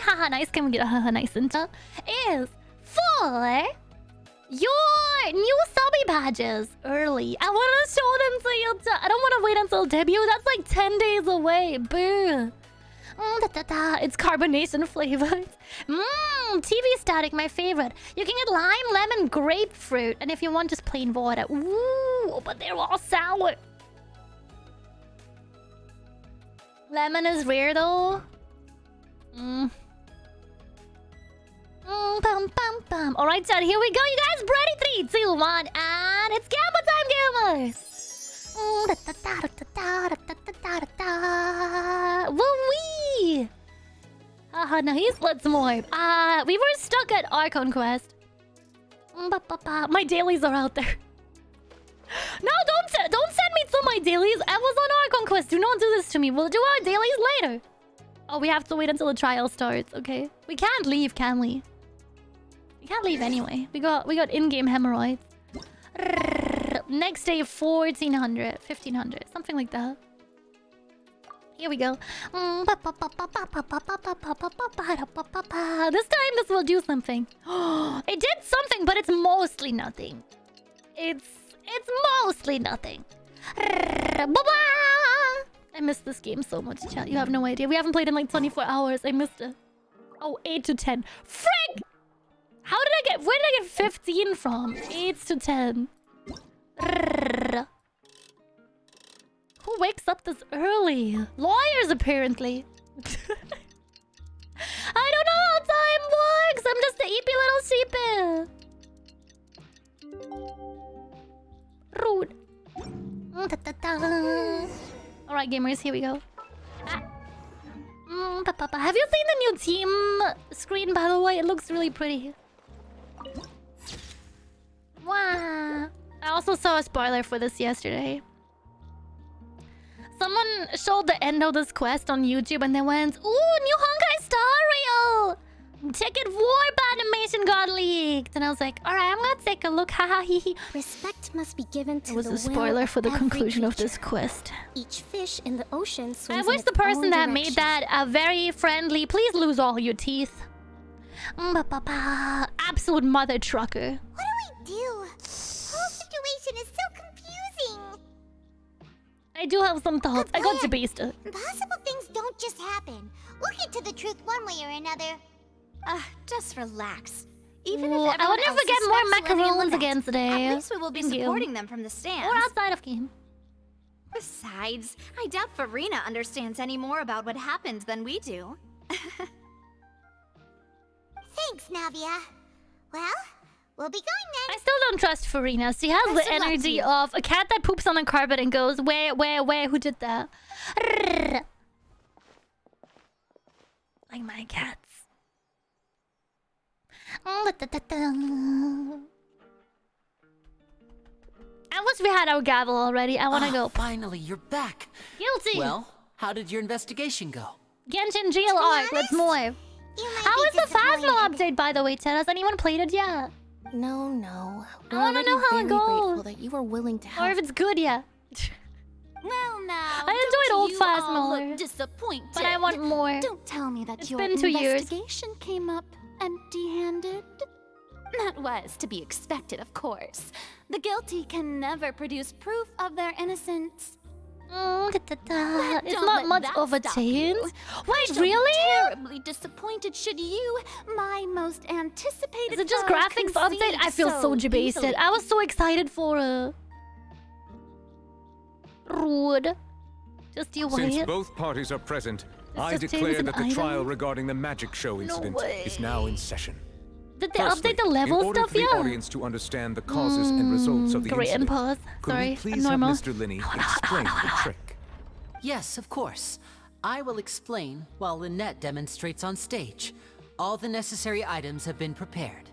haha nice, can we get a haha nice into? Is for your new subby badges early. I want to show them to you. I don't want to wait until debut. That's like 10 days away. Boo. It's carbonation flavored. TV static, my favorite. You can get lime, lemon, grapefruit, and if you want, just plain water. Ooh, but they're all sour. Lemon is rare though. Alright, chat, here we go. You guys ready? 3, 2, 1, and it's gamble time, gamers! Woo-wee! Haha, nice. Let's more. We were stuck at Archon Quest. My dailies are out there. No, don't send me to my dailies. I was on Archon Quest. Do not do this to me. We'll do our dailies later. Oh, we have to wait until the trial starts. Okay. We can't leave, can we? We can't leave anyway. We got in-game hemorrhoids. Next day, 1400, 1500, something like that. Here we go. This time this will do something. It did something, but it's mostly nothing. It's mostly nothing. I missed this game so much, chat. You have no idea. We haven't played in like 24 hours. I missed it. Oh, 8 to 10. Frick! How did I get... Where did I get 15 from? 8 to 10. Who wakes up this early? Lawyers, apparently. I don't know how time works. I'm just a eepy little sheepy. Rude. Alright, gamers, here we go. Have you seen the new team screen, by the way? It looks really pretty. Wow. I also saw a spoiler for this yesterday. Someone showed the end of this quest on YouTube and they went, ooh, new Honkai Star Rail! Ticket Warp animation got leaked! And I was like, alright, I'm gonna take a look, haha hee. Respect must be given to the will. It was a spoiler for the conclusion of this quest. Each fish in the ocean swims I wish the person that made that very friendly. Please lose all your teeth. Absolute mother trucker. What do we do? The whole situation is so confusing. I do have some thoughts. I got debased. Impossible things don't just happen. We'll get to the truth one way or another. Just relax. Even Ooh, if I wonder if we get more macarons again today. At least we will be supporting them from the stands. Or outside of game. Besides, I doubt Farina understands any more about what happened than we do. Thanks, Navia. Well, we'll be going then. I still don't trust Farina. She has the energy of a cat that poops on a carpet and goes, where, who did that? Like my cats. I wish we had our gavel already. I want to go. Finally, you're back. Guilty. Well, how did your investigation go? Genshin jail arc. Let's move. How is the Phasmo update, by the way, Ted? Has anyone played it yet? No. I want to know how it goes. That you were willing to help. Or if it's good yet. Well, now, I enjoyed old Phasmo. Disappointed. But I want more. Don't tell me that your been 2 years. investigation came up empty-handed. That was to be expected, of course. The guilty can never produce proof of their innocence. It's not much of a change. Wait, really? Terribly disappointed should you, my most anticipated. Is it just graphics update? I feel so debased. I was so excited for a rude. Just you wait. Since both parties are present, I declare that the trial regarding the magic show incident is now in session. Did they update the level stuff yet? In order for the audience to understand the causes and results of the incident, could we please have Mr. Linney explain the trick? Yes, of course. I will explain while Lynette demonstrates on stage. All the necessary items have been prepared.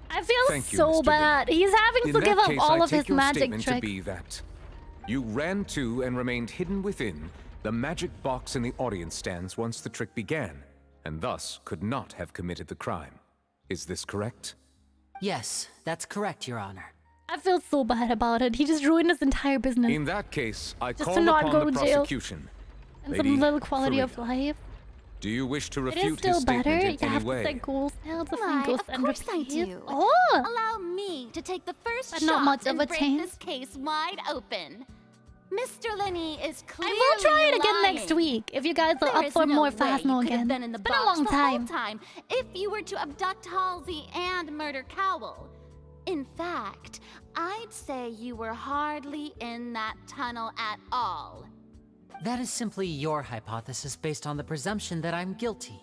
I feel so bad. He's having to give up all of his magic tricks. To be that you ran to and remained hidden within the magic box in the audience stands once the trick began, and thus could not have committed the crime. Is this correct? Yes, that's correct, Your Honor. I feel so bad about it. He just ruined his entire business. In that case, I Just call to not upon go the to jail. prosecution. And Lady some little quality of Farina, life. do you wish to It is refute still his statement better. in You have any to way? set goals now to Why, find ghosts of and course I repeat. do. Oh! Allow me to take the first But shot not much of and a break chance. this case wide open. Mr. Linney is clearly I will try it again lying. next week if you guys are There up is for no more way Phasmo you could have again. been in the It's been a box long the time. whole time if you were to abduct Halsey and murder Cowell. In fact, I'd say you were hardly in that tunnel at all. That is simply your hypothesis based on the presumption that I'm guilty.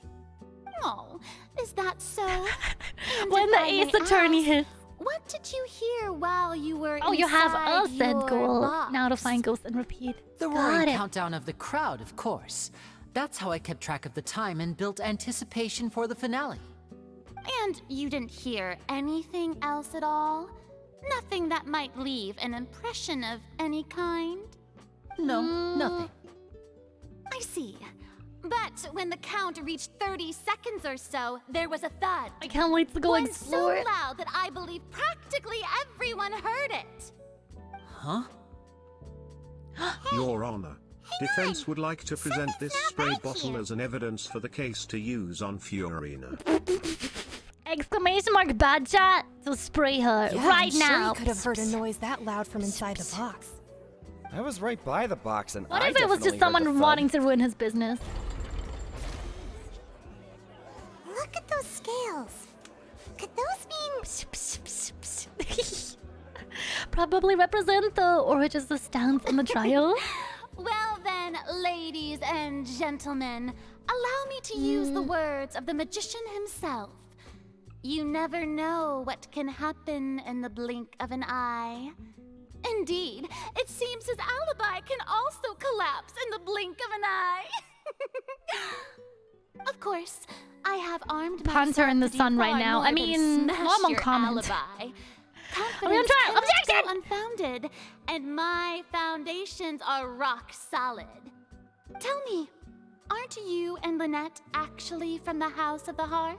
Oh, is that so? And When if the I may ace attorney ask, hits. what did you hear while you were Oh, you have inside a set your goal box? now to find ghosts and repeat. The Got roaring it. countdown of the crowd, of course. That's how I kept track of the time and built anticipation for the finale. And you didn't hear anything else at all? Nothing that might leave an impression of any kind? No, nothing. I see. But when the count reached 30 seconds or so, there was a thud. I can't wait to go One explore so it. loud that I believe practically everyone heard it. Huh? Your Honor, defense would like to present this spray back bottle here. as an evidence for the case to use on Fiorina. Exclamation mark bad chat to spray her Yeah, right I'm now. Sure you could have heard a noise that loud from inside the box. I was right by the box, and What I if it was definitely just heard the someone thud. wanting to ruin his business? Look at those scales. Could those mean... Probably represent the origins of stance in the trial. Well then, ladies and gentlemen, allow me to use the words of the magician himself. You never know what can happen in the blink of an eye. Indeed, it seems his alibi can also collapse in the blink of an eye. Of course, I have armed Puns are in the myself to do sun right far now. more I than mean, smash normal your comment. alibi. gonna Confidence try- cannot Objection! go unfounded, and my foundations are rock solid. Tell me, aren't you and Lynette actually from the House of the Hearth?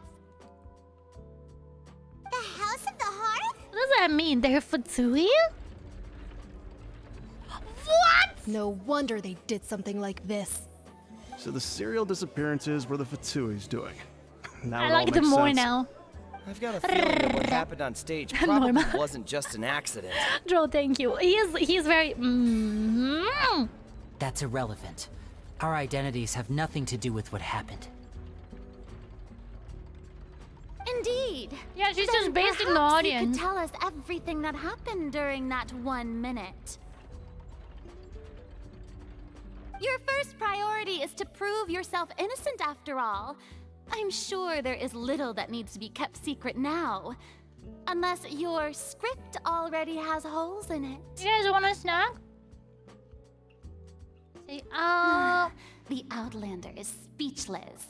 The House of the Hearth? What does that mean? They're Futsui? What? No wonder they did something like this. So the serial disappearances were the Fatsui's doing. Now I it all like them makes more sense. now. I've got a feeling that what happened on stage probably Norma. wasn't just an accident. Dro, thank you. He's very. That's irrelevant. Our identities have nothing to do with what happened. Indeed. Yeah, she's Then just basing the perhaps audience. You could tell us everything that happened during that 1 minute. Your first priority is to prove yourself innocent after all. I'm sure there is little that needs to be kept secret now. Unless your script already has holes in it. You guys want a snack? Say, The Outlander is speechless.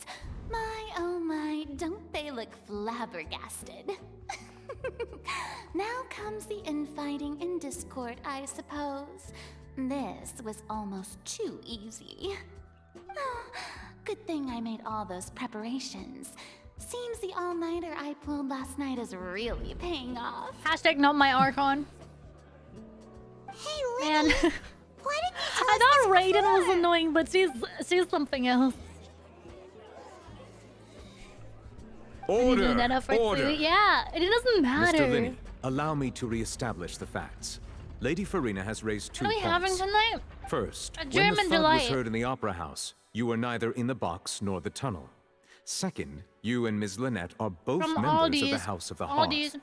My, oh my, don't they look flabbergasted? Now comes the infighting and discord, I suppose. This was almost too easy. Good thing I made all those preparations. Seems the all-nighter I pulled last night is really paying off. hashtag not my Archon. Hey, Man, Lily, why didn't you tell I us thought this Raiden was before? annoying, but she's something else. Order! Do that effort Order! too. Yeah, it doesn't matter. Mr. Linney, allow me to re-establish the facts. Lady Farina has raised 2 What are we having points. tonight? First, A when the German thud delight. was heard in the Opera House, you were neither in the box nor the tunnel. Second, you and Ms. Lynette are both From members all of the these, House of the all Hearth. these.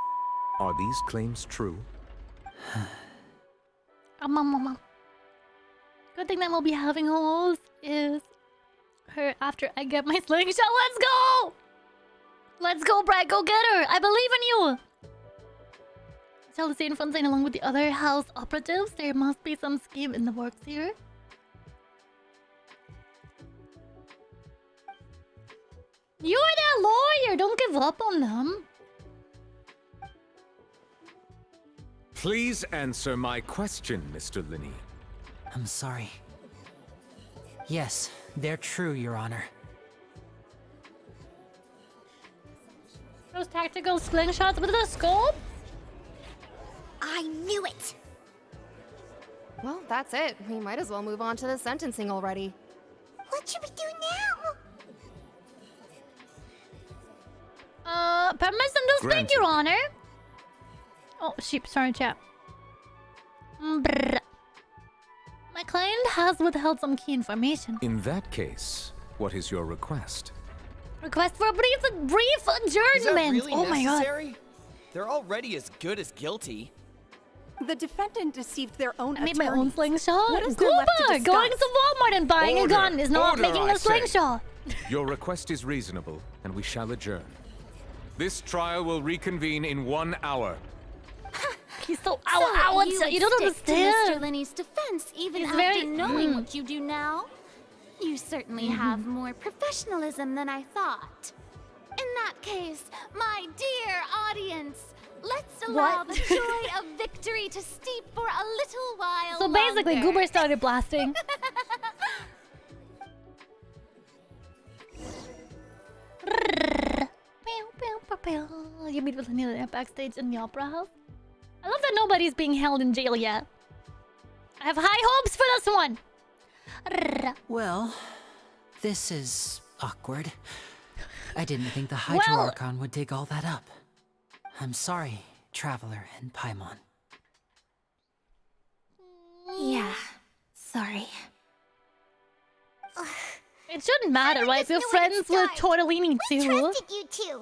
Are these claims true? Good thing that we'll be having holes is her after I get my slingshot. Let's go! Let's go, Brad. Go get her. I believe in you. Tell the same Fontaine along with the other house operatives. There must be some scheme in the works here. You're their lawyer. Don't give up on them. Please answer my question, Mr. Linney. I'm sorry. Yes, they're true, Your Honor. Those tactical slingshots with the scope? I knew it! Well, that's it. We might as well move on to the sentencing already. What should we do now? Permission to speak, Granted. Your Honor. Oh, sheep. Sorry, chat. Brr. My client has withheld some key information. In that case, what is your request? Request for a brief Is that adjournment. really Oh my god. necessary? They're already as good as guilty. The defendant deceived their own I made my own slingshot. What is there left to Goober, discuss? going to Walmart and buying Order. a gun is not Order, making I a say. slingshot. Your request is reasonable, and we shall adjourn. This trial will reconvene in 1 hour. He's so You don't would stick to Mr. understand. Linney's defense even He's after very- knowing what you do now? You certainly have more professionalism than I thought. In that case, my dear audience, let's allow the joy of victory to steep for a little while So basically, longer. Goober started blasting. You meet with Anila backstage in the opera house. I love that nobody's being held in jail yet. I have high hopes for this one. Well, this is awkward. I didn't think the Hydro Archon would dig all that up. I'm sorry, Traveler and Paimon. Yeah, sorry. It shouldn't matter, right? We're just knew where to friends with start. Tortellini We too. trusted you two.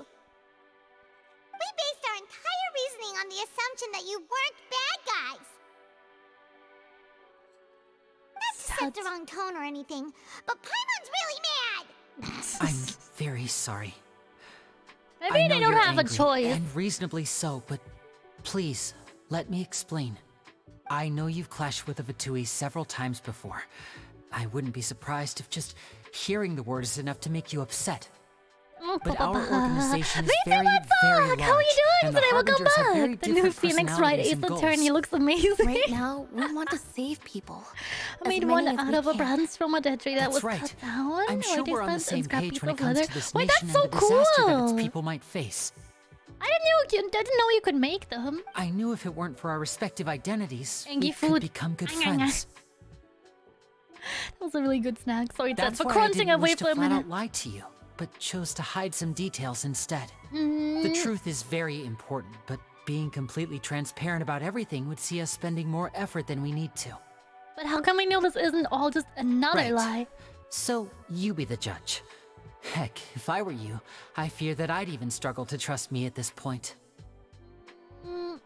We based our entire reasoning on the assumption that you weren't bad guys. Not to set the wrong tone or anything, but Paimon's really mad. I'm very sorry. Maybe I they know don't you're have a angry, choice. and reasonably so, but please, let me explain. I know you've clashed with a Vatui several times before. I wouldn't be surprised if just hearing the word is enough to make you upset. But our organization is very, very large. How are you doing and the today? Welcome Harbingers have very back. The new different Phoenix Wright personalities Ace and Attorney goals. looks amazing. Right now, we want to save people. I made one out of a bronze from a dead tree that That's was right. cut down. I'm sure like we're on the and same scrap page piece when it of comes leather. to this Wait, nation that's so and the disaster that its cool. people might face. I didn't know you could make them. I knew if it weren't for our respective identities, Angie we food. could become good friends. That was a really good snack. Sorry, That's for why I crunching didn't away wish to for a flat minute. out lie to you, but chose to hide some details instead. The Mm, truth is very important, but being completely transparent about everything would see us spending more effort than we need to. but how come we know this isn't all just another Right. lie? So, you be the judge. Heck, if I were you, I fear that I'd even struggle to trust me at this point. Mm,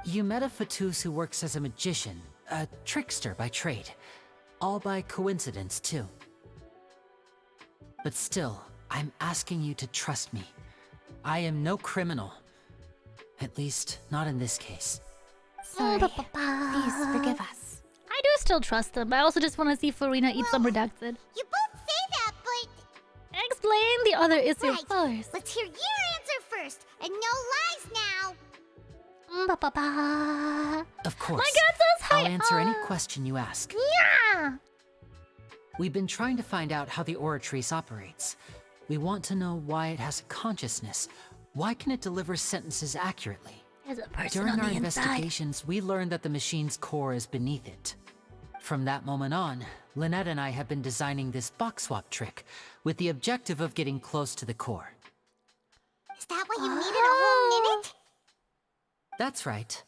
You met a Fatus who works as a magician, a trickster by trade. All by coincidence, too. But still, I'm asking you to trust me. I am no criminal. At least, not in this case. Sorry. Please forgive us. I do still trust them. I also just want to see Farina eat some redacted. You both say that, but Explain the other issue right. first. Let's hear your answer first, and no lies now. Of course. My God, says hi. I'll answer any question you ask. Yeah. We've been trying to find out how the Oratrice operates. We want to know why it has a consciousness. Why can it deliver sentences accurately? There's a person During on our the inside. investigations, we learned that the machine's core is beneath it. From that moment on, Lynette and I have been designing this box swap trick with the objective of getting close to the core. Is that why you needed a whole minute? That's right.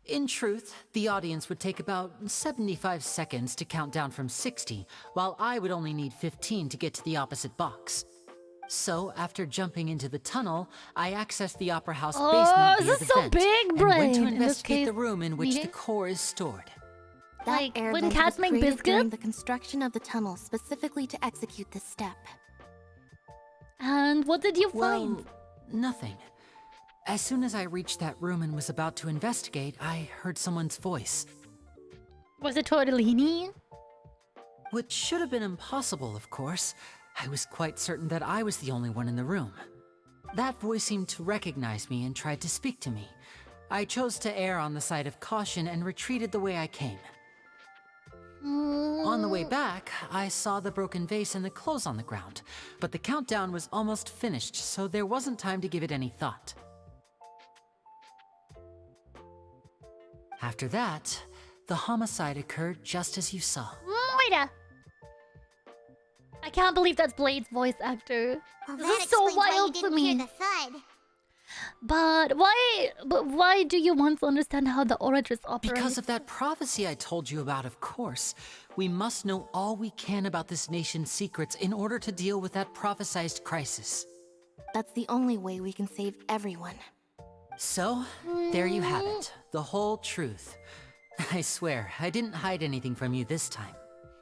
In truth, the audience would take about 75 seconds to count down from 60, while I would only need 15 to get to the opposite box. So, after jumping into the tunnel, I accessed the Opera House basement via this the is so vent, big and brain. went to In this investigate case, the room in which the meeting? core is stored. That Like, air when vent cats was make created during biscuits? the construction of the tunnel specifically to execute this step. And what did you Well, find? nothing. As soon as I reached that room and was about to investigate, I heard someone's voice. Was it Tortellini? Which should have been impossible, of course. I was quite certain that I was the only one in the room. That voice seemed to recognize me and tried to speak to me. I chose to err on the side of caution and retreated the way I came. On the way back, I saw the broken vase and the clothes on the ground, but the countdown was almost finished, so there wasn't time to give it any thought. After that, the homicide occurred just as you saw. Wait a... I can't believe that's Blade's voice actor. Well, This that is so explains why you wild for didn't me. hear the thud. But why do you want to understand how the Oratress operates? Because of that prophecy I told you about, of course. We must know all we can about this nation's secrets in order to deal with that prophesized crisis. That's the only way we can save everyone. So, there you have it. The whole truth. I swear, I didn't hide anything from you this time.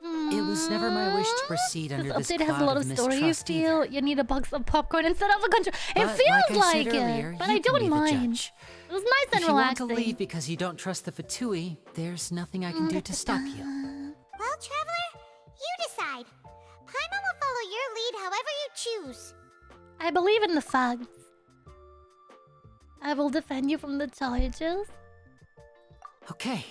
It was never my wish to proceed under this update has a cloud lot of of story. You mistrust feel either. you need a box of popcorn instead of a control. It But feels like I like said earlier, it, but you I can be don't the mind. judge. It was nice and If you want relaxing. to leave because you don't trust the Fatui, there's nothing I can do to stop you. Well, Traveler, you decide. Paimon will follow your lead however you choose. I believe in the facts. I will defend you from the charges. Okay,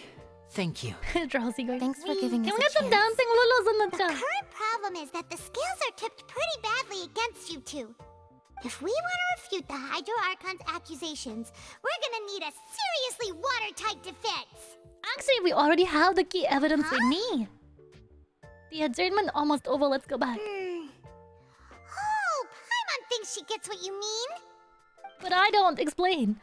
thank you. Drowsy going. Thanks for giving Can us we a get some chance. dancing lulas in the The chat? current problem is that the scales are tipped pretty badly against you two. If we want to refute the Hydro Archon's accusations, we're gonna need a seriously watertight defense. Actually, we already have the key evidence we need. The adjournment almost over. Let's go back. Oh, Paimon thinks she gets what you mean. But I don't. Explain.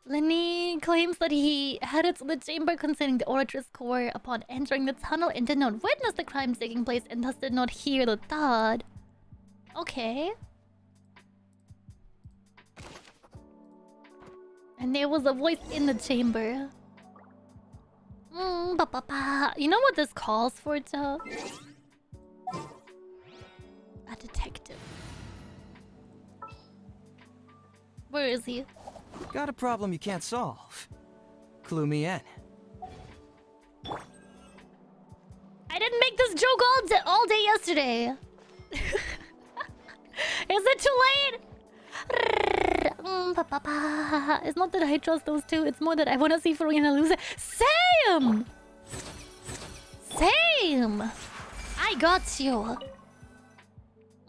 Lenny claims that he headed to the chamber containing the Oratress core upon entering the tunnel and did not witness the crime taking place and thus did not hear the thud. Okay. And there was a voice in the chamber. You know what this calls for, Joe? A detective. Where is he? Got a problem you can't solve. Clue me in. I didn't make this joke all day yesterday. Is it too late? It's not that I trust those two. It's more that I want to see Farina lose it. Same! Same! I got you.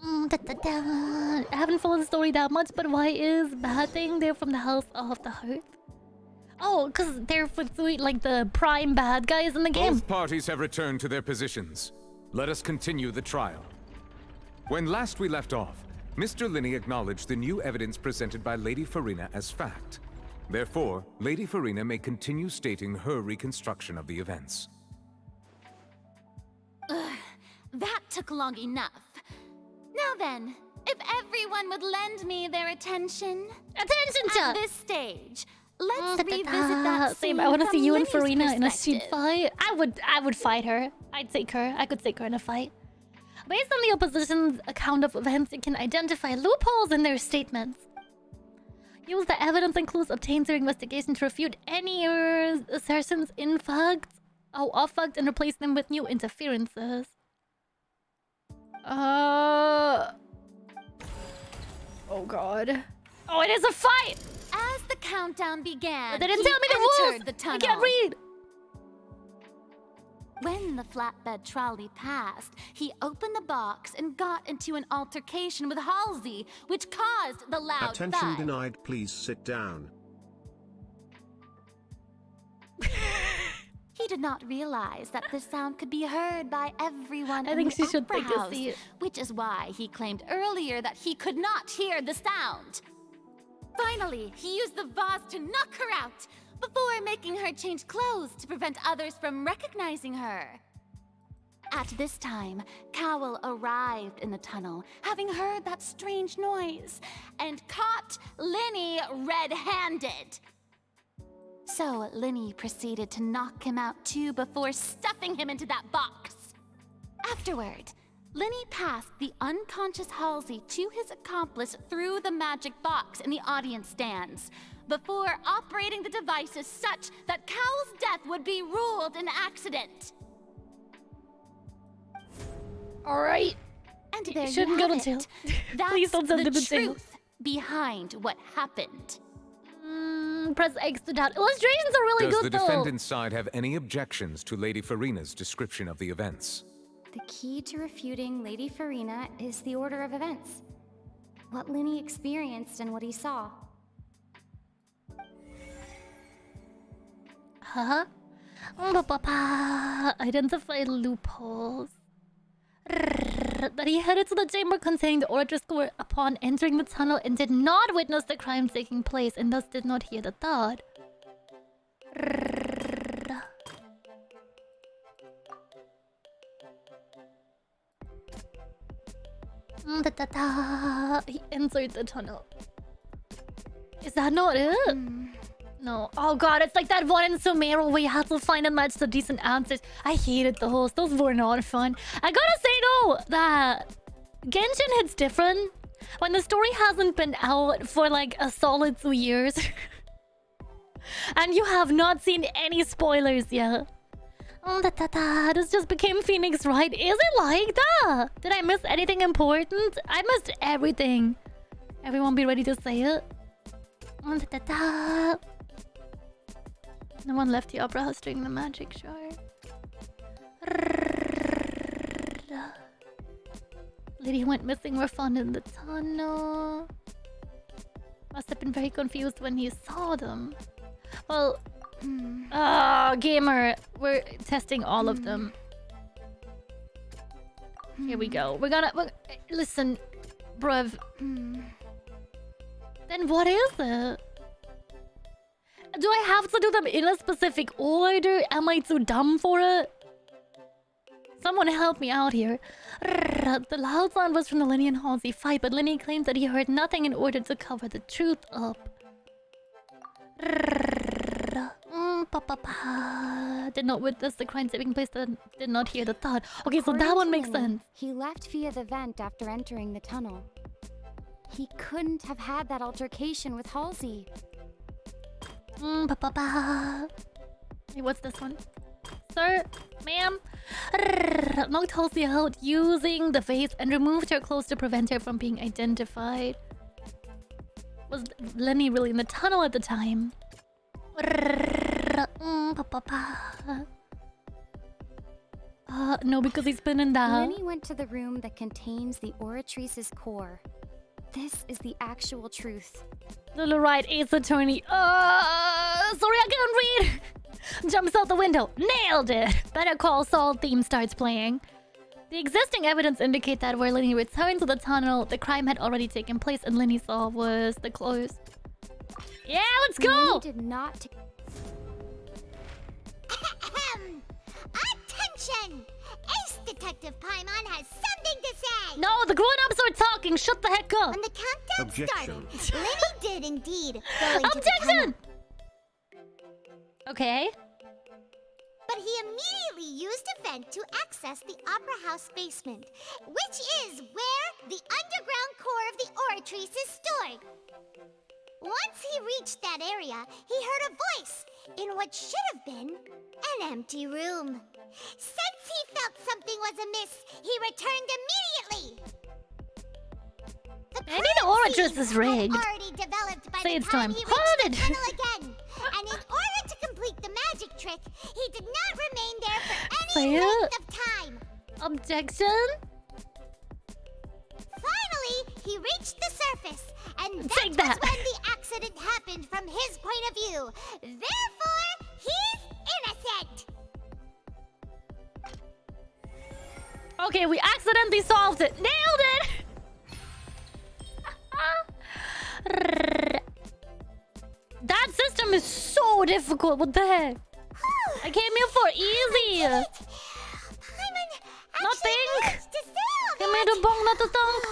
I haven't followed the story that much, but why is Bad Thing there from the House of the Hearth? Oh, because they're like the prime bad guys in the game. Both parties have returned to their positions. Let us continue the trial. When last we left off, Mr. Linney acknowledged the new evidence presented by Lady Farina as fact. Therefore, Lady Farina may continue stating her reconstruction of the events. That took long enough. Now then, if everyone would lend me their attention... At this stage, let's revisit that Same. scene I want to see from you and Linny's Farina in a sheep perspective. fight. I would fight her. I'd take her. I could take her in a fight. Based on the opposition's account of events, you can identify loopholes in their statements. Use the evidence and clues obtained through investigation to refute any assertions in fact or off fact and replace them with new interferences. Oh god. Oh, it is a fight! As the countdown began, But they didn't he tell me the rules! entered the tunnel. I can't read! When the flatbed trolley passed, he opened the box and got into an altercation with Halsey, which caused the loud Attention thud. denied, please sit down. He did not realize that the sound could be heard by everyone I in think the she should opera take a house, seat. which is why he claimed earlier that he could not hear the sound. Finally, he used the vase to knock her out, before making her change clothes to prevent others from recognizing her. At this time, Cowell arrived in the tunnel, having heard that strange noise, and caught Linny red-handed. So Linny proceeded to knock him out too before stuffing him into that box. Afterward, Linny passed the unconscious Halsey to his accomplice through the magic box in the audience stands, before operating the devices such that Cowell's death would be ruled an accident. Alright. And there shouldn't you go have to jail. it. That's Please don't send the him to jail. truth behind what happened. Press X to doubt. Illustrations are really Does good the though. defendant's side have any objections to Lady Farina's description of the events? The key to refuting Lady Farina is the order of events. What Linny experienced and what he saw. Huh? Identify loopholes. That he headed to the chamber containing the orator's core upon entering the tunnel and did not witness the crime taking place and thus did not hear the thud. He entered the tunnel. Is that not it? No. Oh god, it's like that one in Sumeru where you had to find a match to decent answers. I hated those. Those were not fun. I gotta say though, that Genshin hits different when the story hasn't been out for like a solid 2 years. And you have not seen any spoilers yet. This just became Phoenix, right? Is it like that? Did I miss anything important? I missed everything. Everyone be ready to say it. No one left the opera house during the magic show. Lady went missing were found in the tunnel. Must have been very confused when he saw them. Well, gamer, we're testing all of them. Here we go. Listen, bruv. Then what is it? Do I have to do them in a specific order? Am I too dumb for it? Someone help me out here. The loud sound was from the Linny and Halsey fight, but Linny claimed that he heard nothing in order to cover the truth up. Did not witness the crime taking place, did not hear the thought. Okay, so that one makes sense. He left via the vent after entering the tunnel. He couldn't have had that altercation with Halsey. Hey, what's this one? Sir? Ma'am? Knocked Halsey out using the vase and removed her clothes to prevent her from being identified. Was Lenny really in the tunnel at the time? No, because he's been in that. Lenny went to the room that contains the Oratrice's core. This is the actual truth. Little right, Ace Attorney. Sorry, I can't read. Jumps out the window. Nailed it. Better Call Saul theme starts playing. The existing evidence indicate that where Lenny returned to the tunnel, the crime had already taken place and Lenny saw was the clothes. Yeah, let's go! Lenny did not... Attention! Ace Detective Paimon has something to say! No, the grown-ups are talking! Shut the heck up! When the countdown Objection. started, Lenny did indeed go into Objection! Okay. But he immediately used a vent to access the Opera House basement, which is where the underground core of the Oratrice is stored. Once he reached that area, he heard a voice in what should have been an empty room. Since he felt something was amiss, he returned immediately. Maybe the Oratrice is rigged. Already developed by Say the it's time. he Hold reached it! the tunnel again. And in order to complete the magic trick, he did not remain there for any length of time. Objection? Finally, he reached the surface, and Take that that. was when the accident happened from his point of view. Therefore, he's innocent. Okay, we accidentally solved it. Nailed it! That system is so difficult. What the heck? I came here for easy. Nothing. Came here to bong, not to thunk.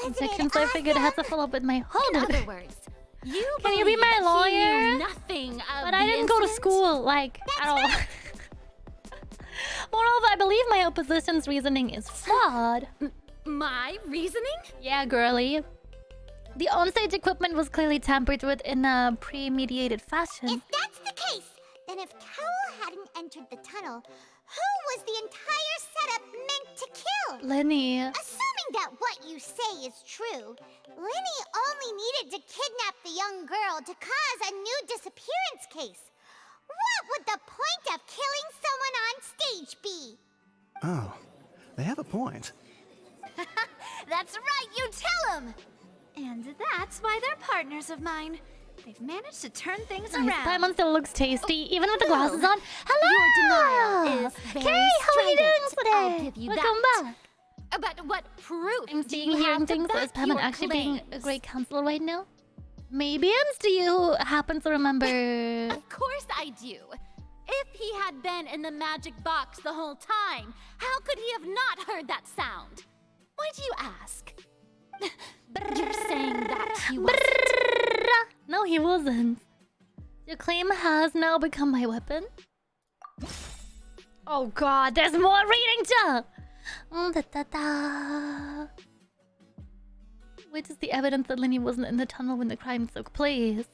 Objections, I figured I had to follow up with my... Hold In it. other words, Can you be my lawyer? Nothing of But I didn't go to school, like, at all. Moreover, I believe my opposition's reasoning is flawed. My reasoning? Yeah, girly. The onstage equipment was clearly tampered with in a premeditated fashion. If that's the case, then if Carol hadn't entered the tunnel, who was the entire setup meant to kill? Lenny. Assuming that what you say is true, Lenny only needed to kidnap the young girl to cause a new disappearance case. What would the point of killing someone on stage be? Oh, they have a point. That's right, you tell him! And that's why they're partners of mine. They've managed to turn things Nice. around. Paimon still looks tasty, even with the well, glasses on. Hello! Your denial is very Kay, how are you doing strident. today? I'll give you Welcome that. back. But what proof I'm do seeing you hearing have to things. So is back Paimon your actually being a claims? great counselor right now? Maybe do you happen to remember? Of course I do. If he had been in the magic box the whole time, how could he have not heard that sound? Why do you ask? You're saying that he wasn't. No, he wasn't. Your claim has now become my weapon. Oh god, there's more reading to! Which is the evidence that Linny wasn't in the tunnel when the crime took place?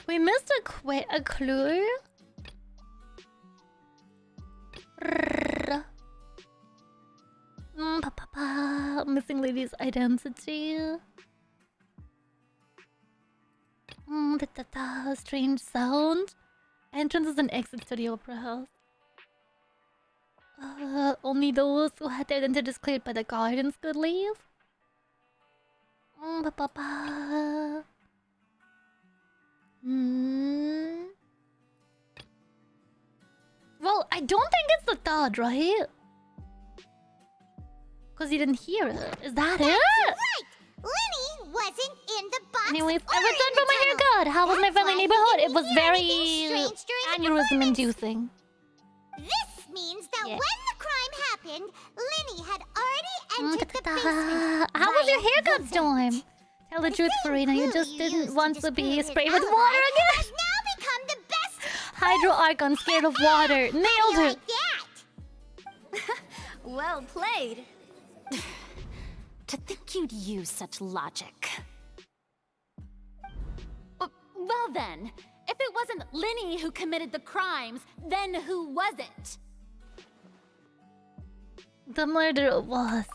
We missed a clue. Missing lady's identity. Strange sound. Entrances and exits to the opera house. Only those who had their identities cleared by the guardians could leave. Well, I don't think it's the third, right? Because you didn't hear it. Is that it? Right! Linny wasn't in the box. Anyways, I returned from my haircut. How was my friendly neighborhood? It was very aneurysm-inducing. This means that when the crime happened, Linny had already entered the basement. How was your via haircut, the Storm? vent. Tell the truth, Farina. You just didn't want to be sprayed with alibi water again. has now become the best Hydro Archon scared of water. Nailed it. Well played. To think you'd use such logic. Well then, if it wasn't Linny who committed the crimes, then who was it? The murderer was.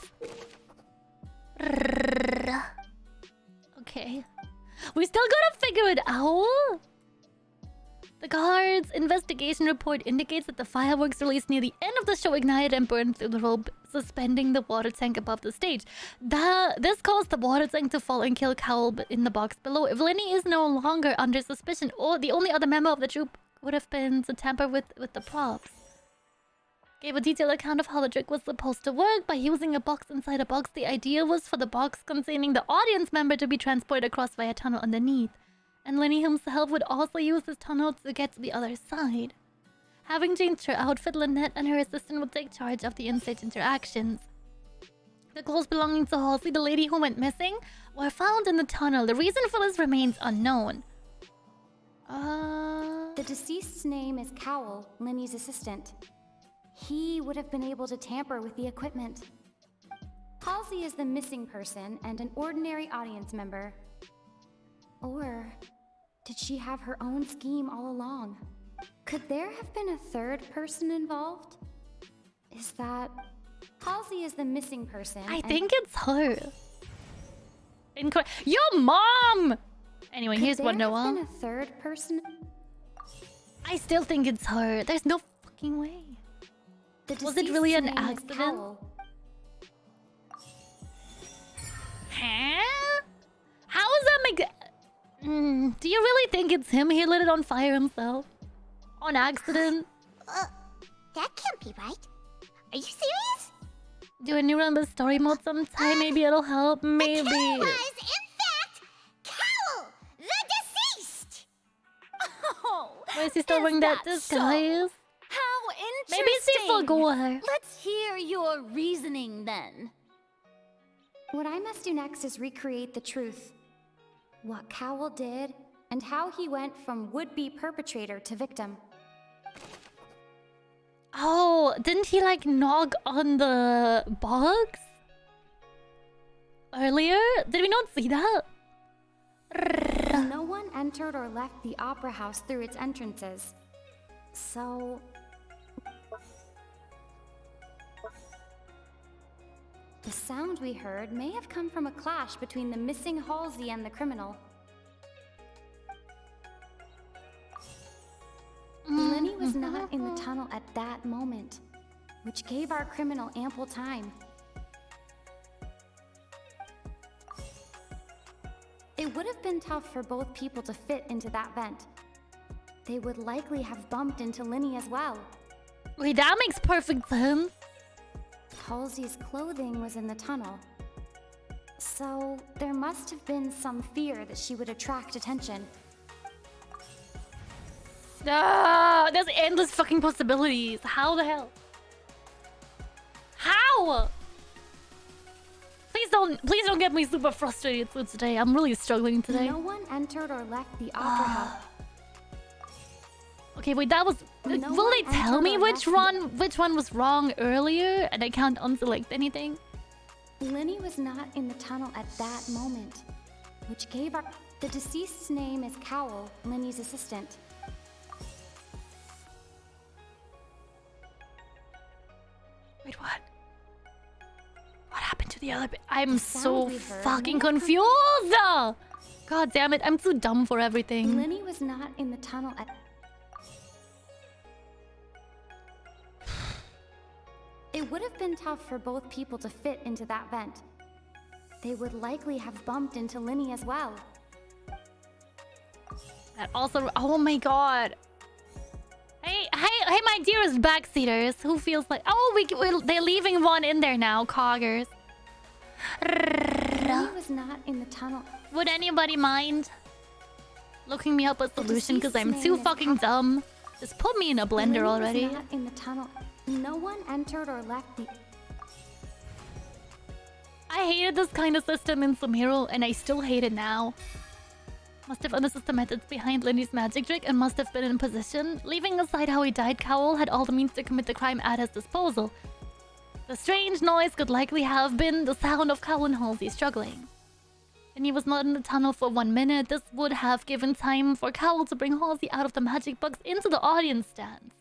Okay. We still gotta figure it out. The guard's investigation report indicates that the fireworks released near the end of the show ignited and burned through the rope, suspending the water tank above the stage. This caused the water tank to fall and kill Cowell in the box below. If Linny is no longer under suspicion, or the only other member of the troupe would have been to tamper with the props. Gave a detailed account of how the trick was supposed to work by using a box inside a box. The idea was for the box containing the audience member to be transported across via a tunnel underneath. And Linny himself would also use this tunnel to get to the other side. Having changed her outfit, Lynette and her assistant would take charge of the in-stage interactions. The clothes belonging to Halsey, the lady who went missing, were found in the tunnel. The reason for this remains unknown. The deceased's name is Cowell, Linny's assistant. He would have been able to tamper with the equipment. Halsey is the missing person and an ordinary audience member. Or did she have her own scheme all along? Could there have been a third person involved? Is that... Halsey is the missing person. I think it's her. Your mom! Anyway, here's what Noah. Could there have been a third person? I still think it's her. There's no fucking way. Was it really an accident? Huh? How does that make... do you really think it's him? He lit it on fire himself? On accident? That can't be right. Are you serious? Do a new run with story mode sometime? Maybe it'll help. Maybe. The killer was, in fact, Cowell, the deceased! Oh, why is he still wearing that disguise? How interesting! Maybe she forgot her. Let's hear your reasoning then. What I must do next is recreate the truth. What Cowell did, and how he went from would-be perpetrator to victim. Oh, didn't he like knock on the box earlier? Did we not see that? No one entered or left the opera house through its entrances. So... the sound we heard may have come from a clash between the missing Halsey and the criminal. Lenny was not in the tunnel at that moment, which gave our criminal ample time. It would have been tough for both people to fit into that vent. They would likely have bumped into Linny as well. Wait, that makes perfect sense. Halsey's clothing was in the tunnel. So there must have been some fear that she would attract attention. No, there's endless fucking possibilities. How the hell? How? Please don't get me super frustrated today. I'm really struggling today. No one entered or left the opera house. Okay, wait, that was... will they tell me which one was wrong earlier and I can't unselect anything? Linny was not in the tunnel at that moment, which gave our... The deceased's name is Cowell, Linny's assistant. Wait, what? What happened to the other bit? I'm so fucking confused! God damn it, I'm too dumb for everything. Linny was not in the tunnel at... It would have been tough for both people to fit into that vent. They would likely have bumped into Linny as well. That also... Oh my god. Hey, my dearest backseaters. Who feels like... Oh, they're leaving one in there now, coggers. Linny was not in the tunnel. Would anybody mind looking me up a solution because I'm too fucking dumb? Just put me in a blender already. Linny was not in the tunnel. No one entered or left the... I hated this kind of system in Sumiro, and I still hate it now. Must have understood the methods behind Linny's magic trick and must have been in position. Leaving aside how he died, Cowell had all the means to commit the crime at his disposal. The strange noise could likely have been the sound of Cowell and Halsey struggling. And he was not in the tunnel for 1 minute. This would have given time for Cowell to bring Halsey out of the magic box into the audience stands.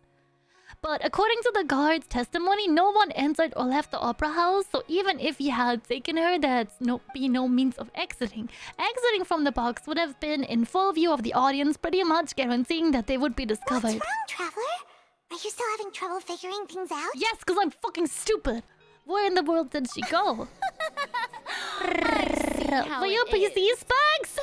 But according to the guard's testimony, no one entered or left the opera house, so even if he had taken her, there'd be no means of exiting. Exiting from the box would have been in full view of the audience, pretty much guaranteeing that they would be discovered. What's wrong, Traveler? Are you still having trouble figuring things out? Yes, because I'm fucking stupid. Where in the world did she go? For your PC specs?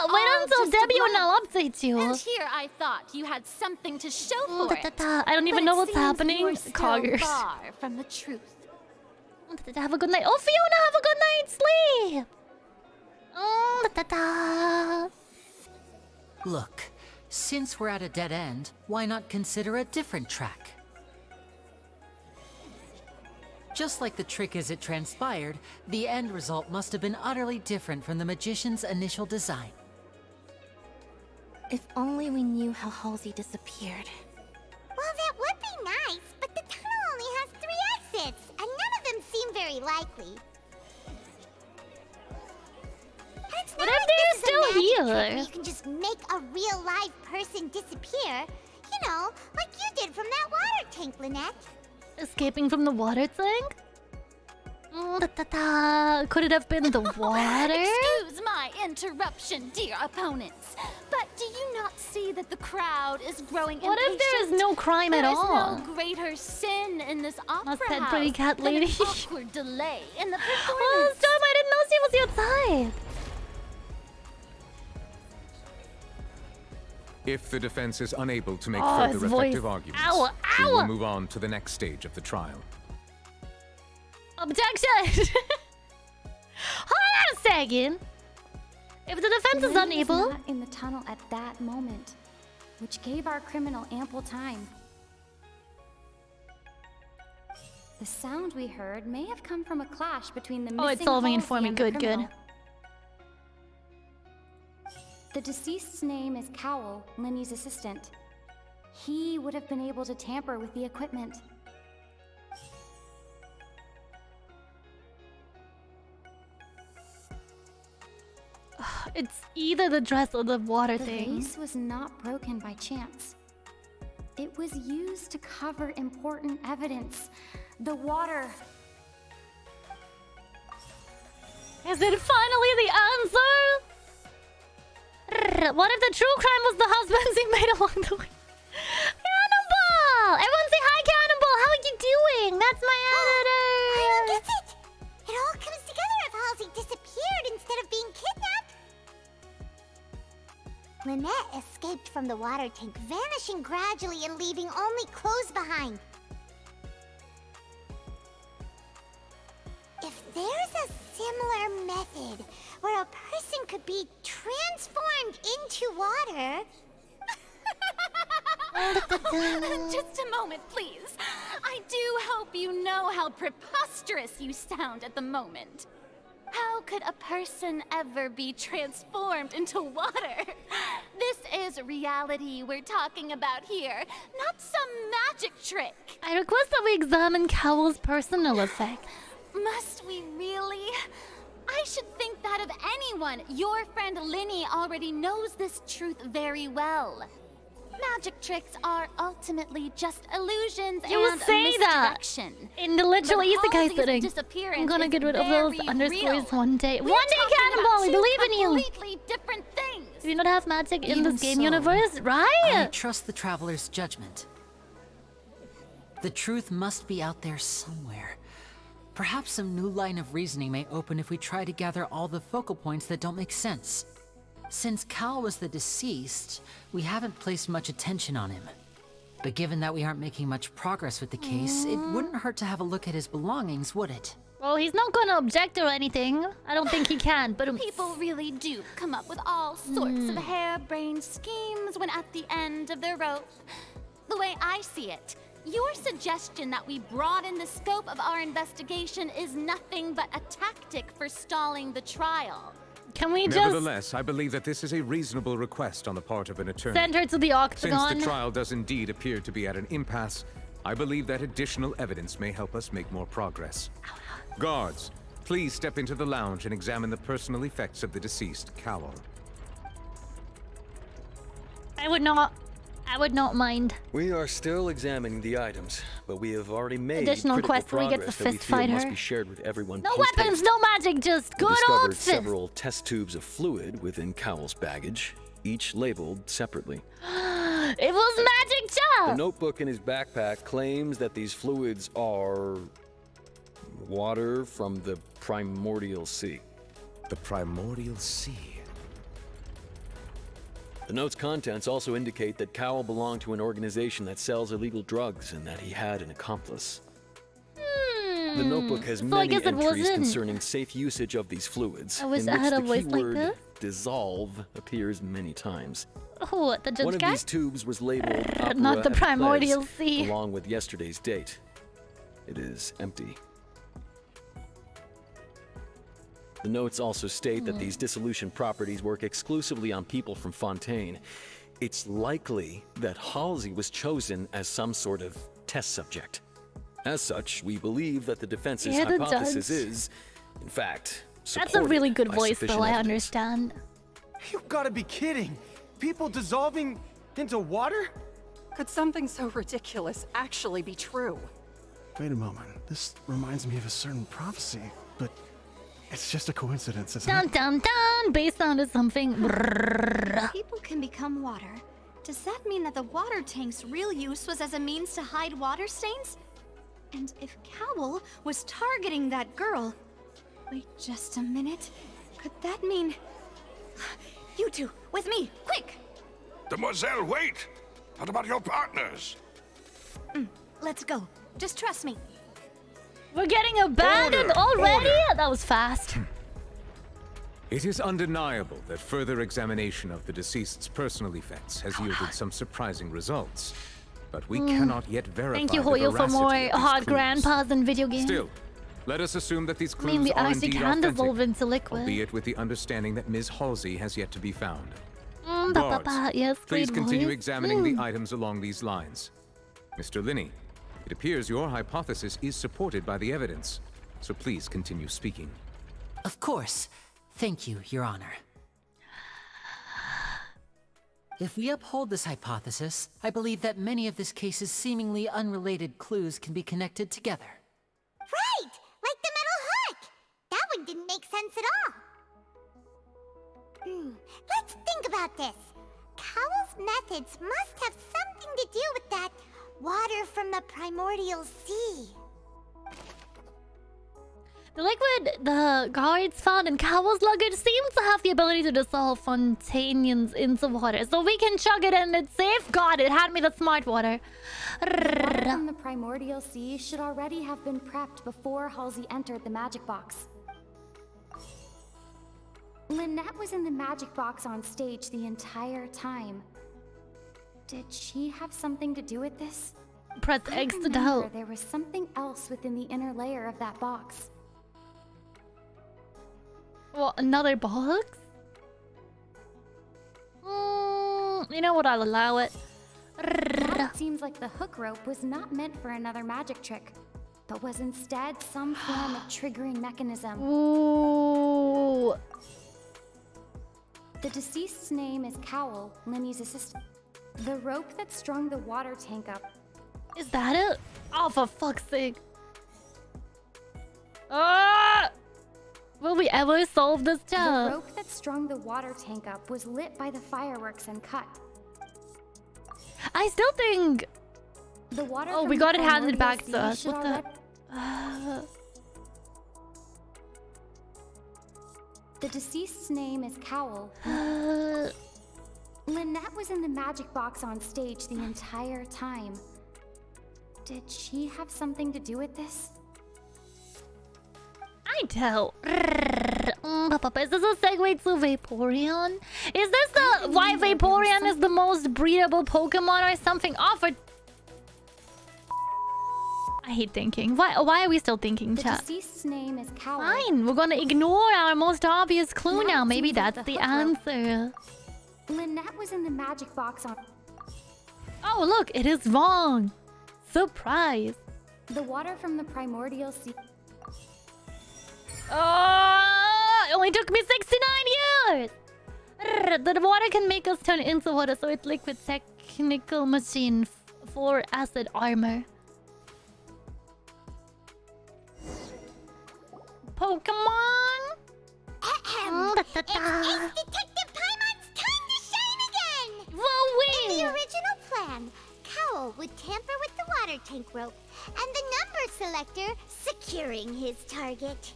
Wait until debut and I'll update you. And here I thought you had something to show for it. I don't even know what's happening. Coggers. Far from the truth. Have a good night. Oh, Fiona, have a good night's sleep. Look, since we're at a dead end, why not consider a different track? Just like the trick as it transpired, the end result must have been utterly different from the magician's initial design. If only we knew how Halsey disappeared. Well, that would be nice, but the tunnel only has 3 exits, and none of them seem very likely. And it's not like this is a magic trick where you can just make a real live person disappear. You know, like you did from that water tank, Lynette. Escaping from the water tank? Could it have been the water? Excuse my interruption, dear opponents. But do you not see that the crowd is growing impatient? What if there is no crime at all? There is no greater sin in this opera Must said house pretty cat lady. than an awkward delay in the performance. Oh, Storm, I didn't know she was your type. If the defense is unable to make further effective arguments, we will move on to the next stage of the trial. Objection! Hold on a second. If the defense is unable... was not in the tunnel at that moment, which gave our criminal ample time. The sound we heard may have come from a clash between the missing it's solving and forming. Halsey and the Good. criminal. The deceased's name is Cowell, Linny's assistant. He would have been able to tamper with the equipment. It's either the dress or the water thing. The vase was not broken by chance. It was used to cover important evidence. The water. Is it finally the answer? What if the true crime was the husbands he made along the way? Cannonball! Everyone say hi, Cannonball! How are you doing? That's my editor! I don't get it! It all comes together if Halsey disappeared instead of being kidnapped. water tank, vanishing gradually and leaving only clothes behind. If there's a similar method where a person could be transformed into water... Just a moment, please. I do hope you know how preposterous you sound at the moment. How could a person ever be transformed into water? This is reality we're talking about here, not some magic trick. I request that we examine Cowell's personal effects. Must we really? I should think that of anyone. Your friend Linny already knows this truth very well. Magic tricks are ultimately just illusions You and say that misdirection. in the literal isekai setting. Disappearance I'm gonna is get rid of those very underscores real. one day. We're One day, talking Cannonball, about I two believe in you. completely different things. Do you not have magic in Even this game so, universe, I right? trust the traveler's judgment. The truth must be out there somewhere. Perhaps some new line of reasoning may open if we try to gather all the focal points that don't make sense. Since Cal was the deceased, we haven't placed much attention on him. But given that we aren't making much progress with the case, it wouldn't hurt to have a look at his belongings, would it? Well, he's not gonna object or anything. I don't think he can, but... People really do come up with all sorts of harebrained schemes when at the end of their rope. The way I see it, your suggestion that we broaden the scope of our investigation is nothing but a tactic for stalling the trial. Can we just... Nevertheless, I believe that this is a reasonable request on the part of an attorney. send her to the octagon? Since the trial does indeed appear to be at an impasse, I believe that additional evidence may help us make more progress. Guards, please step into the lounge and examine the personal effects of the deceased Cowell. I would not mind. We are still examining the items, but we have already made Additional critical quest where we get to progress that we fist feel fight must her. be shared with everyone. No post-haste. weapons, no magic, just We good discovered old fist. several test tubes of fluid within Cowell's baggage, each labeled separately. It was magic The job! notebook in his backpack claims that these fluids are water from the primordial sea. The primordial sea? The note's contents also indicate that Cowell belonged to an organization that sells illegal drugs and that he had an accomplice. The notebook has So I many guess it entries wasn't. concerning safe usage of these fluids, I wish in I which had a the voice like keyword this. dissolve appears many times. Oh, the judge One of guy? these tubes was labeled Opera Not the et primordial Ples, sea. along with yesterday's date. It is empty. The notes also state that these dissolution properties work exclusively on people from Fontaine. It's likely that Halsey was chosen as some sort of test subject. As such, we believe that the defense's Yeah, the hypothesis judge. is, in fact, That's a really good by voice, sufficient though, I evidence. understand. You gotta be kidding! People dissolving into water? Could something so ridiculous actually be true? Wait a moment. This reminds me of a certain prophecy, but it's just a coincidence, isn't Dun it? dun dun! Bass sound is something. People can become water. Does that mean that the water tank's real use was as a means to hide water stains? And if Cowell was targeting that girl... Wait just a minute. Could that mean... You two, with me, quick! Demoiselle, wait! What about your partners? Let's go. Just trust me. We're getting abandoned Order! already? Order! That was fast. It is undeniable that further examination of the deceased's personal effects has yielded some surprising results. But we cannot yet verify Thank you, the Hoyo, for veracity more of these hot clues. grandpas in video games. Still, let us assume that these I clues mean, we are actually indeed can authentic, dissolve into liquid. albeit with the understanding that Ms. Halsey has yet to be found. Ba, ba, Guards, ba. Yes, please great continue voice. examining the items along these lines. Mr. Linney, it appears your hypothesis is supported by the evidence, so please continue speaking. Of course. Thank you, Your Honor. If we uphold this hypothesis, I believe that many of this case's seemingly unrelated clues can be connected together. Right! Like the metal heart! That one didn't make sense at all. Let's think about this. Cowell's methods must have something to do with that water from the primordial sea. The liquid the guards found in Cowell's luggage seems to have the ability to dissolve Fontainians into water. So we can chug it and it's safe. God, it had me the smart water. The water from the primordial sea should already have been prepped before Halsey entered the magic box. Lynette was in the magic box on stage the entire time. Did she have something to do with this? Press X to doubt. There was something else within the inner layer of that box. Well, another box? You know what? I'll allow it. It seems like the hook rope was not meant for another magic trick, but was instead some form of triggering mechanism. Ooh. The deceased's name is Cowell, Linny's assistant. The rope that strung the water tank up. Is that it? Oh, for fuck's sake. Ah! Will we ever solve this job? The rope that strung the water tank up was lit by the fireworks and cut. I still think... The water oh, from we got the it handed primordial back sea to us. should What already- The deceased's name is Cowell. Lynette was in the magic box on stage the entire time. Did she have something to do with this? I doubt. Is this a segue to Vaporeon? Is this the why Vaporeon is the most breedable Pokemon or something? Offered. I hate thinking. Why are we still thinking, The chat? deceased's name is Cowell. Fine, we're gonna ignore our most obvious clue now. Maybe seems like that's the the hook rope. answer. Lynette was in the magic box on... Oh, look, it is wrong. Surprise. The water from the primordial sea... Oh, it only took me 69 years. The water can make us turn into water, so it's liquid technical machine for acid armor. Pokemon. It's Detective Paimon's time to shine again! Whoa, In the original plan, Cowell would tamper with the water tank rope and the number selector securing his target.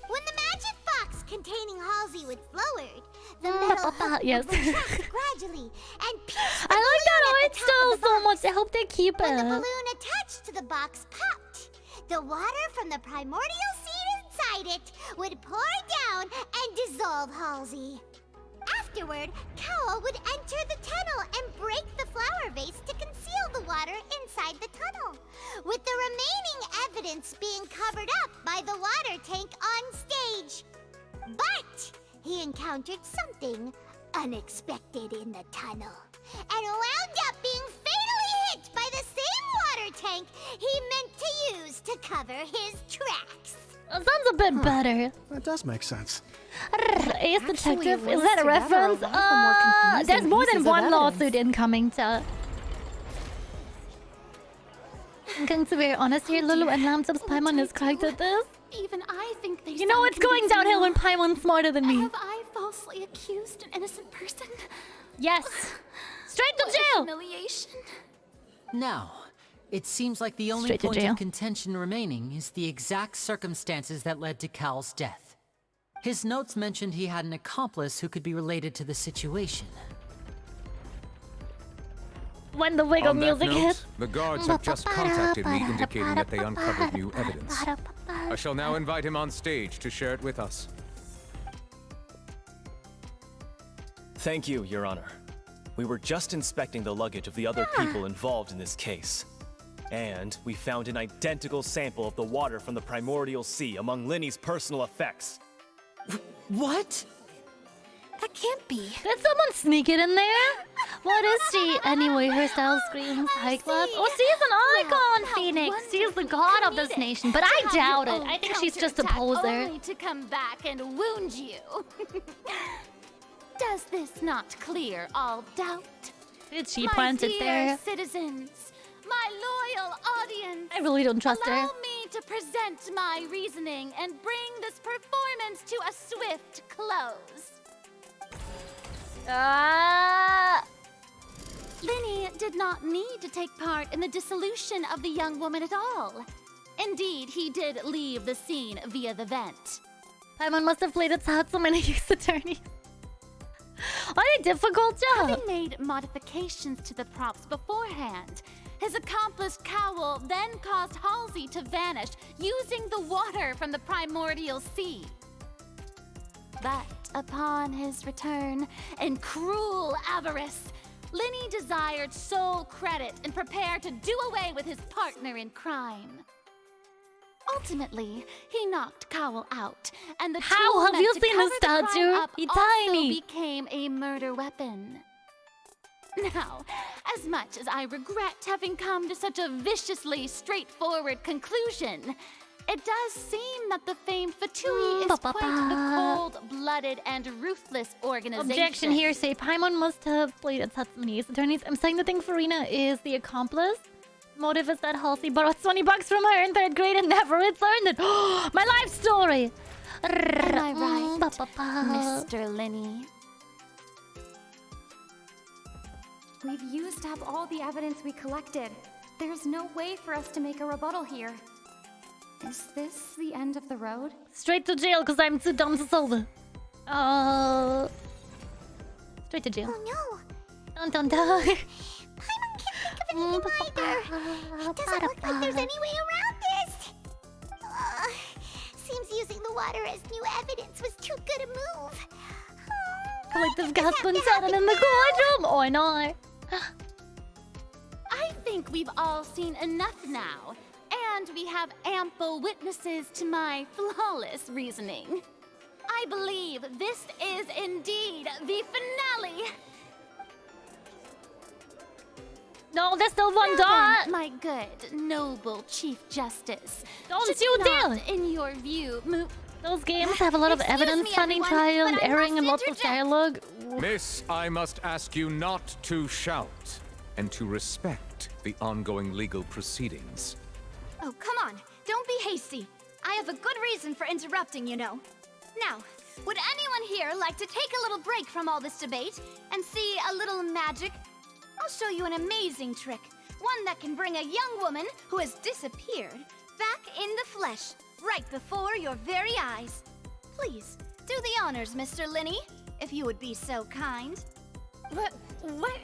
When the magic box containing Halsey was lowered, the metal hook yes. would retract gradually and pierce the I like that balloon art at the top of style the so box. much. I hope they keep When the it. balloon attached to the box popped, the water from the primordial seed inside it would pour down and dissolve Halsey. Afterward, Cowell would enter the tunnel and break the flower vase to conceal the water inside the tunnel, with the remaining evidence being covered up by the water tank on stage. But he encountered something unexpected in the tunnel and wound up being fatally hit by the same water tank he meant to use to cover his tracks. Sounds a bit better. That does make sense. Ace Detective, is linked that a together a reference? lot of the more confusing There's more than pieces of one evidence. lawsuit incoming, chat. I'm going to be honest here, Lulu and Lamtub's Paimon is correct at this. Even I think they You know it's going downhill when Paimon's smarter than me. Have I falsely accused an innocent person? Yes. Straight to What jail. humiliation. Now, it seems like the only Straight to point jail. of contention remaining is the exact circumstances that led to Cal's death. His notes mentioned he had an accomplice who could be related to the situation. When the wiggle On that music note, hits. the guards have just contacted me indicating that they uncovered new evidence. I shall now invite him on stage to share it with us. Thank you, Your Honor. We were just inspecting the luggage of the other people involved in this case. And we found an identical sample of the water from the primordial sea among Linny's personal effects. What? That can't be. Did someone sneak it in there? What is she anyway? Her style screams high class. Oh, she's an icon, Phoenix. She's the god of this nation, but I doubt it. I think she's just a poser. Only to come back and wound you. Does this not clear all doubt? Did she plant it there? My dear citizens, my loyal audience, I really don't trust her. allow me to present my reasoning and bring this performance to a swift close. Linny did not need to take part in the dissolution of the young woman at all. Indeed, he did leave the scene via the vent. Paimon must have played its heart so many youth attorneys. Are they difficult, job? Having made modifications to the props beforehand, his accomplice Cowl then caused Halsey to vanish using the water from the primordial sea. But upon his return, in cruel avarice, Linny desired sole credit and prepared to do away with his partner in crime. Ultimately, he knocked Cowl out, and the How tool have meant you to seen cover the the crime statue? up It's also tiny. became a murder weapon. Now, as much as I regret having come to such a viciously straightforward conclusion, it does seem that the famed Fatui is quite the cold-blooded and ruthless organization. Objection here, say Paimon must have played its heart so many youth attorneys. I'm saying the thing Farina is the accomplice. Motive is that Halsey borrowed 20 bucks from her in 3rd grade and never returned it. My life story! Am I right, Mr. Linny? We've used up all the evidence we collected. There's no way for us to make a rebuttal here. Is this the end of the road? Straight to jail because I'm too dumb to solve it. Straight to jail. Oh no! Dun dun dun. Paimon can't think of anything either. It doesn't look like there's any way around this. Seems using the water as new evidence was too good a move. Collective gasp and sudden in the courtroom, or not. I think we've all seen enough now, and we have ample witnesses to my flawless reasoning. I believe this is indeed the finale. No, there's still one Now dot. then, my good, noble Chief Justice. Don't should you not, dare. in your view, Those games have a lot of Excuse evidence, me, funny everyone, trial, but and I airing, must and lots of interject. dialogue. Miss, I must ask you not to shout and to respect the ongoing legal proceedings. Oh, come on. Don't be hasty. I have a good reason for interrupting, you know. Now, would anyone here like to take a little break from all this debate and see a little magic? I'll show you an amazing trick. One that can bring a young woman who has disappeared back in the flesh, right before your very eyes. Please, do the honors, Mr. Linny, if you would be so kind. What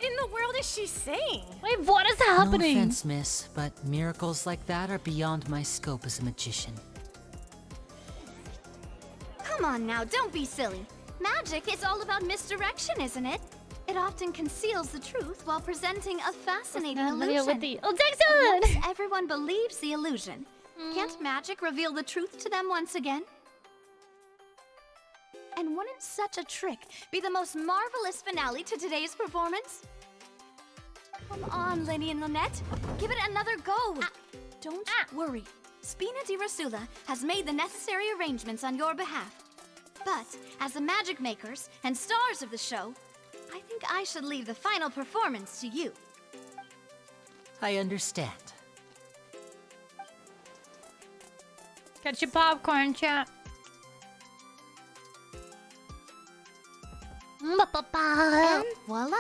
in the world is she saying? Wait, what is happening? No offense, miss, but miracles like that are beyond my scope as a magician. Come on now, don't be silly. Magic is all about misdirection, isn't it? It often conceals the truth while presenting a fascinating illusion. With the objection! Once everyone believes the illusion, can't magic reveal the truth to them once again? And wouldn't such a trick be the most marvelous finale to today's performance? Come on, Linny and Lynette. Give it another go. Don't worry. Spina di Rasula has made the necessary arrangements on your behalf. But as the magic makers and stars of the show, I think I should leave the final performance to you. I understand. Catch your popcorn, chat. And voila.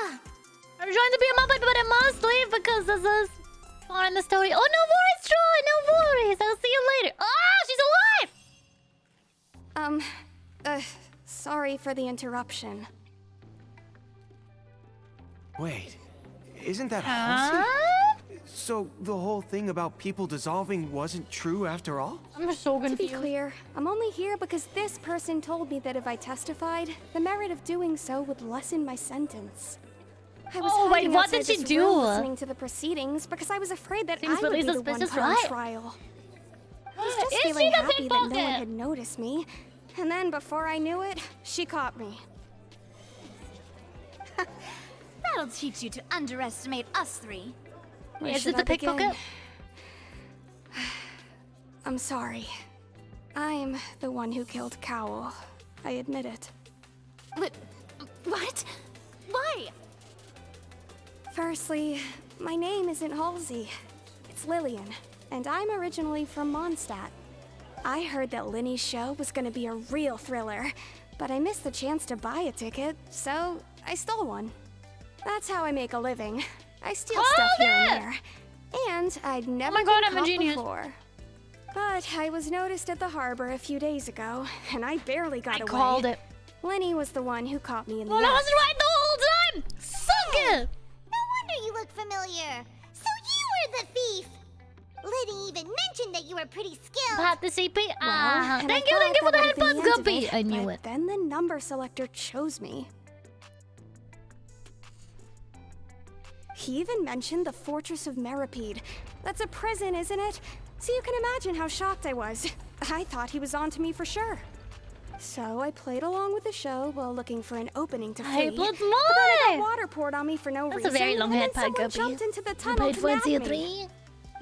I'm trying to be a Muppet, but I must leave because this is far in the story. Oh, no worries, Troy. No worries. I'll see you later. Ah, she's alive! Sorry for the interruption. Wait, isn't that Huh? Halsey? So the whole thing about people dissolving wasn't true after all? I'm so To be confused. clear, I'm only here because this person told me that if I testified, the merit of doing so would lessen my sentence. I was Oh, wait, hiding what outside did she this do? room listening to the proceedings because I was afraid that Seems I would really be the one suspicious, put on right? trial. I was just Is she feeling the happy that no one pickpocket? had noticed me, and then before I knew it, she caught me. That'll teach you to underestimate us three. Where Is should it the I begin? pickpocket? I'm sorry. I'm the one who killed Cowl. I admit it. What? Why? Firstly, my name isn't Halsey. It's Lillian, and I'm originally from Mondstadt. I heard that Linny's show was gonna be a real thriller, but I missed the chance to buy a ticket, so I stole one. That's how I make a living. I steal stuff here and there. And I'd never my God, been I'm a caught genius. before. But I was noticed at the harbor a few days ago, and I barely got away. I called it. Lenny was the one who caught me in the Well, I act. was right the whole time! Suck it! No wonder you look familiar. So you were the thief. Lenny even mentioned that you were pretty skilled. Got the CP. And Thank I you thought for the that would've been headphones, end of Guppy. it, I knew but it. Then the number selector chose me. He even mentioned the Fortress of Meripede. That's a prison, isn't it? So you can imagine how shocked I was. I thought he was on to me for sure. So I played along with the show while looking for an opening to flee. Hey, blood But then I more! got water poured on me for no That's reason. a very long and then head pad, someone Guppy. jumped into the You tunnel played to for nab me. 3.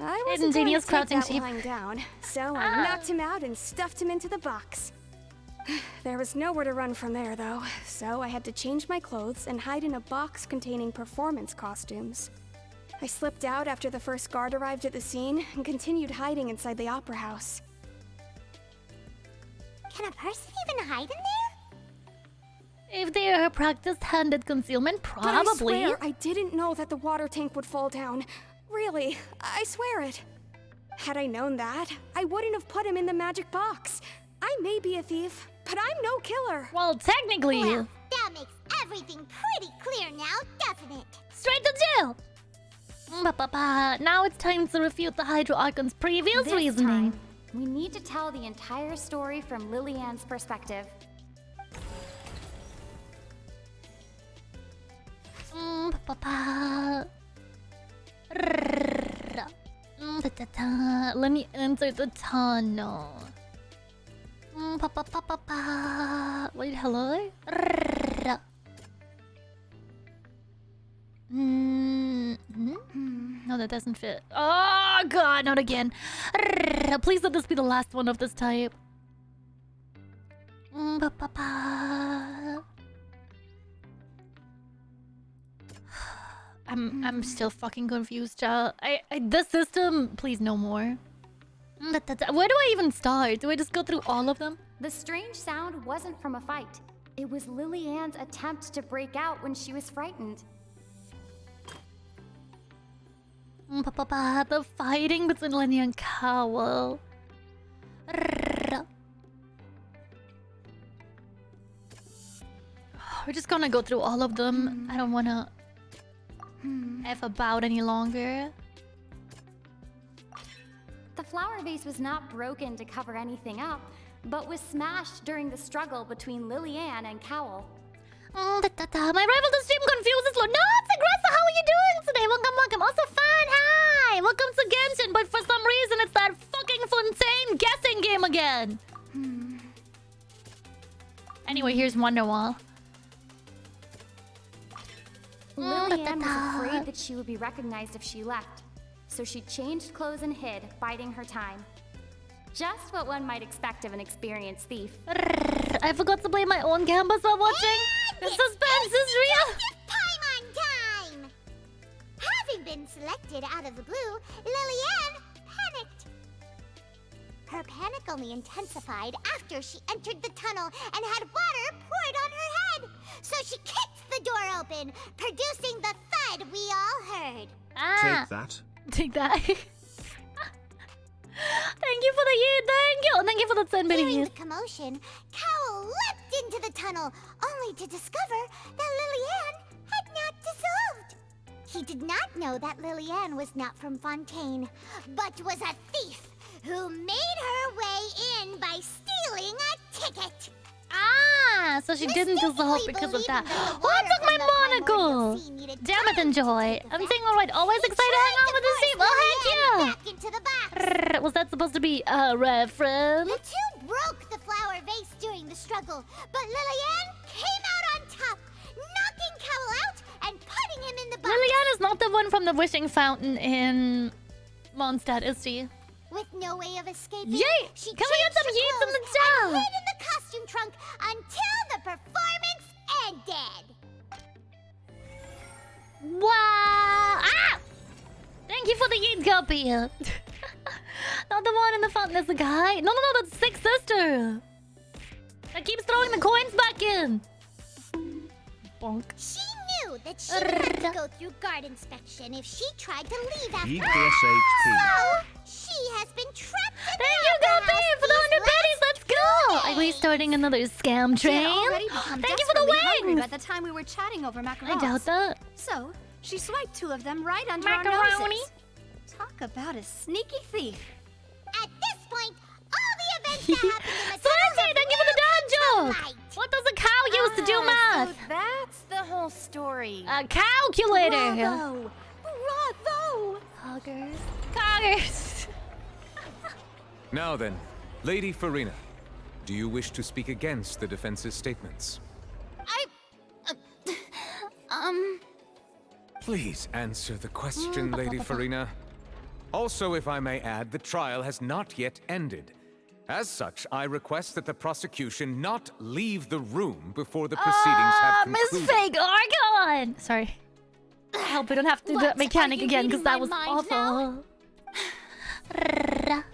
I wasn't going to Ingenious take crouching that sheep. lying down, so I knocked him out and stuffed him into the box. There was nowhere to run from there, though, so I had to change my clothes and hide in a box containing performance costumes. I slipped out after the first guard arrived at the scene and continued hiding inside the opera house. Can a person even hide in there? If they are practiced handed concealment, But I probably. swear I didn't know that the water tank would fall down. Really, I swear it. Had I known that, I wouldn't have put him in the magic box. I may be a thief, but I'm no killer. Well, technically. Well, that makes everything pretty clear now, doesn't it? Straight to jail! Now it's time to refute the Hydro Archon's previous This reasoning. time, we need to tell the entire story from Lilian's perspective. Let me enter the tunnel. Wait, hello? No, that doesn't fit. Oh god, not again. Please let this be the last one of this type. I'm still fucking confused, child. This system, please no more. Where do I even start? Do I just go through all of them? The strange sound wasn't from a fight. It was Lilian's attempt to break out when she was frightened. The fighting between Lenny and Cowell. We're just gonna go through all of them. I don't wanna F about any longer. The flower vase was not broken to cover anything up, but was smashed during the struggle between Lilian and Cowell. My rival to stream confuses Lord. No, it's aggressive. How are you doing today? Welcome. Also fun. Hi. Welcome to Genshin, but for some reason it's that fucking Fontaine guessing game again. Anyway, here's Wonderwall. Lilian was afraid that she would be recognized if she left, so she changed clothes and hid, biding her time. Just what one might expect of an experienced thief. I forgot to play my own campus while watching. The suspense is real. Time! Having been selected out of the blue, Lilian panicked. Her panic only intensified after she entered the tunnel and had water poured on her head. So she kicked the door open, producing the thud we all heard. Take that. Take that. Thank you for the year. Thank you for the 10 During minutes. the commotion, Cowell leapt into the tunnel, only to discover that Lilian had not dissolved. He did not know that Lilian was not from Fontaine, but was a thief who made her way in by stealing a ticket. So she didn't dissolve because of that. Oh, I took my monocle! Damn it, enjoy. I'm doing alright. Always excited to hang out with the team. Oh, thank you! Into the box. Was that supposed to be a reference? The two broke the flower vase during the struggle, but Lilian came out on top, knocking Cowell out and putting him in the box. Lilian is not the one from the wishing fountain in Mondstadt, is she? With no way of escaping, Yay! she Can we get some changed yeets her in the clothes chat? and hid in the costume trunk until the performance ended. Wow! Ah! Thank you for the yeet, Guppy. Not the one in the fountain, that's the guy. No, that's Sick Sister. That keeps throwing the coins back in. Bonk. She knew knew that she would have to go through guard inspection if she tried to leave after Eat all. this HP. So, she has been trapped in There you go, babe, for the 100 pennies. Let's go. Are we starting another scam She train? had already become Thank you for the desperately hungry wings. by the time we were chatting over macarons. I doubt that. So, she swiped 2 of them right under Macaroni. our noses. Talk about a sneaky thief. At this point, all the events that happened in the Swansea, thank you for the dad joke. What does a cow use to do math? So that's the whole story. A calculator. Bravo! Bravo! Coggers. Coggers. Now then, Lady Farina, do you wish to speak against the defense's statements? Please answer the question, Lady Farina. Also, if I may add, the trial has not yet ended. As such, I request that the prosecution not leave the room before the proceedings have concluded. Miss Fake Archon! Sorry. I hope we don't have to do that mechanic again, because that was awful.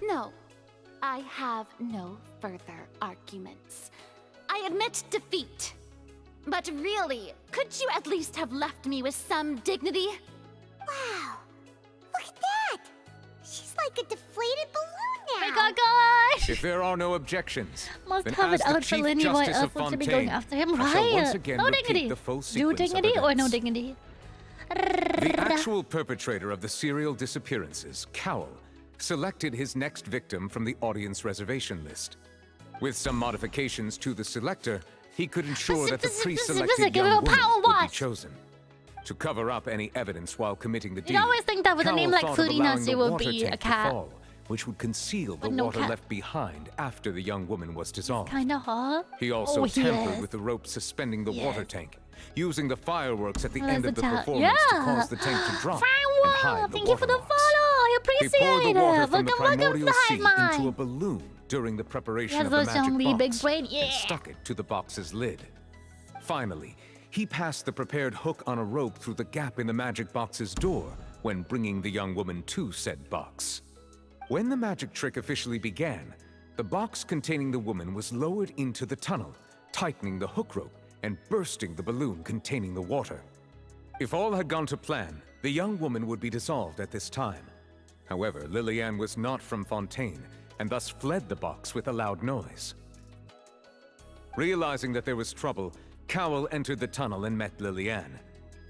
No, I have no further arguments. I admit defeat. But really, could you at least have left me with some dignity? Wow, look at that! She's like a deflated balloon now. Hey, gosh! If there are no objections, Must then have as it the out for Chief Lindy Boy Justice of else to be going Fontaine, after him, I shall once right? again No repeat dignity. the full Do sequence of dignity or no events. dignity? The actual perpetrator of the serial disappearances, Cowl, selected his next victim from the audience reservation list. With some modifications to the selector, he could ensure that the pre-selected young woman would be chosen. To cover up any evidence while committing the deed, You'd always think that with a Cowl name like thought of Farina, allowing she the would water be a tank to cat. fall, which would conceal the But no water cat. left behind after the young woman was dissolved. Kinda hot. He also Oh, tampered yes. with the rope suspending the Yes. water tank, using the fireworks at the Oh, end that's of the a ta- performance to yeah. cause the tank to drop Wow, and hide the thank you for the water follow. I He appreciate poured the water it. from the Welcome, primordial welcome, sea Sideline. into a balloon during the preparation Yes, of the those magic only box big brain, and yeah. stuck it to the box's lid. Finally, he passed the prepared hook on a rope through the gap in the magic box's door when bringing the young woman to said box. When the magic trick officially began, the box containing the woman was lowered into the tunnel, tightening the hook rope and bursting the balloon containing the water. If all had gone to plan, the young woman would be dissolved at this time. However, Lillian was not from Fontaine, and thus fled the box with a loud noise. Realizing that there was trouble, Cowl entered the tunnel and met Lillian.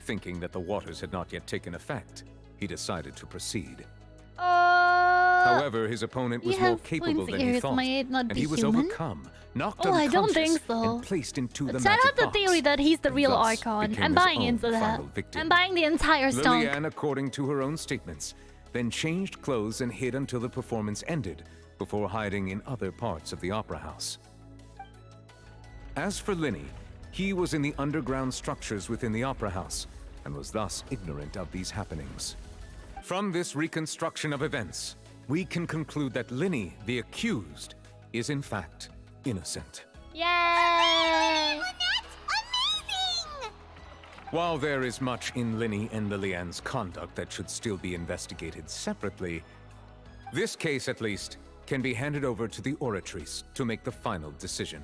Thinking that the waters had not yet taken effect, he decided to proceed. However, his opponent was you more have capable pointy than he ears, thought, might it not and be he was human? overcome, knocked Oh, I unconscious, don't think so. and placed into the But magic I have the box. theory that he's the and real thus Archon. became I'm his buying own into that. final victim. I'm buying the entire stonk. Lillian, according to her own statements, then changed clothes and hid until the performance ended, before hiding in other parts of the opera house. As for Linny, he was in the underground structures within the opera house, and was thus ignorant of these happenings. From this reconstruction of events, we can conclude that Linny, the accused, is in fact innocent. Yay! While there is much in Linny and Lillian's conduct that should still be investigated separately, this case, at least, can be handed over to the Oratrice to make the final decision.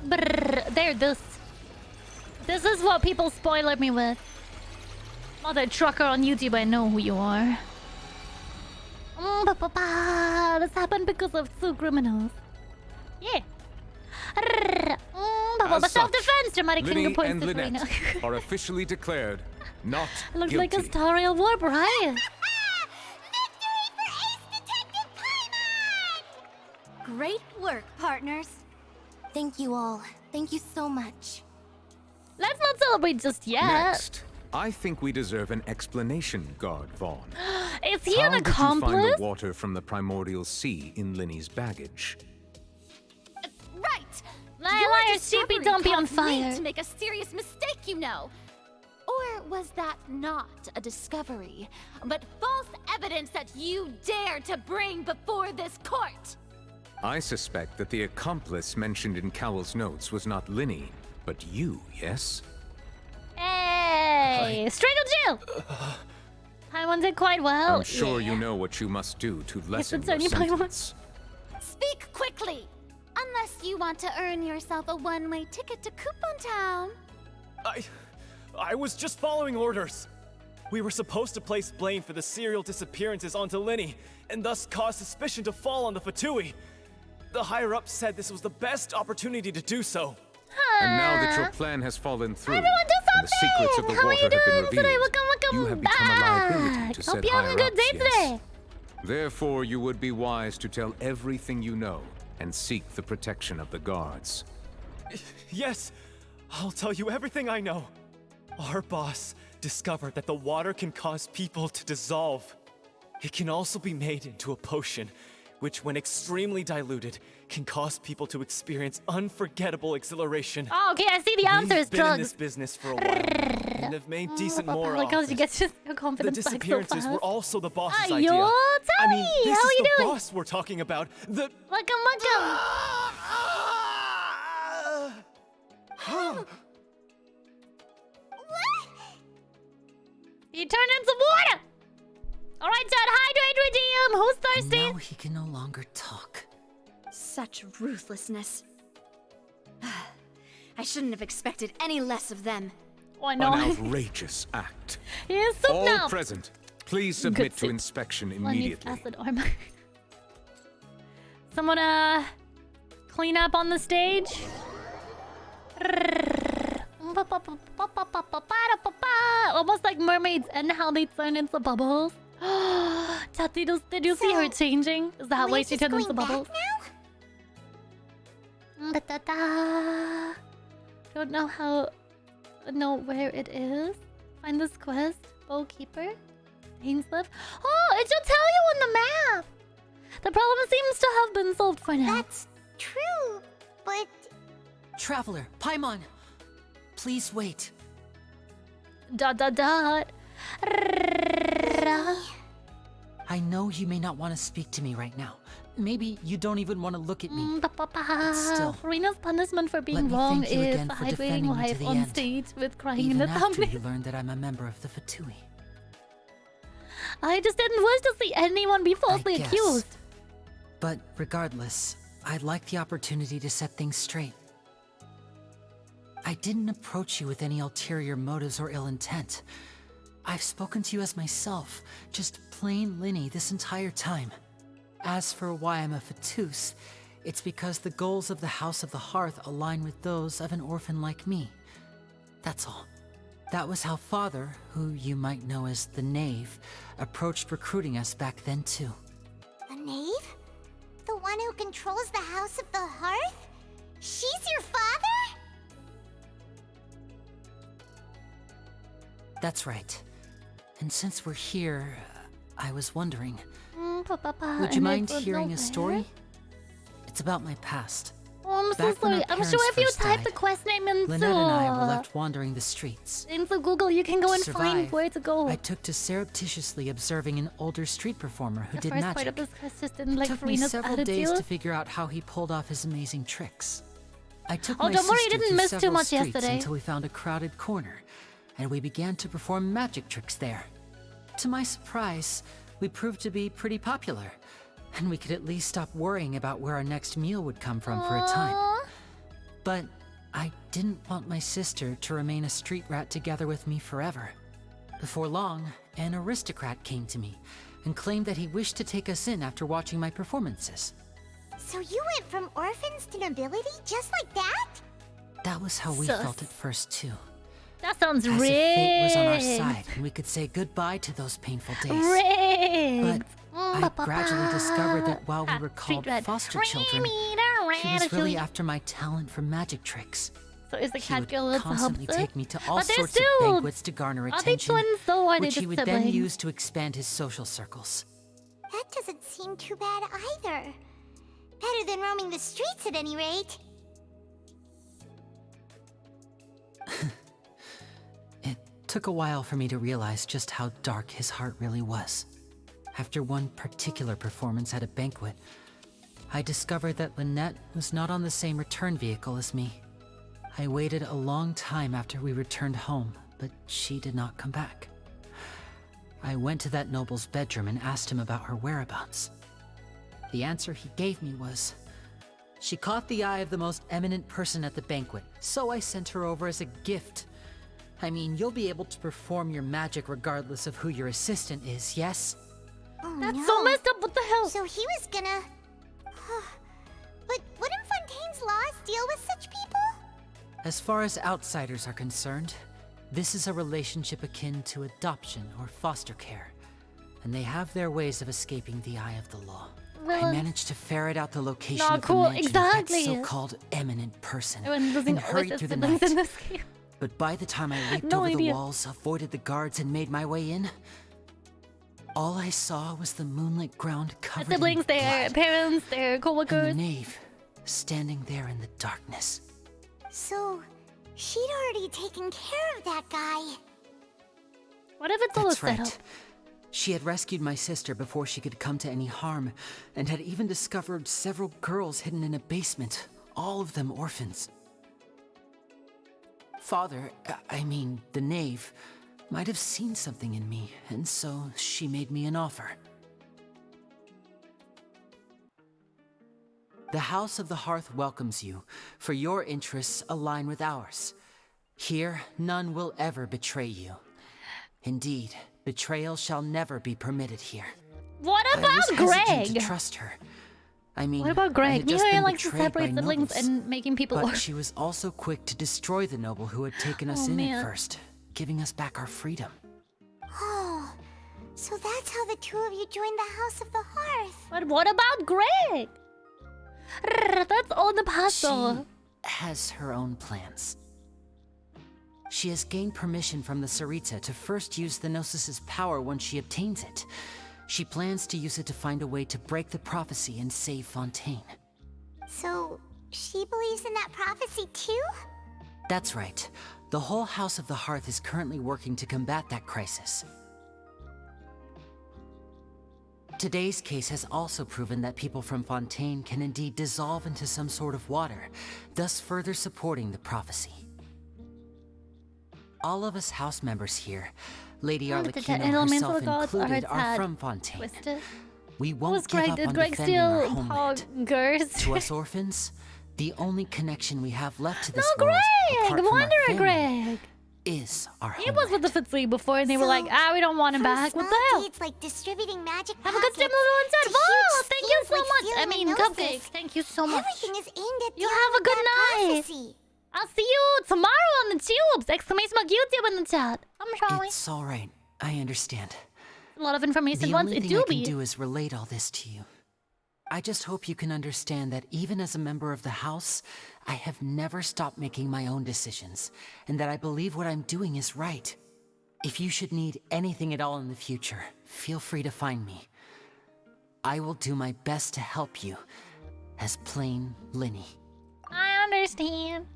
Brrr, there, this is what people spoiler me with. Mother trucker on YouTube, I know who you are. This happened because of 2 criminals. Yeah. As Self-defense, such, dramatic finger Linny points and to Lynette Farina. are officially declared not It looks guilty. like a Starial Warp, right? Great work, partners. Thank you all. Thank you so much. Let's not celebrate just yet. Next, I think we deserve an explanation, Guard Vaughn. Is he How an did you find accomplice? the water from the primordial sea in Linny's baggage? Right! Liar, Your liar, sheepy, discovery don't be on caused me fire. to make a serious mistake, you know. Or was that not a discovery, but false evidence that you dare to bring before this court? I suspect that the accomplice mentioned in Cowell's notes was not Linny, but you, yes? Hey! Straight to jail! Paimon did quite well. I'm sure yeah. you know what you must do to lessen it's your only Paimon. sentence. Speak quickly! Unless you want to earn yourself a one-way ticket to Coupon Town. I was just following orders. We were supposed to place blame for the serial disappearances onto Linny, and thus cause suspicion to fall on the Fatui. The higher-ups said this was the best opportunity to do so. And now that your plan has fallen through, Everyone do and the secrets of the How are water you have been doing today? revealed, Welcome you have become a liability to Hope said you're having a good higher-ups, day yes. today. Therefore, you would be wise to tell everything you know and seek the protection of the guards. Yes, I'll tell you everything I know. Our boss discovered that the water can cause people to dissolve. It can also be made into a potion, which when extremely diluted, can cause people to experience unforgettable exhilaration. Oh, okay, I see the answer is We've been in drugs. this business for a while, and have made decent more Like off how it. she gets your The confidence back so disappearances fast. were also the boss's Ayo, idea. I mean, Tony, this how is you the doing? boss we're talking about. The Welcome. He turned into water! Alright, Chad, hydrate redeem! Who's thirsty? Now he can no longer talk. Such ruthlessness. I shouldn't have expected any less of them. Why An not? outrageous act. He is soup All now. present, please submit Good to soup. inspection One needs immediately. acid armor. Someone clean up on the stage. Almost like mermaids and how they turn into bubbles. Tati, did you see her changing? Is that why she turned into bubbles? Don't know where it is. Find this quest. Bowkeeper. Ainsliff. Oh, it should tell you on the map. The problem seems to have been solved for now. That's true, but... Traveler, Paimon, please wait. ... I know you may not want to speak to me right now. Maybe you don't even want to look at me. But still, Rena's punishment for let being me wrong thank you is again for defending hydrating me to wife the on end. stage with crying Even in the after thumbnail. you learned that I'm a member of the Fatui. I just didn't wish to see anyone be falsely guess. accused. But regardless, I'd like the opportunity to set things straight. I didn't approach you with any ulterior motives or ill intent. I've spoken to you as myself, just plain Linny this entire time. As for why I'm a Fatus, it's because the goals of the House of the Hearth align with those of an orphan like me. That's all. That was how Father, who you might know as the Knave, approached recruiting us back then too. The knave? The one who controls the House of the Hearth? She's your father? That's right. And since we're here, I was wondering, would you mind hearing a story? It's about my past. Oh, I'm so Back when sorry. our I'm parents sure if you first type died, the quest name into Lynette and I were left wandering the streets. into Google, you can go To and find survive, where to go. I took to surreptitiously observing an older street performer who The did first magic. part of this quest just didn't like It took me Rena's several attitude. days to figure out how he pulled off his amazing tricks. I took Oh, my don't worry, you sister didn't through miss too several much streets yesterday. until we found a crowded corner, and we began to perform magic tricks there. To my surprise, we proved to be pretty popular, and we could at least stop worrying about where our next meal would come from for a time. But I didn't want my sister to remain a street rat together with me forever. Before long, an aristocrat came to me and claimed that he wished to take us in after watching my performances. So you went from orphans to nobility just like that? That was how we Sus. felt at first too. That sounds As rigged. if fate was on our side and we could say goodbye to those painful days. Rigged. But I gradually discovered that while we were called foster children, she was really after my talent for magic tricks. So is the He cat would girl constantly take me to all But they're sorts of still- banquets to garner Are they attention, twins though, or are they which he just would then siblings? use to expand his social circles. That doesn't seem too bad either. Better than roaming the streets at any rate. It took a while for me to realize just how dark his heart really was. After one particular performance at a banquet, I discovered that Lynette was not on the same return vehicle as me. I waited a long time after we returned home, but she did not come back. I went to that noble's bedroom and asked him about her whereabouts. The answer he gave me was, she caught the eye of the most eminent person at the banquet, so I sent her over as a gift. I mean, you'll be able to perform your magic regardless of who your assistant is, yes? Oh, That's no. so messed up. What the hell? So he was gonna... But wouldn't Fontaine's laws deal with such people? As far as outsiders are concerned, this is a relationship akin to adoption or foster care, and they have their ways of escaping the eye of the law. Well, I managed to ferret out the location not of the cool, mansion exactly. of that so-called eminent person Everyone doesn't and hurried always through the have siblings night. in this game. But by the time I leaped No over idea. the walls, avoided the guards, and made my way in, all I saw was the moonlit ground covered Siblings, in their blood, parents, their and co-workers. the knave standing there in the darkness. So, she'd already taken care of that guy. What if it's all a That's setup? right. She had rescued my sister before she could come to any harm, and had even discovered several girls hidden in a basement, all of them orphans. Father, I mean, the knave, might have seen something in me, and so she made me an offer. The House of the Hearth welcomes you, for your interests align with ours. Here, none will ever betray you. Indeed, betrayal shall never be permitted here. What I was about hesitant to Greg? trust her. I mean, What about I Greg? had You just know, he been likes to betrayed by separate siblings nobles, and making people. but she was also quick to destroy the noble who had taken us Oh, in man. at first, giving us back our freedom. Oh, so that's how the two of you joined the House of the Hearth. But what about Greg? That's all in the past, though. She has her own plans. She has gained permission from the Sarita to first use the Gnosis' power when she obtains it. She plans to use it to find a way to break the prophecy and save Fontaine. So, she believes in that prophecy too? That's right. The whole House of the Hearth is currently working to combat that crisis. Today's case has also proven that people from Fontaine can indeed dissolve into some sort of water, thus further supporting the prophecy. All of us house members here, Lady Arlecchino elemental herself gods included, are are tad from Fontaine. twisted. We What won't was give Greg? up Did on Greg defending our steal homeland. poggers? To us orphans, the only connection we have left to No, this world, Greg! apart from our Wanderer family, Greg! is our He home. was with the Fitzy before, and they were like, we don't want him From back. What small the hell? deeds like distributing magic Have a good stream, packets little to inside. Wow, huge thank you schemes so like much. I stealing mean, a Cupcake, Gnosis. thank you so much. Everything is aimed at You dealing have a with good that night. prophecy. I'll see you tomorrow on the tubes! Exclamation mark YouTube in the chat. I'm sorry. It's all right. I understand. A lot of information The once. only It thing do I can be. do is relate all this to you. I just hope you can understand that even as a member of the House, I have never stopped making my own decisions, and that I believe what I'm doing is right. If you should need anything at all in the future, feel free to find me. I will do my best to help you, as plain Linny. I understand.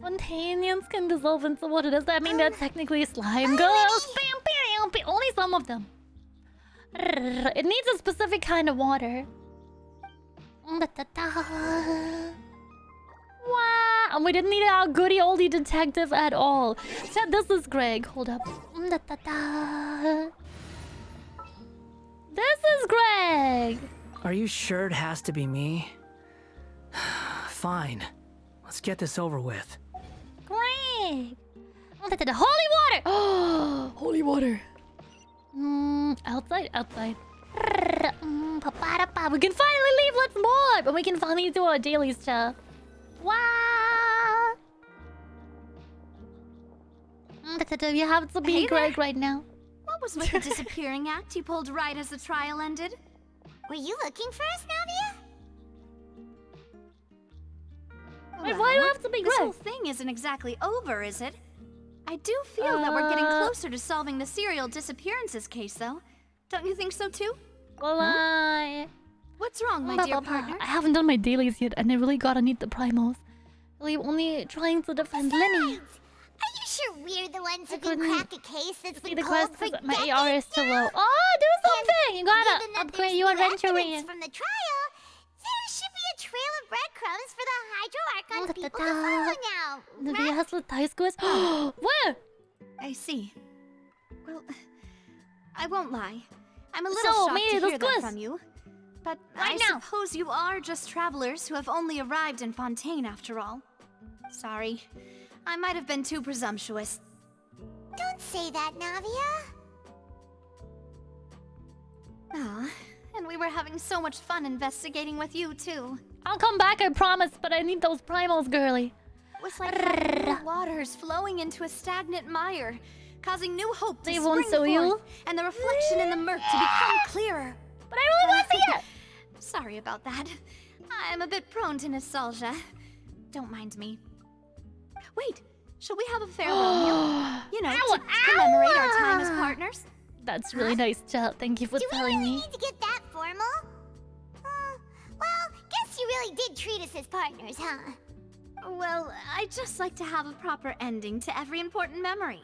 Fontanians can dissolve into what it is. I mean, that's technically slime girls. Bam, bam, bam. Only some of them. It needs a specific kind of water. Wow. And we didn't need our goody oldie detective at all. Chat, this is Greg. Hold up. This is Greg. Are you sure it has to be me? Fine. Let's get this over with. Greg. Holy water. Oh, holy water. Outside, outside. We can finally leave. Let's mob, and we can finally do our daily stuff. Wow. You have to be Hey Greg there. right now. What was with the disappearing act you pulled right as the trial ended? Were you looking for us, Navia? Wait, why do I have to be This Greg? whole thing isn't exactly over, is it? I do feel that we're getting closer to solving the serial disappearances case, though. Don't you think so too? Well, What's wrong, my dear partner? I haven't done my dailies yet, and I really gotta need the primals. Really, only trying to defend Lenny. Are you sure we're the ones who can couldn't crack a case that's See been the cold quest, for my decades AR is too now? low. Oh, do something! You gotta Given that upgrade there's your new evidence adventuring. from the trial, there should be a trail of breadcrumbs for the Hydro Archon's people to follow now. The right? Viaslet Dice Quest. Where? I see. Well, I won't lie. I'm a little So, shocked maybe to this hear that quiz. from you. But Right I now. suppose you are just travelers who have only arrived in Fontaine after all. Sorry. I might have been too presumptuous. Don't say that, Navia. Aw, and we were having so much fun investigating with you, too. I'll come back, I promise, but I need those primals, girly. It was like having new waters flowing into a stagnant mire, causing new hope to They spring won't show forth, you? and the reflection in the murk to become clearer. But I really want to see it! Sorry about that. I'm a bit prone to nostalgia. Don't mind me. Wait, should we have a farewell meal? You know, to commemorate our time as partners? That's really nice, chat. Thank you for telling me. Need to get that formal? Well, guess you really did treat us as partners, huh? Well, I'd just like to have a proper ending to every important memory.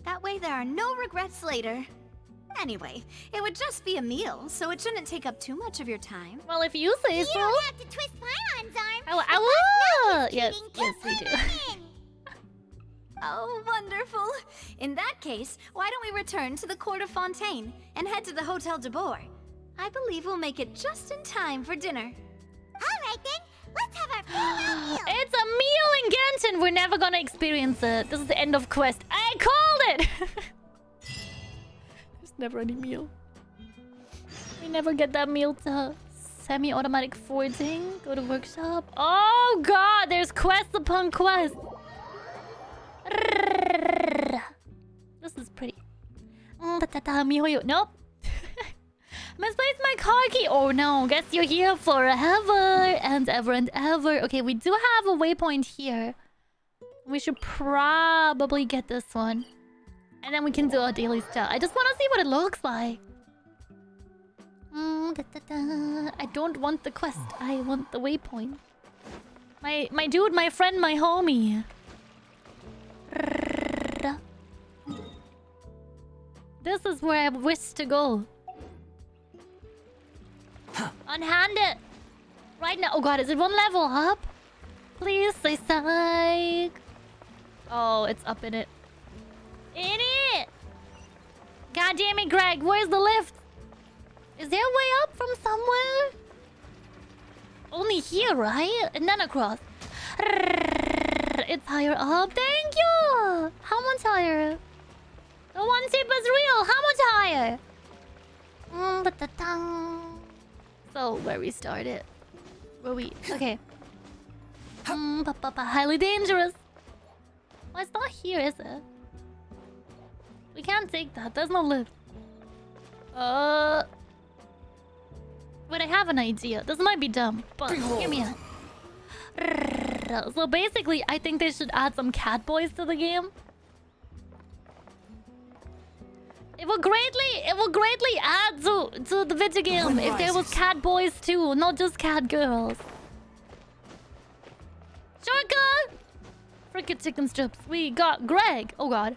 That way there are no regrets later. Anyway, it would just be a meal, so it shouldn't take up too much of your time. Well, if you say so. You don't have to twist Pylon's arm. I will! Yes, we do. Oh, wonderful. In that case, why don't we return to the Court of Fontaine and head to the Hotel de Boer? I believe we'll make it just in time for dinner. Alright then, let's have our farewell meal. It's a meal in Genshin! We're never gonna experience it. This is the end of quest. I called it! There's never any meal. We never get that meal to semi-automatic forging. Go to workshop. Oh god, there's quest upon quest. This is pretty. Nope. Misplaced my car key. Oh no, guess you're here forever and ever and ever. Okay, we do have a waypoint here. We should probably get this one. And then we can do our daily stuff. I just want to see what it looks like. I don't want the quest. I want the waypoint. My dude, my friend, my homie. This is where I wish to go. Unhand it! Right now. Oh god, is it one level up? Please say psych. Oh, it's up in it. In it! God damn it, Greg. Where's the lift? Is there a way up from somewhere? Only here, right? And then across. It's higher up. Thank you! How much higher? The one tip is real. How much higher? So, where we started. Where we... Okay. Highly dangerous. Well, it's not here, is it? We can't take that. There's no lift. But I have an idea. This might be dumb, but hear me out. So basically, I think they should add some cat boys to the game. It will greatly add to the video game if there was cat boys too, not just cat girls. Shortcut! Frickin' chicken strips. We got Greg. Oh god.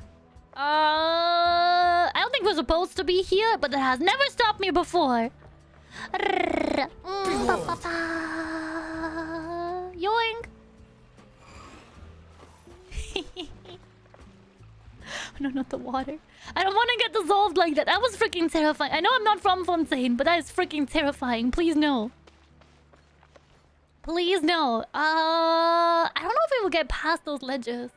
I don't think we're supposed to be here, but that has never stopped me before. Yoink. No, not the water. I don't want to get dissolved like that. That was freaking terrifying. I know I'm not from Fontaine, but that is freaking terrifying. Please no. Please no. I don't know if we will get past those ledges.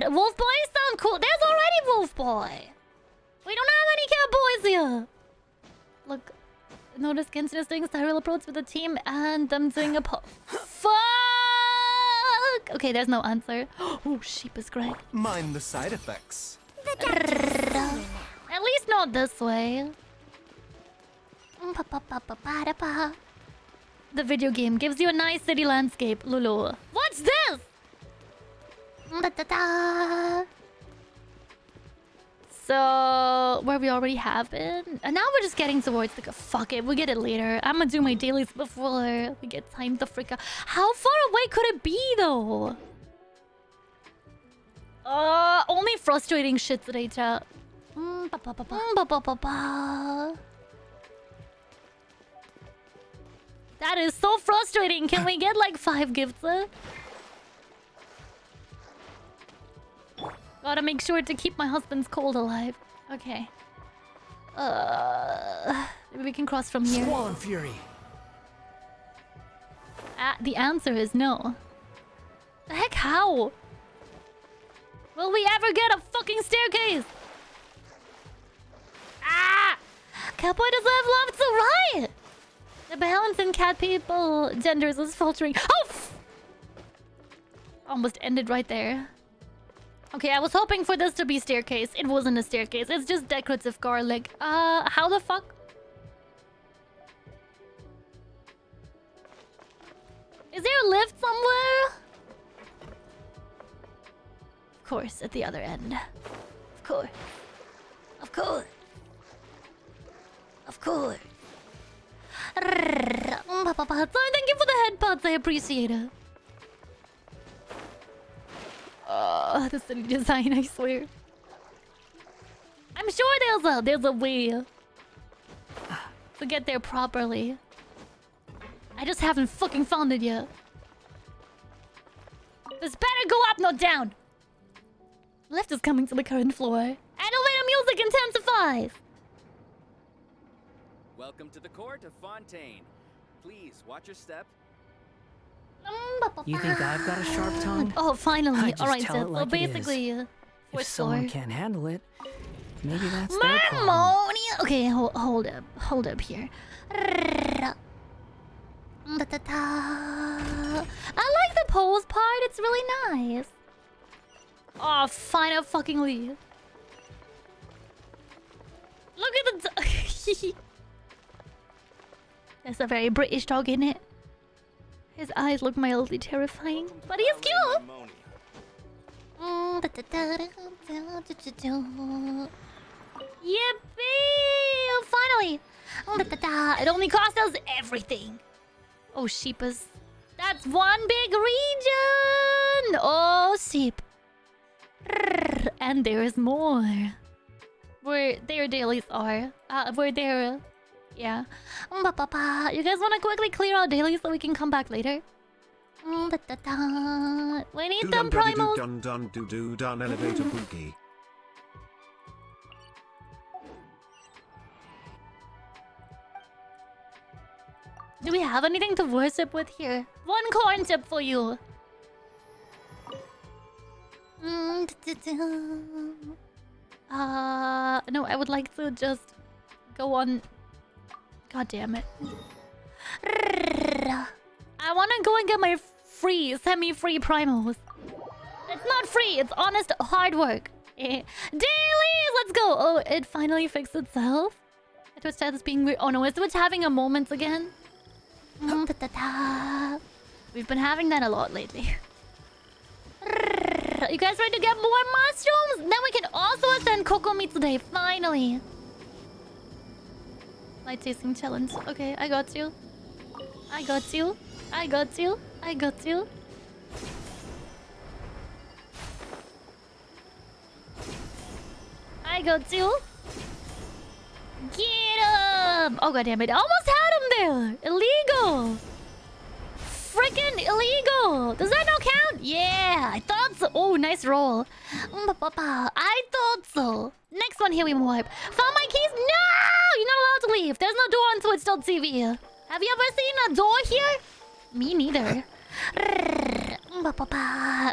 Wolf boy sound cool. There's already Wolf boy. We don't have any cat boys here. Look, notice Genshin is doing a style approach with the team and them doing a fuck. Okay, there's no answer. Oh, sheep is Greg. Mind the side effects. At least not this way. The video game gives you a nice city landscape, Lulu. What's this? So, where we already have been. And now we're just getting towards the... Fuck it, we'll get it later. I'm gonna do my dailies before we get time to freak out. How far away could it be, though? Only frustrating shit today, chat. That is so frustrating. Can we get like 5 gifts? Gotta make sure to keep my husband's cold alive. Okay. Maybe we can cross from here. Swan Fury. The answer is no. The heck, how? Will we ever get a fucking staircase? Ah! Catboy doesn't have love to riot! The balance in cat people genders is faltering. Oh! Almost ended right there. Okay, I was hoping for this to be staircase. It wasn't a staircase. It's just decorative garlic. How the fuck? Is there a lift somewhere? Of course, at the other end. Of course. Of course. Of course. Thank you for the head pods. I appreciate it. The city design, I swear. I'm sure there's a way to get there properly. I just haven't fucking found it yet. This better go up, not down. Lift is coming to the current floor. Elevator music intensifies. Welcome to the court of Fontaine. Please watch your step. You think I've got a sharp tongue? Oh, finally. All Alright, right, so basically, if someone can't handle it, maybe that's their problem. Marmonia. Okay, hold up here. I like the pose part. It's really nice. Oh, fine, I'll fucking leave. Look at the That's a very British dog, isn't it? His eyes look mildly terrifying, but he's cute. Yippee! Finally! It only cost us everything. Oh, sheepus. That's one big region! Oh, sheep. And there's more. Where their dailies are. Where their... Yeah. You guys want to quickly clear out dailies so we can come back later? We need them primals. Dun elevator boogie. Do we have anything to worship with here? One corn tip for you. No, I would like to just go on. God damn it. I want to go and get my free, semi-free primals. It's not free, it's honest hard work. Dailies, let's go. Oh, it finally fixed itself. Twitch chat is being weird. Oh no, is Twitch having a moment again? We've been having that a lot lately. You guys ready to get more mushrooms? Then we can also ascend Kokomi today, finally. Light tasting challenge. Okay, I got you. I got you. I got you. I got you. I got you. Get him! Oh god damn it! I almost had him there. Illegal. Freaking illegal. Does that not count? Yeah, I thought so. Oh, nice roll. I thought so. Next one here we wipe. Found my keys. No, you're not allowed to leave. There's no door on Twitch.tv. Have you ever seen a door here? Me neither.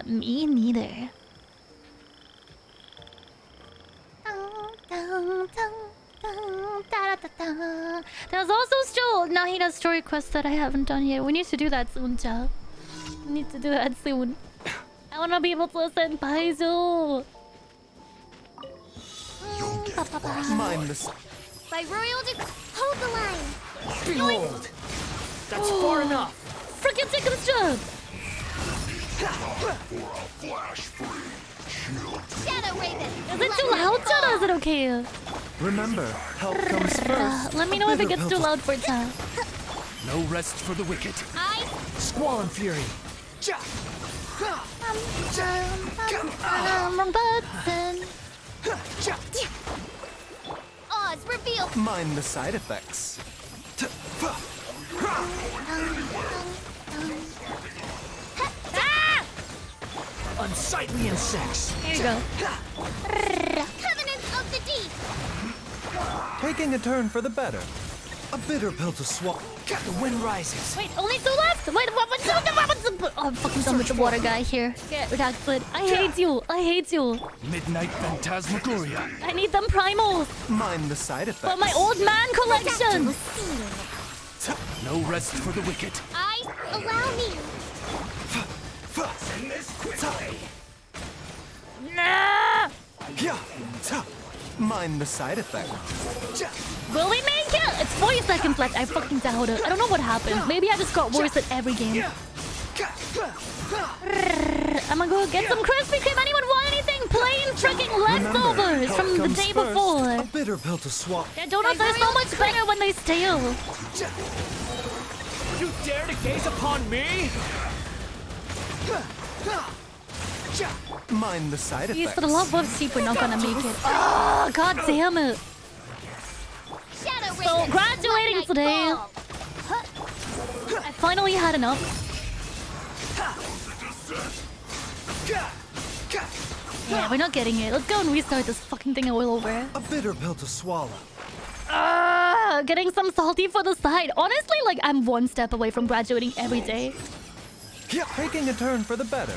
Me neither. There's also still Nahida's story quest that I haven't done yet. We need to do that soon, Cha. We need to do that soon. I want to be able to ascend Paizo. Mind this. By royal hold the line. Behold! That's far enough. Frickin' chicken strut! Shadow Raven. Is it too loud, Cha? Or is it okay? Remember, help comes first. Let me know if it gets too loud for Cha. No rest for the wicked. Squall and Fury. Oz, reveal. Mind the side effects. Unsightly insects. Here you go. Covenants of the deep. Taking a turn for the better. A bitter pill to swallow. The wind rises. Wait, only 2 left! Wait, what's oh, I'm fucking done with the water guy here. Get redacted. I hate you. I hate you. Midnight Phantasmagoria. I need them primals. Mind the side effects. For my old man collection. No rest for the wicked. Ice, allow me. Nah. Mind the side effects. Will we make it? It's 40 seconds left. I fucking doubt it. I don't know what happened. Maybe I just got worse at every game. I'm gonna go get some Krispy Kreme. Anyone want anything? Plain freaking leftovers from the day before. A bitter pill to swallow. Yeah, donuts are so much better when they stale. You dare to gaze upon me? Mind the side effects. Please, for the love of sheep, we're not gonna make it. Oh, god damn it. So, graduating today. I finally had enough. Yeah, we're not getting it. Let's go and restart this fucking thing all over. A bitter pill to swallow. Getting some salty for the side. Honestly, like, I'm 1 step away from graduating every day. Taking a turn for the better.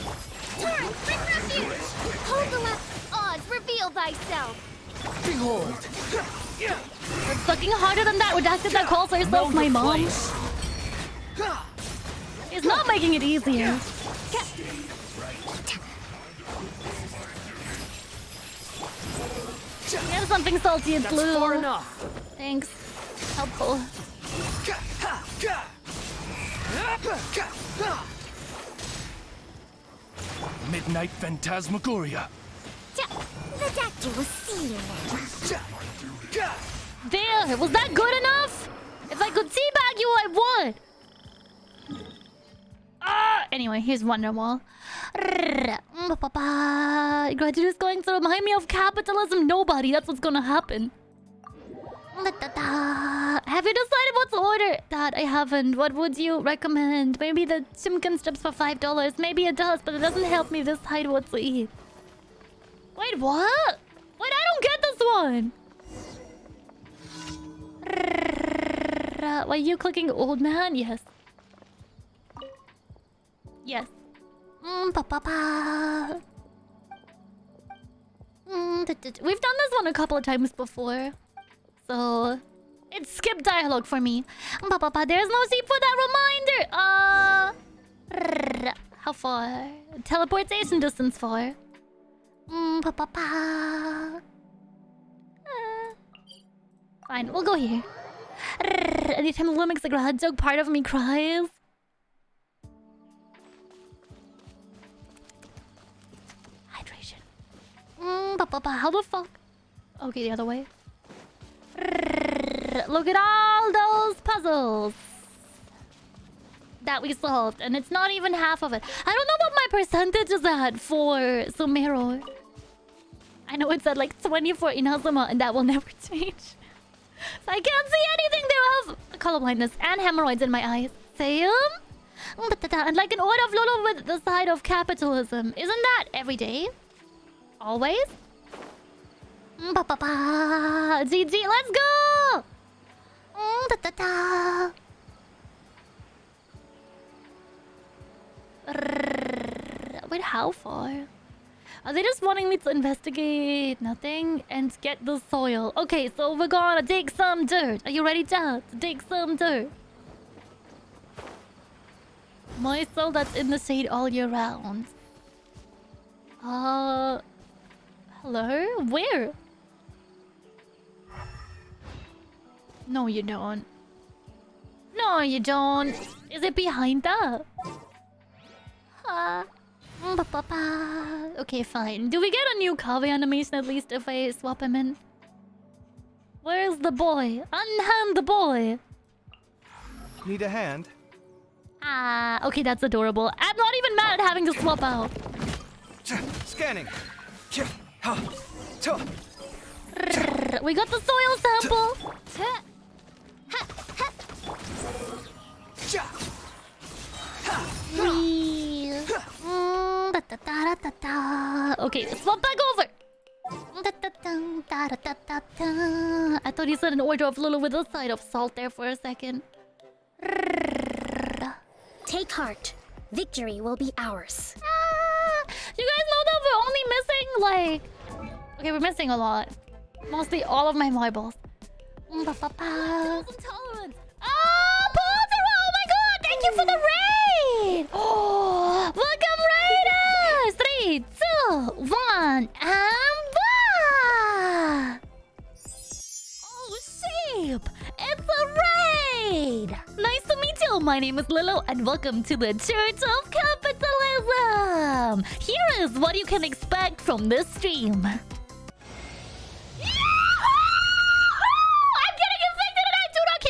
Turn, bring refuge. Hold the left. Oz, reveal thyself. Behold. It's fucking harder than that redacted that calls herself my mom. It's not making it easier. Here's something salty and blue. Far enough. Thanks. Helpful. Midnight Phantasmagoria. The doctor will see you now. There! Was that good enough? If I could teabag you, I would! Anyway, here's Wonderwall. Graduate is going to remind me of capitalism. Nobody. That's what's gonna happen. Have you decided what to order? Dad, I haven't. What would you recommend? Maybe the chimkin strips for $5. Maybe it does, but it doesn't help me decide what to eat. Wait, what? Wait, I don't get this one. Were you clicking old man? Yes. Yes. We've done this one a couple of times before. So, it's skip dialogue for me. There's no seat for that reminder. How far? Teleportation distance far. Fine, we'll go here. Anytime Lulu makes a grad joke, part of me cries. Hydration. How the fuck? Okay, the other way. Look at all those puzzles that we solved, and it's not even half of it. I don't know what my percentage is at for Sumero. I know it's at like 20 for Inazuma, and that will never change. So I can't see anything. They have color blindness and hemorrhoids in my eyes. Same? And like an order of Lolo with the side of capitalism. Isn't that every day? Always? GG, let's go! Wait, how far? Are they just wanting me to investigate nothing and get the soil? Okay, so we're gonna dig some dirt. Are you ready, Dad? To dig some dirt. My soul that's in the shade all year round. Hello? Where? No, you don't. No, you don't. Is it behind that? Okay, fine. Do we get a new Kaveh animation at least if I swap him in? Where's the boy? Unhand the boy! Need a hand? Okay, that's adorable. I'm not even mad at having to swap out. Scanning. We got the soil sample. Okay, swap back over. I thought you said an order of Lulu with a side of salt there for a second. Take heart. Victory will be ours. You guys know that we're only missing, like... Okay, we're missing a lot. Mostly all of my marbles. Intolerance. Oh, Potter! Oh my god! Thank you for the raid! Oh, welcome, raiders! 3, 2, 1, and bah! Oh, sheep! It's a raid! Nice to meet you. My name is Lilo, and welcome to the Church of Capitalism. Here is what you can expect from this stream.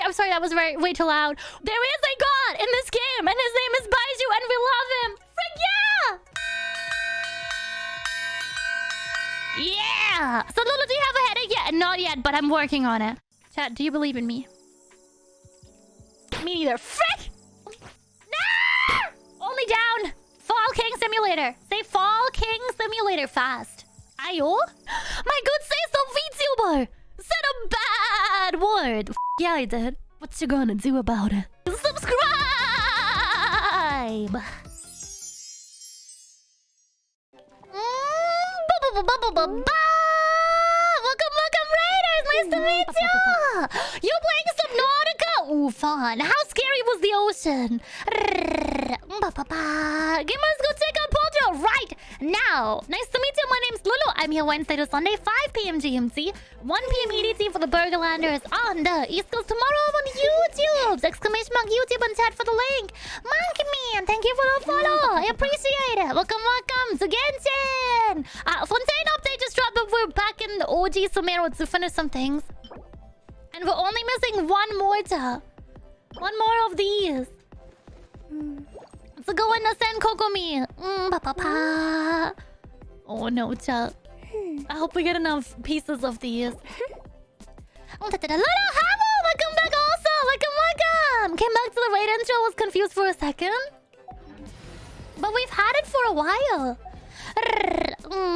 I'm sorry, that was way too loud. There is a god in this game, and his name is Baiju, and we love him. Frick yeah! Yeah! So, Lulu, do you have a headache yet? Not yet, but I'm working on it. Chat, do you believe in me? Me neither. Frick! Nah! Only down. Fall King Simulator. Say Fall King Simulator fast. Ayo? My good say-so VTuber said a bad word. Yeah, I did. What you gonna do about it? Subscribe! Welcome, Raiders! Nice to meet you! You playing Subnautica? Ooh, fun. How scary was the ocean? Gamers, go check out Poljo right now. Nice to meet you. My name's Lulu. I'm here Wednesday to Sunday, 5 p.m. GMT, 1 p.m. EDT for the Burgerlanders on the East Coast. Tomorrow I'm on YouTube. Exclamation mark YouTube and chat for the link. Monkey Man, thank you for the follow. I appreciate it. Welcome to Genshin. Fontaine update just dropped, but we're back in the OG Sumero to finish some things. And we're only missing one more of these. So go in the Sen Kokomi. Oh no, chat. I hope we get enough pieces of these. Welcome back also. Welcome. Came back to the raid intro, was confused for a second. But we've had it for a while.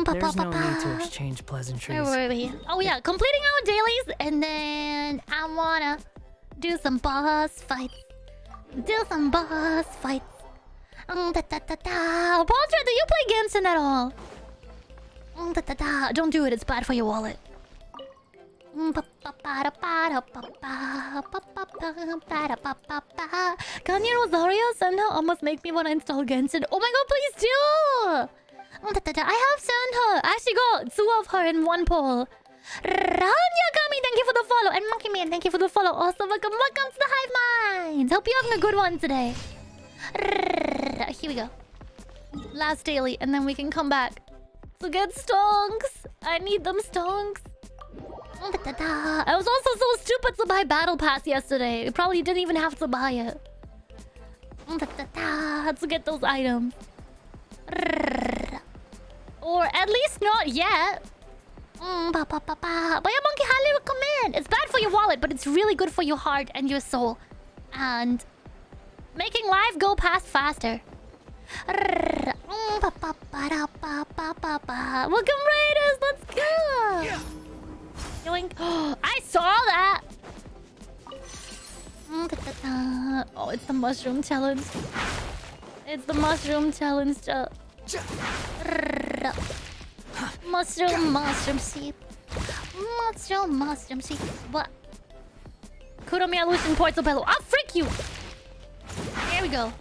There's no need to exchange pleasantries. Where were we? Oh yeah, completing our dailies, and then I wanna do some boss fights. Poltra, do you play Genshin at all? Don't do it, it's bad for your wallet. Kanye Rosario somehow almost make me want to install Genshin. Oh my god, please do! I have sent her. I actually got 2 of her in one poll. Ranya Kami, thank you for the follow. And Monkey Man, thank you for the follow. Also, welcome to the Hive Mind. Hope you're having a good one today. Here we go. Last daily, and then we can come back. So get stonks. I need them stonks. I was also so stupid to buy Battle Pass yesterday. I probably didn't even have to buy it. Had to get those items. Or at least not yet. But yeah, Monkey, highly recommend. It's bad for your wallet, but it's really good for your heart and your soul. And making life go past faster. Welcome, Raiders. Let's go. I saw that. Oh, it's the mushroom challenge. It's the mushroom challenge. Mushroom sheep. Mushroom sheep. What? Kuromiya Lucien Portobello. Ah, frick you! There we go.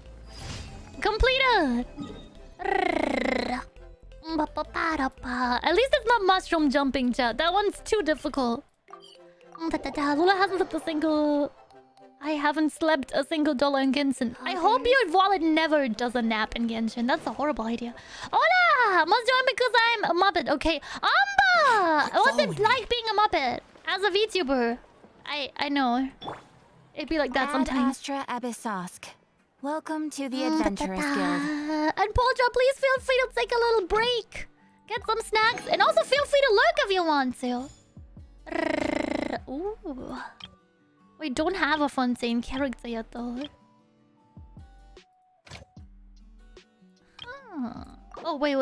Completed! At least it's not mushroom jumping, chat. That one's too difficult. Lula hasn't slept a single... I haven't slept a single dollar in Genshin. I hope your wallet never does a nap in Genshin. That's a horrible idea. Hola! Must join because I'm a Muppet. Okay. Amba! What's it like being a Muppet? As a VTuber. I know. It'd be like that sometimes. Astra Abyssosk. Welcome to the Adventurers Guild. And Polja, please feel free to take a little break. Get some snacks. And also feel free to lurk if you want to. Ooh. We don't have a Fontaine character yet, though. Huh. Oh, wait.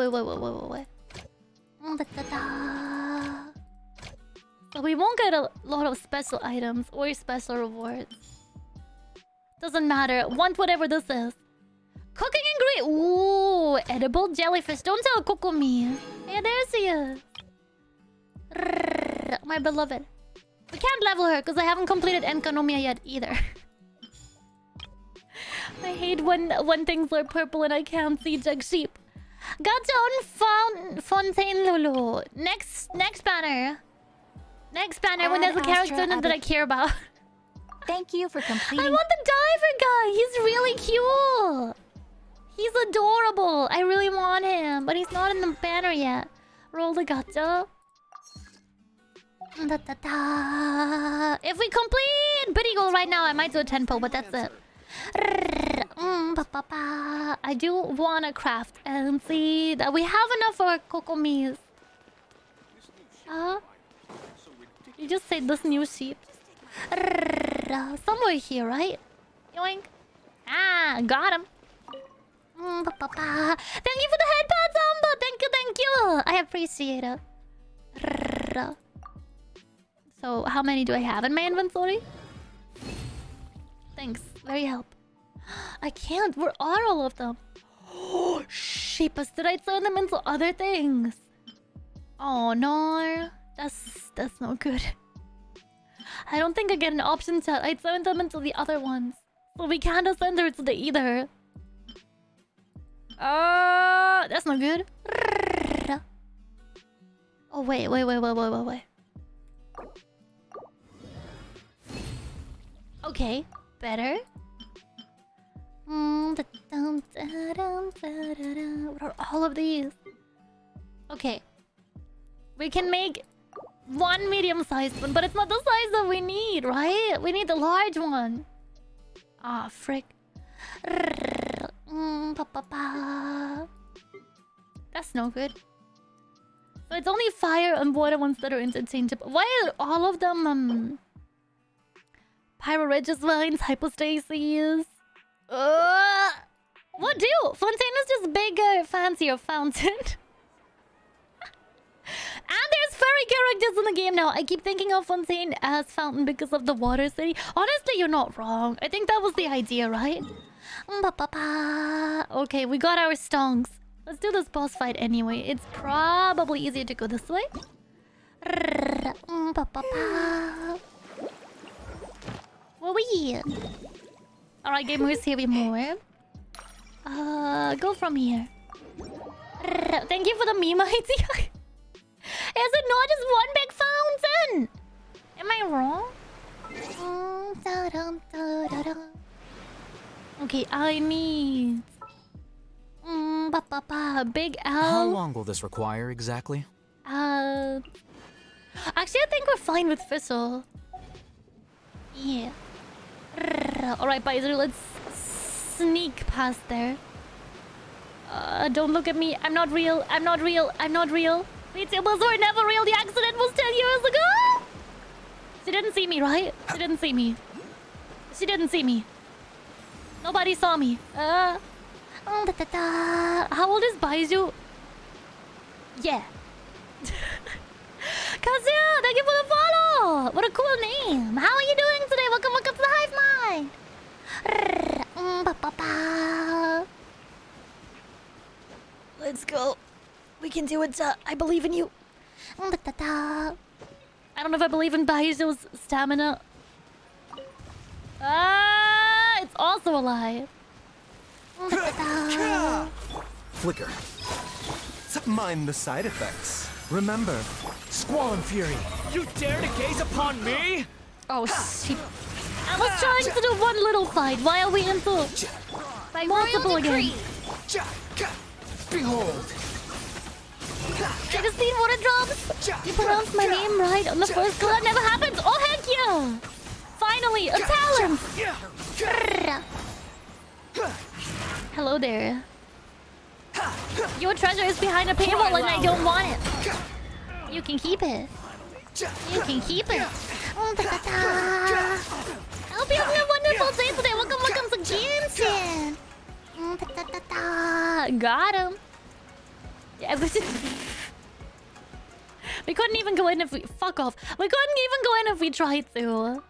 So we won't get a lot of special items or special rewards. Doesn't matter. Want whatever this is. Cooking ingredient. Ooh, edible jellyfish. Don't tell Kuromiya. Hey, there she is. My beloved. We can't level her because I haven't completed Kuromiya yet either. I hate when things are purple and I can't see Jug Sheep. Got your own Fontaine Lulu. Next banner. Next banner when there's a character in it that I care about. Thank you for completing. I want the diver guy. He's really cute. He's adorable. I really want him, but he's not in the banner yet. Roll the gacha. Da, da, da. If we complete Biddy Goal right now, I might do a 10 pull, but that's it. I do want to craft and see that we have enough for Kuromiya's. You just said this new sheep. Somewhere here, right? Yoink. Ah, got him. Thank you for the headpad, Zamba. Thank you. I appreciate it. So, how many do I have in my inventory? Thanks. Very help. I can't. Where are all of them? Oh, sheepus. Did I turn them into other things? Oh, no. That's no good. I don't think I get an option chat. I turned them into the other ones. So we can't ascend her to the either. That's not good. Oh, wait. Okay, better. What are all of these? Okay. We can make one medium-sized one, but it's not the size that we need, right? We need the large one. Ah, frick. That's no good. So it's only fire and water ones that are interchangeable. Why are all of them Pyroregis vines, hypostases? What do? Fontaine is just bigger, fancier fountain. And there's furry characters in the game now. I keep thinking of Fontaine as fountain because of the water city. Honestly, you're not wrong. I think that was the idea, right? Okay, we got our stonks. Let's do this boss fight anyway. It's probably easier to go this way. Alright, gamers, here we more. Go from here. Thank you for the meme idea. Is it not just one big fountain? Am I wrong? Okay, I need... Big L. How long will this require exactly? Actually, I think we're fine with Fizzle. Yeah. Alright, Baizer, let's sneak past there. Don't look at me. I'm not real. VTubers were never real. The accident was 10 years ago. She didn't see me, right? She didn't see me. Nobody saw me. How old is Baiju? Yeah. Kazuya, thank you for the follow. What a cool name. How are you doing today? Welcome to the Hive Mind. Let's go. We can do it. I believe in you. I don't know if I believe in Baiju's stamina. It's also alive. Flicker. Mind the side effects. Remember, Squall and Fury. You dare to gaze upon me? Oh, shit. I was trying to do one little fight. Why are we into multiple again? Behold. I just need water drops. You pronounced my name right on the first go. That never happens. Oh, heck yeah. Finally, a talent. Hello there. Your treasure is behind a paywall and I don't want it. You can keep it. I hope you're having a wonderful day today. Welcome to Genshin. Got him. Yeah, we couldn't even go in if we... Fuck off. We couldn't even go in if we tried to.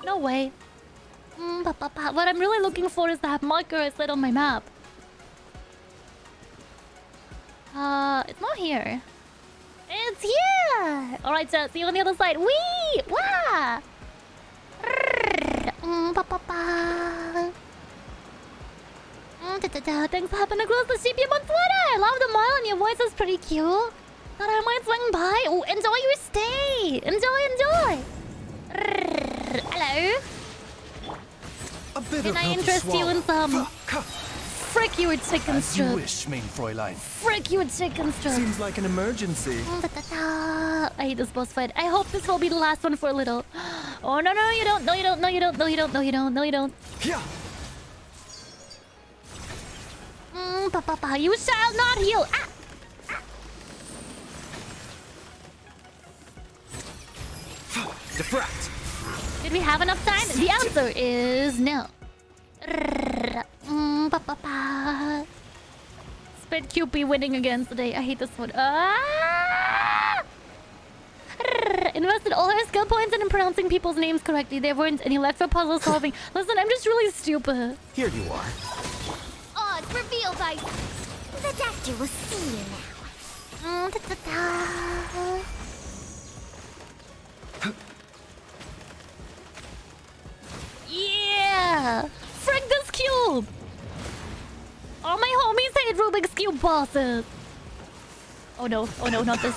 No way. What I'm really looking for is that marker I set on my map. It's not here. It's here! Alright, chat, see you on the other side. Wee! Wah! Thanks for happening across the CPM on Twitter! I love the smile and your voice is pretty cute. Thought I might swing by. Oh, enjoy your stay! Enjoy! Hello? Can I interest you in some... Frick your chicken strip. As you wish, main Fräulein. Frick your chicken strip. Seems like an emergency. I hate this boss fight. I hope this will be the last one for a little. Oh, no, you don't. No, you don't. No, you don't. No, you don't. No, you don't. No, you don't. Yeah. You shall not heal. Defract. Did we have enough time? The answer is no. Spit QP winning again today. I hate this one. Invested all her skill points in pronouncing people's names correctly. There weren't any left for puzzle solving. Listen, I'm just really stupid. Here you are. Odds revealed by... The doctor will see you now. Yeah! Frick this cube! All my homies hate Rubik's Cube bosses. Oh no, not this.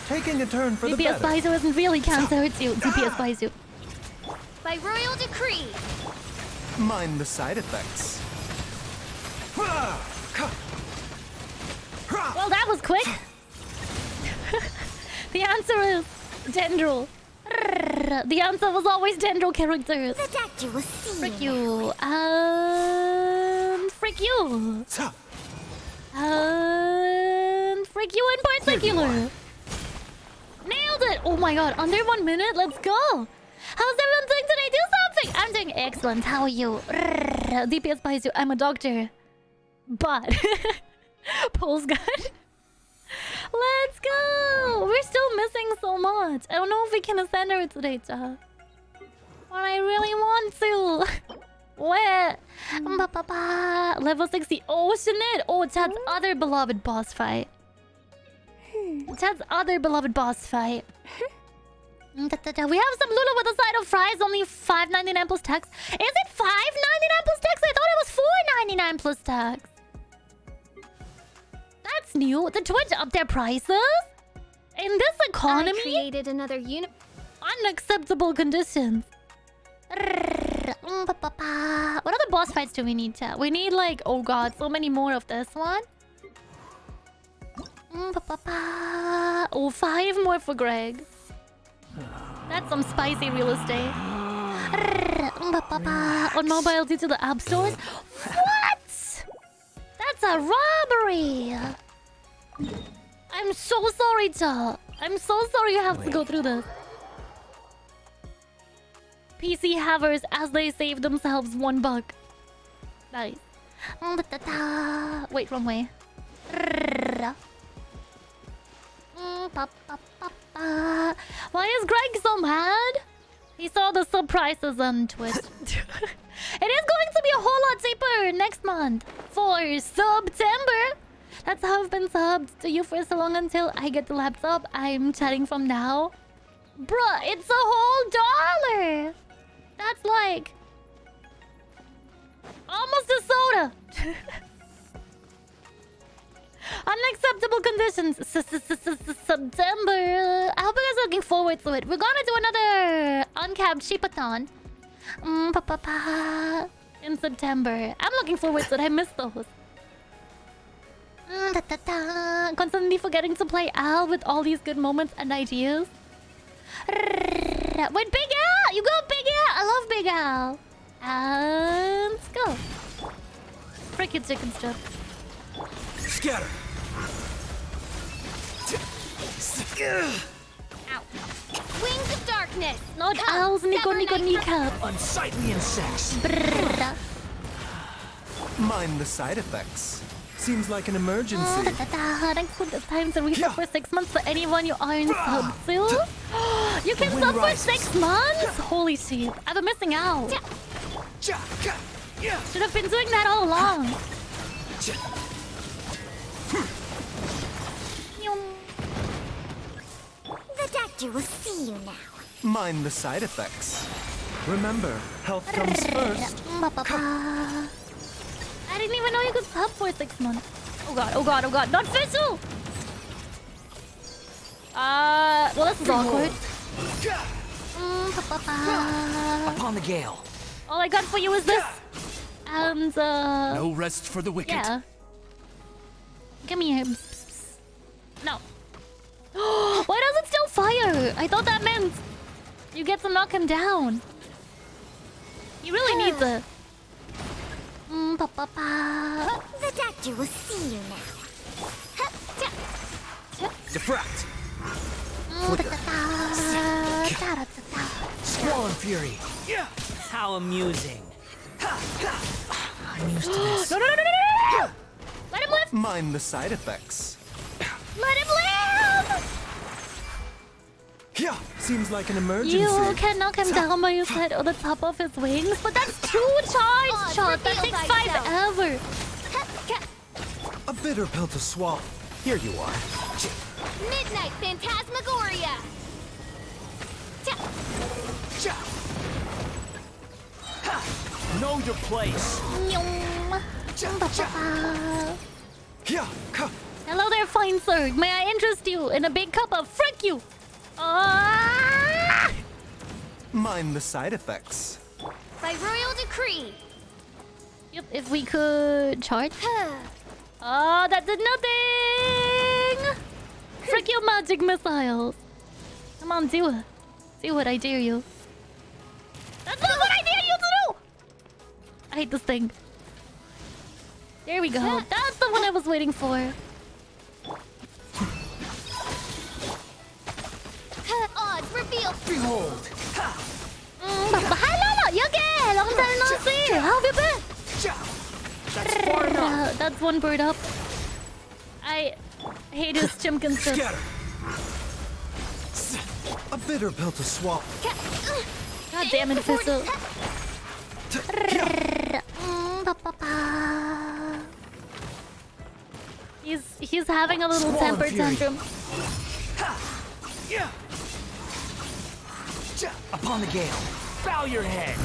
Taking a turn for the DPS better. Baizu isn't really cancer, it's you. DPS Baizu. By royal decree. Mind the side effects. Well, that was quick. The answer is Dendril. The answer was always Dendril characters. The doctor will see Frick you. Frick you. Frick you in particular. Nailed it! Oh my god, under 1 minute? Let's go! How's everyone doing today? Do something! I'm doing excellent. How are you? DPS buys you. I'm a doctor. But... Pulse gun. Let's go! We're still missing so much. I don't know if we can ascend her today, chat. But I really want to. Where? Level 60. Oh, Shanid! Oh, chat's other beloved boss fight. Chat's other beloved boss fight. We have some Lulu with a side of fries, only $5.99 plus tax. Is it $5.99 plus tax? I thought it was $4.99 plus tax. That's new. The Twitch up their prices? In this economy? I created another unacceptable conditions. What other boss fights do we need, chat? We need like, oh god, so many more of this one. Oh, 5 more for Greg. That's some spicy real estate. On mobile due to the app stores? What? That's a robbery! I'm so sorry, chat. I'm so sorry you have to go through this. PC havers as they save themselves $1. Nice. Wait, wrong way. Why is Greg so mad? He saw the sub prices on Twitch. It is going to be a whole lot cheaper next month for September. That's how I've been subbed to you for so long until I get the laptop. I'm chatting from now. Bruh, it's a whole $1. That's like... almost a soda. Unacceptable conditions. September. I hope you guys are looking forward to it. We're gonna do another uncapped sheepathon. In September. I'm looking forward to it. I miss those. Constantly forgetting to play Al with all these good moments and ideas. Wait, Big Al! You go Big Al! I love Big Al. And let's go. Frick your chicken strip. Scatter. Ow. Wings of darkness. Not Al's Nico kneecap. Unsightly insects. Mind the side effects. Seems like an emergency. Thanks for the time to resub for 6 months for anyone you aren't subbed to. You can sub for 6 months? Holy shit. I've been missing out. Should have been doing that all along. The doctor will see you now. Mind the side effects. Remember, health comes first. I didn't even know you could sub for 6 months. Oh god, oh god, oh god. Not Fizzle! Well, this is awkward. Upon the gale. All I got for you is this. And, No rest for the wicked. yeah. Give me him. No. Why does it still fire? I thought that meant you get to knock him down. He really needs it. The doctor will see you now. Diffract. Flicker. Squall and fury. How amusing. I'm used to this. No! Let him live! Mind the side effects. Let him live! Yeah, seems like an emergency. You can knock him down by his head or the top of his wings, but that's 2 charge shots. That takes 5 ever. A bitter pill to swallow. Here you are. Midnight Phantasmagoria! Know your place. Hello there, fine sir. May I interest you in a big cup of frick you? Mind the side effects. By royal decree. Yep, if we could charge. Oh, that did nothing! Frick your magic missiles. Come on, do it. Do what I dare you. That's not what I dare you to do! I hate this thing. There we go. That's the one I was waiting for. Odds reveal. Behold. Hello, Yogi! Long time no see. How have you been? That's far enough. That's one bird up. I hate his chimkin stuff. Scatter. A bitter pill to swallow. God damn it, Fizzle. He's having a little temper tantrum. Upon the gale. Bow your head.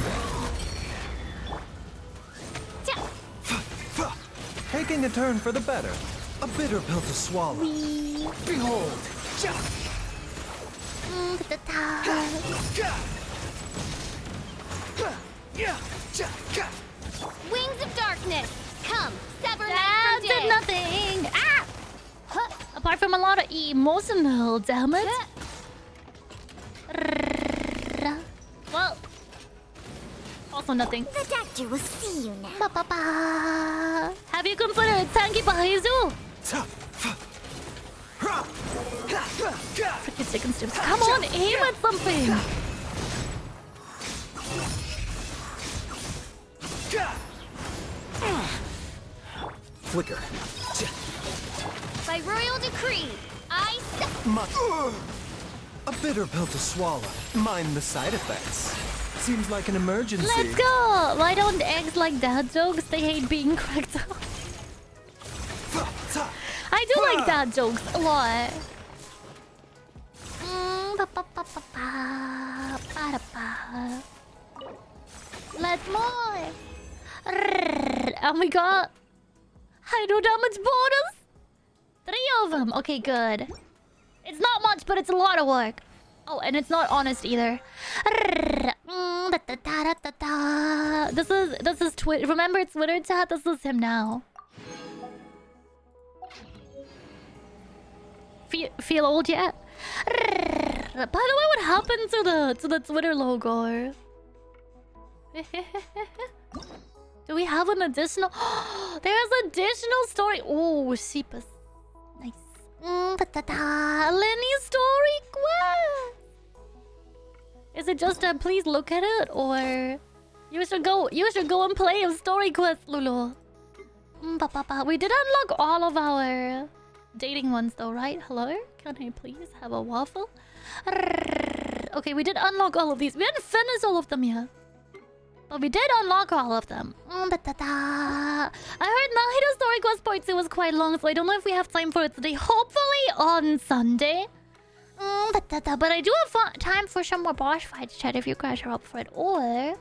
Taking a turn for the better. A bitter pill to swallow. Behold. Wings of darkness. Come, sever That night from did day. nothing. Ah! Apart from a lot of emotional damage. Well, also nothing. The doctor will see you now. Have you considered Tanki Paizu? Freaking chicken strips. Come on, aim at something. Flicker. By royal decree, I A bitter pill to swallow. Mind the side effects. Seems like an emergency. Let's go! Why don't eggs like dad jokes? They hate being cracked up. I do like dad jokes a lot. Let's more. And we got hydro damage bonus. 3 of them. Okay, good. It's not much, but it's a lot of work. Oh, and it's not honest either. This is Twitter. Remember Twitter chat? This is him now. Feel old yet? By the way, what happened to the Twitter logo? Do we have an additional? There's additional story. Oh, sheepus. Nice. Lenny's story quest. Is it just a please look at it, or you should go and play a story quest, Lulu? We did unlock all of our dating ones though, right? Hello? Can I please have a waffle? Okay, we did unlock all of these. We didn't finish all of them yet. But we did unlock all of them. I heard Nahida Story Quest Part 2 was quite long, so I don't know if we have time for it today. Hopefully on Sunday. But I do have time for some more boss fights, chat, if you guys are up for it. Or...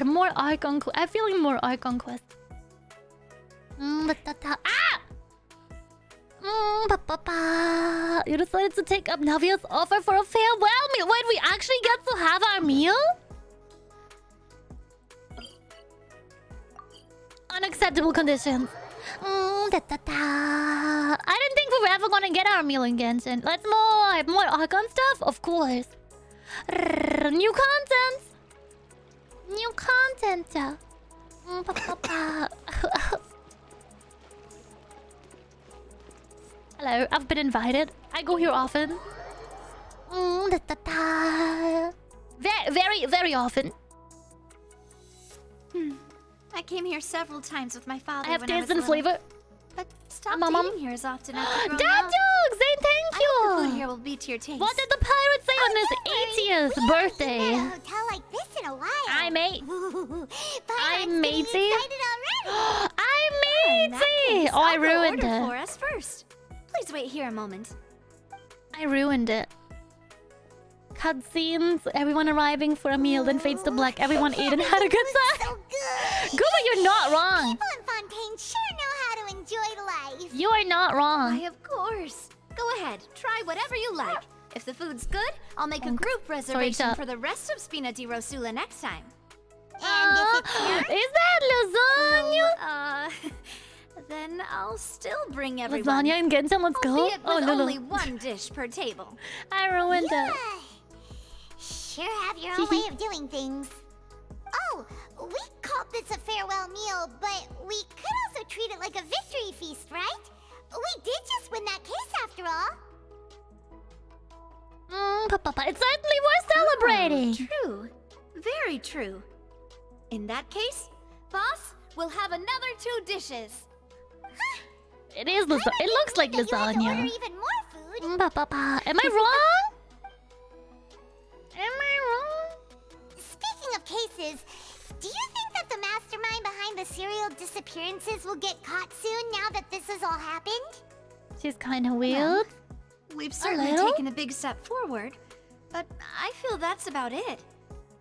more Archon Quest. I'm feeling more Archon Quest. You decided to take up Navia's offer for a farewell meal. Wait, we actually get to have our meal? Unacceptable conditions. I didn't think we were ever gonna get our meal in Genshin. Let's more Archon stuff, of course. New content. New content. Hello, I've been invited. I go here often. Very, very often. I came here several times with my father. I have when taste I was and flavor. But stop eating here as often as you grow Dad up. jokes! Say thank you! I hope the food here will be to your taste. What did the pirate say on his 80th birthday? We haven't eaten at a hotel like this in a while. I'm matey. I'm In that matey! case, Oh, I I'll go ruined order it. for us first. Please wait here a moment. I ruined it. Cutscenes, everyone arriving for a meal, then fades to black. Everyone ate and had a good time. Gooba, you're not wrong. People in Fontaine sure know how to enjoy life. You are not wrong. Why, of course. Go ahead, try whatever you like. If the food's good, I'll make a group reservation for the rest of Spina di Rosula next time. And if it's not, is that lasagna? Then I'll still bring everyone. Lasagna and Genshin, let's go. Albeit with Lulu. only one dish per table. I ruined it. Sure have your own way of doing things. Oh, we called this a farewell meal, but we could also treat it like a victory feast, right? We did just win that case after all. It's certainly worth celebrating. True. Very true. In that case, boss, we'll have another 2 dishes. It is lasagna. It looks like lasagna. Order even more food. Am I wrong? Am I wrong? Speaking of cases, do you think that the mastermind behind the serial disappearances will get caught soon now that this has all happened? She's kind of weird. We've certainly taken a big step forward, but I feel that's about it.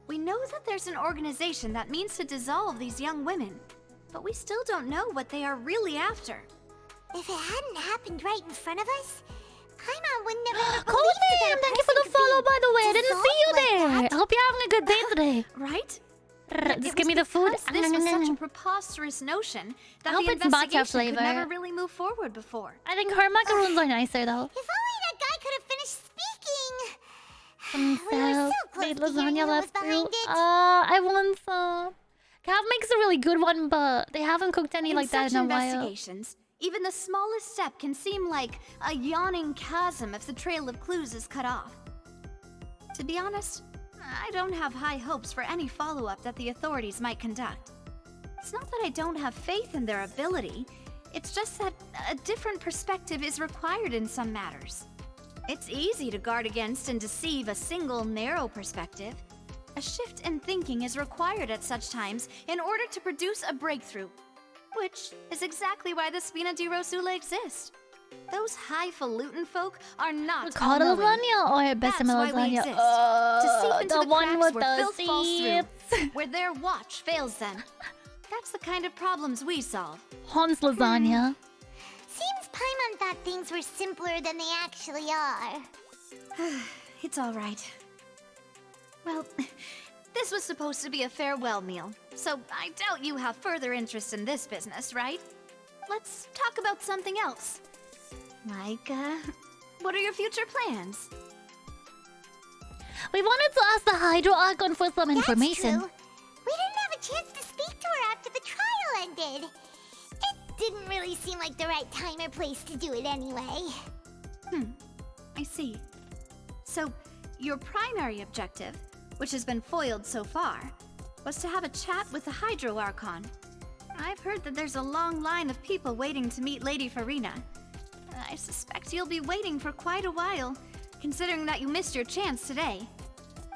We know that there's an organization that means to dissolve these young women, but we still don't know what they are really after. If it hadn't happened right in front of us, Paimon would never have believed Codename! that a Thank you for the person could follow, be by the way. I didn't see you dissolved there. like I hope you're having a good day today. Right? Just give me the food. This was such a preposterous notion that I hope the it's matcha investigation could flavor. never really move forward before. I think her macaroons are nicer though. If only that guy could have finished speaking. We were so close made to hearing lasagna who was left through. behind it. I want some. Cav makes a really good one, but they haven't cooked any like that in a while. Investigations, even the smallest step can seem like a yawning chasm if the trail of clues is cut off. To be honest, I don't have high hopes for any follow-up that the authorities might conduct. It's not that I don't have faith in their ability, it's just that a different perspective is required in some matters. It's easy to guard against and deceive a single narrow perspective. A shift in thinking is required at such times in order to produce a breakthrough, which is exactly why the Spina di Rosula exist. Those highfalutin folk are not Called all-knowing. lasagna or bechamel That's why we lasagna? exist. To seep into the one cracks with where the filth falls seeds. through, where their watch fails them. That's the kind of problems we solve. Hans lasagna. Seems Paimon thought things were simpler than they actually are. It's all right. Well, this was supposed to be a farewell meal, so I doubt you have further interest in this business, right? Let's talk about something else. Like, what are your future plans? We wanted to ask the Hydro Archon for some information. True. We didn't have a chance to speak to her after the trial ended. It didn't really seem like the right time or place to do it anyway. I see. So, your primary objective, which has been foiled so far, was to have a chat with the Hydro Archon. I've heard that there's a long line of people waiting to meet Lady Farina. I suspect you'll be waiting for quite a while, considering that you missed your chance today.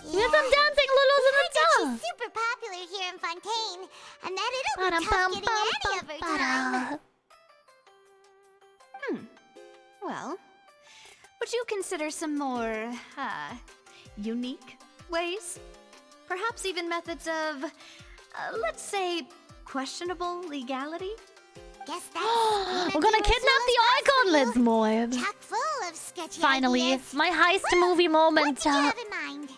We have some dancing Lulus in the chat. She's super popular here in Fontaine, and that it'll be tough getting any of her time. Well, would you consider some more, unique ways? Perhaps even methods of, let's say, questionable legality? Guess that's We're gonna kidnap the icon, let's move. chock full of sketchy Finally, ideas. my heist movie moment. What did you have in mind?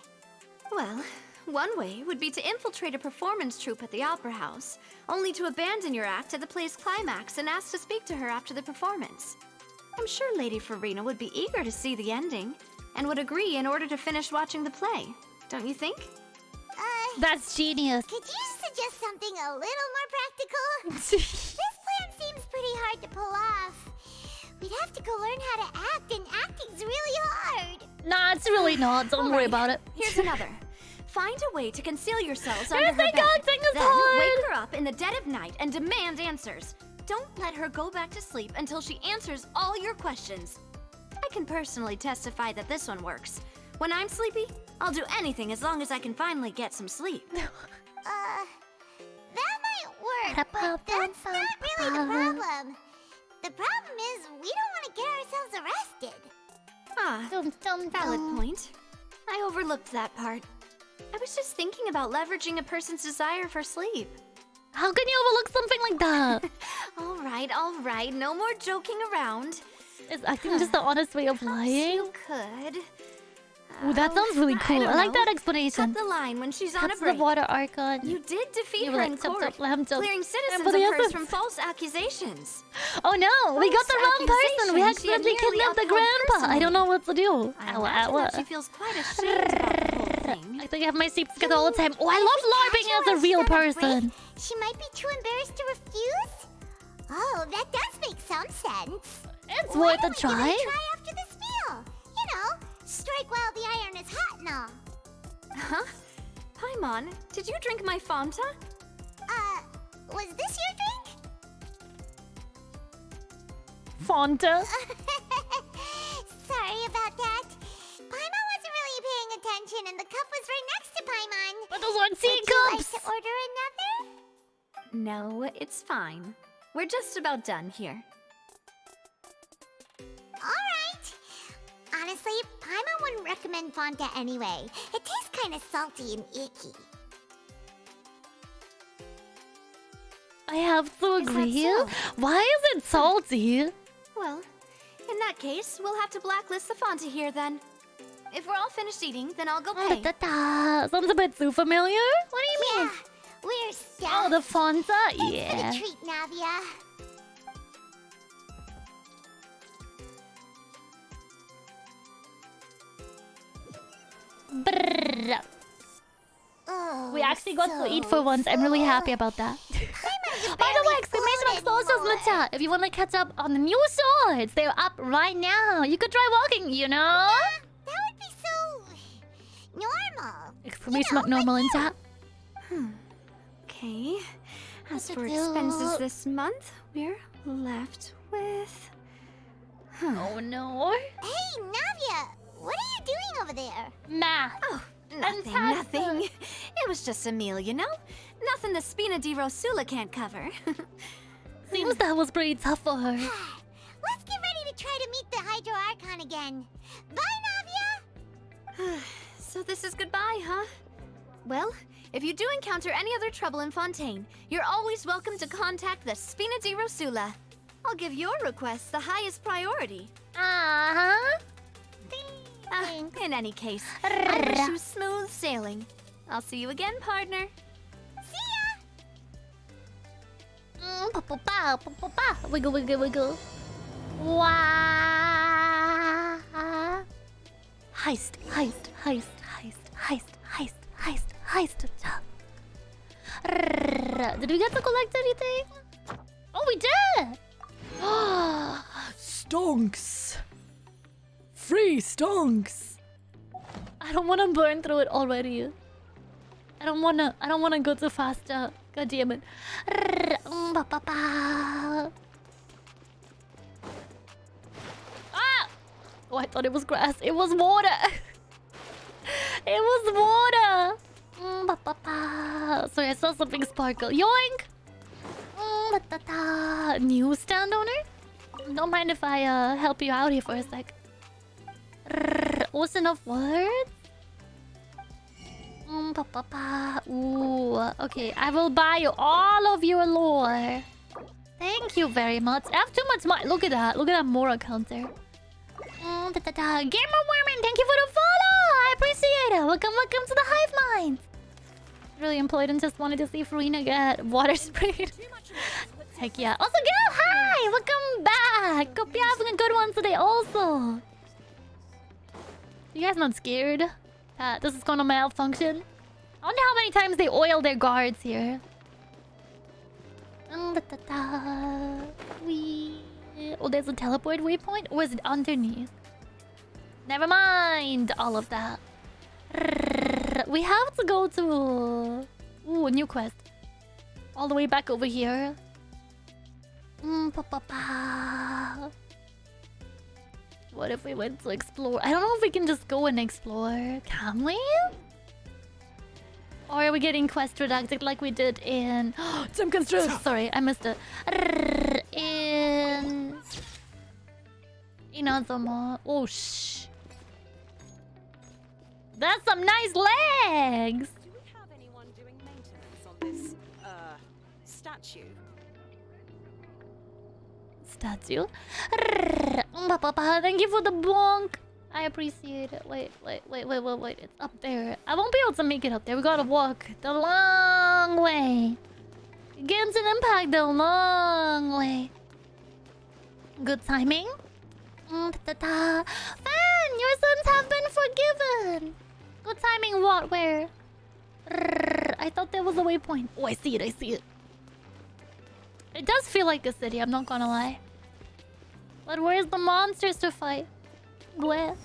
Well, one way would be to infiltrate a performance troupe at the Opera House, only to abandon your act at the play's climax and ask to speak to her after the performance. I'm sure Lady Farina would be eager to see the ending, and would agree in order to finish watching the play. Don't you think? That's genius. Could you suggest something a little more practical? This plan seems pretty hard to pull off. We'd have to go learn how to act, and acting's really hard. Nah, it's really not. Don't worry about it. Here's another. Find a way to conceal yourselves under her Basic bed. acting is Then hard. wake her up in the dead of night and demand answers. Don't let her go back to sleep until she answers all your questions. I can personally testify that this one works. When I'm sleepy, I'll do anything as long as I can finally get some sleep. That might work, but that's not really the problem. The problem is we don't want to get ourselves arrested. Valid point. I overlooked that part. I was just thinking about leveraging a person's desire for sleep. How can you overlook something like that? All right, no more joking around. Is acting just the honest way of lying? You could. Ooh, that sounds really cool. I like that Cut explanation. the line when she's on a That's the break. water archon. You did defeat You her were in like, chop, court, chop, lamb chop. clearing citizens But of the hers essence- from false accusations. Oh no, we got the wrong person. We accusations she had accidentally nearly kidnapped the upheld grandpa. I personally. don't know what to do. I imagine that she feels quite ashamed about the whole thing. I think I have my sleep together all the time. Oh, I love LARPing as a real person. She might be too embarrassed to refuse? Oh, that does make some sense. It's Why worth a don't we give try. it a try after this meal? You know, strike while the iron is hot and all. Huh? Paimon, did you drink my Fanta? Was this your drink? Fanta. Sorry about that. Paimon wasn't really paying attention and the cup was right next to Paimon. But those aren't tea Would you like cups. to order another? No, it's fine. We're just about done here. Alright. Honestly, Paimon wouldn't recommend Fanta anyway. It tastes kind of salty and icky. I have to agree. so? Why is it salty? Well, in that case, we'll have to blacklist the Fanta here then. If we're all finished eating, then I'll go pay. Sounds a bit too familiar. What do you mean? We're stuffed. Oh, the Fanta? Thanks Yeah. for the treat, Navia. Brrr. Oh, We actually got to eat for so once. I'm really full. happy about that. Paimon's By the way, barely exclamation mark full socials in the anymore. chat. If you want to catch up on the new swords, they're up right now. You could try walking, you know? That would be so normal. Exclamation mark normal in chat. Okay. As What for to do? expenses this month, we're left with... Oh no. Hey, Navia, what are you doing over there? Math. Oh, nothing, Fantastic. nothing. It was just a meal, you know? Nothing the Spina di Rosula can't cover. Seems that was pretty tough for her. Let's get ready to try to meet the Hydro Archon again. Bye, Navia! So this is goodbye, huh? Well, if you do encounter any other trouble in Fontaine, you're always welcome to contact the Spina di Rosula. I'll give your request the highest priority. Uh-huh. In any case, I wish you smooth sailing. I'll see you again, partner. Wiggle, wiggle, wiggle. Wow. Heist, heist, heist, heist, heist, heist, heist, heist. Did we get to collect anything? Oh, we did! Stonks. Free stonks. I don't want to burn through it already. I don't wanna go too fast. God damn it. Ah! Oh, I thought it was grass. It was water. It was water. Sorry, I saw something sparkle. Yoink! Newsstand owner? Don't mind if I help you out here for a sec. Ocean of words? Ooh, okay. I will buy you all of your lore. Thank you very much. I have too much money. Look at that. Look at that Mora counter. Gamer Wormin, thank you for the follow. I appreciate it. Welcome to the Hive Mind. Really employed and just wanted to see Farina get water sprayed. Heck yeah. Also, girl, hi! Welcome back. Hope you're having a good one today also. You guys not scared that this is gonna malfunction? I wonder how many times they oil their guards here. Oh, there's a teleport waypoint? Or is it underneath? Never mind all of that. We have to go to... Ooh, a new quest. All the way back over here. What if we went to explore? I don't know if we can just go and explore. Can we? Or are we getting quest redacted like we did in... Jump Construct! Sorry, I missed it. In... Inazuma. Oh, shh. That's some nice legs! Do we have anyone doing maintenance on this, statue? Statue? Thank you for the bonk! I appreciate it. Wait. It's up there. I won't be able to make it up there. We gotta walk the long way. Genshin Impact the long way. Good timing. Fan, your sins have been forgiven. Good timing, what, where? I thought there was a waypoint. Oh, I see it. It does feel like a city, I'm not gonna lie. But where's the monsters to fight? Bleh.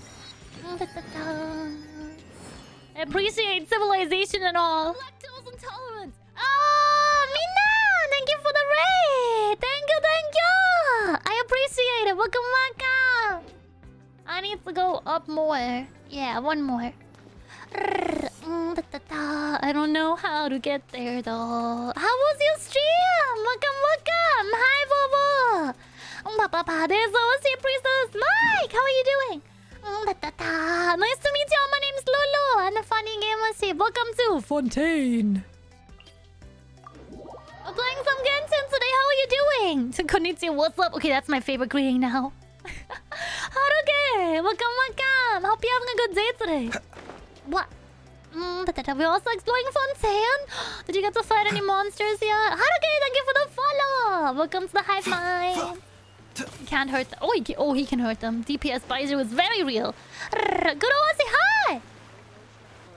I appreciate civilization and all. Lactose intolerance. Oh, Mina! Thank you for the raid! Thank you! I appreciate it. Welcome. I need to go up more. Yeah, one more. I don't know how to get there though. How was your stream? Welcome. Hi, Bobo. There's OC Priestess. Mike, how are you doing? Nice to meet you. My name's Lulu. I'm a funny gamer. Welcome to Fontaine. I'm playing some Genshin today. How are you doing? Konnichiwa, what's up? Okay, that's my favorite greeting now. Haruge, welcome. Hope you're having a good day today. What? We're also exploring Fontaine. Did you get to fight any monsters yet? Haruge, thank you for the follow. Welcome to the Hive Mind. Can't hurt them. Oh, he can hurt them. DPS Baizu is very real. Good old say hi.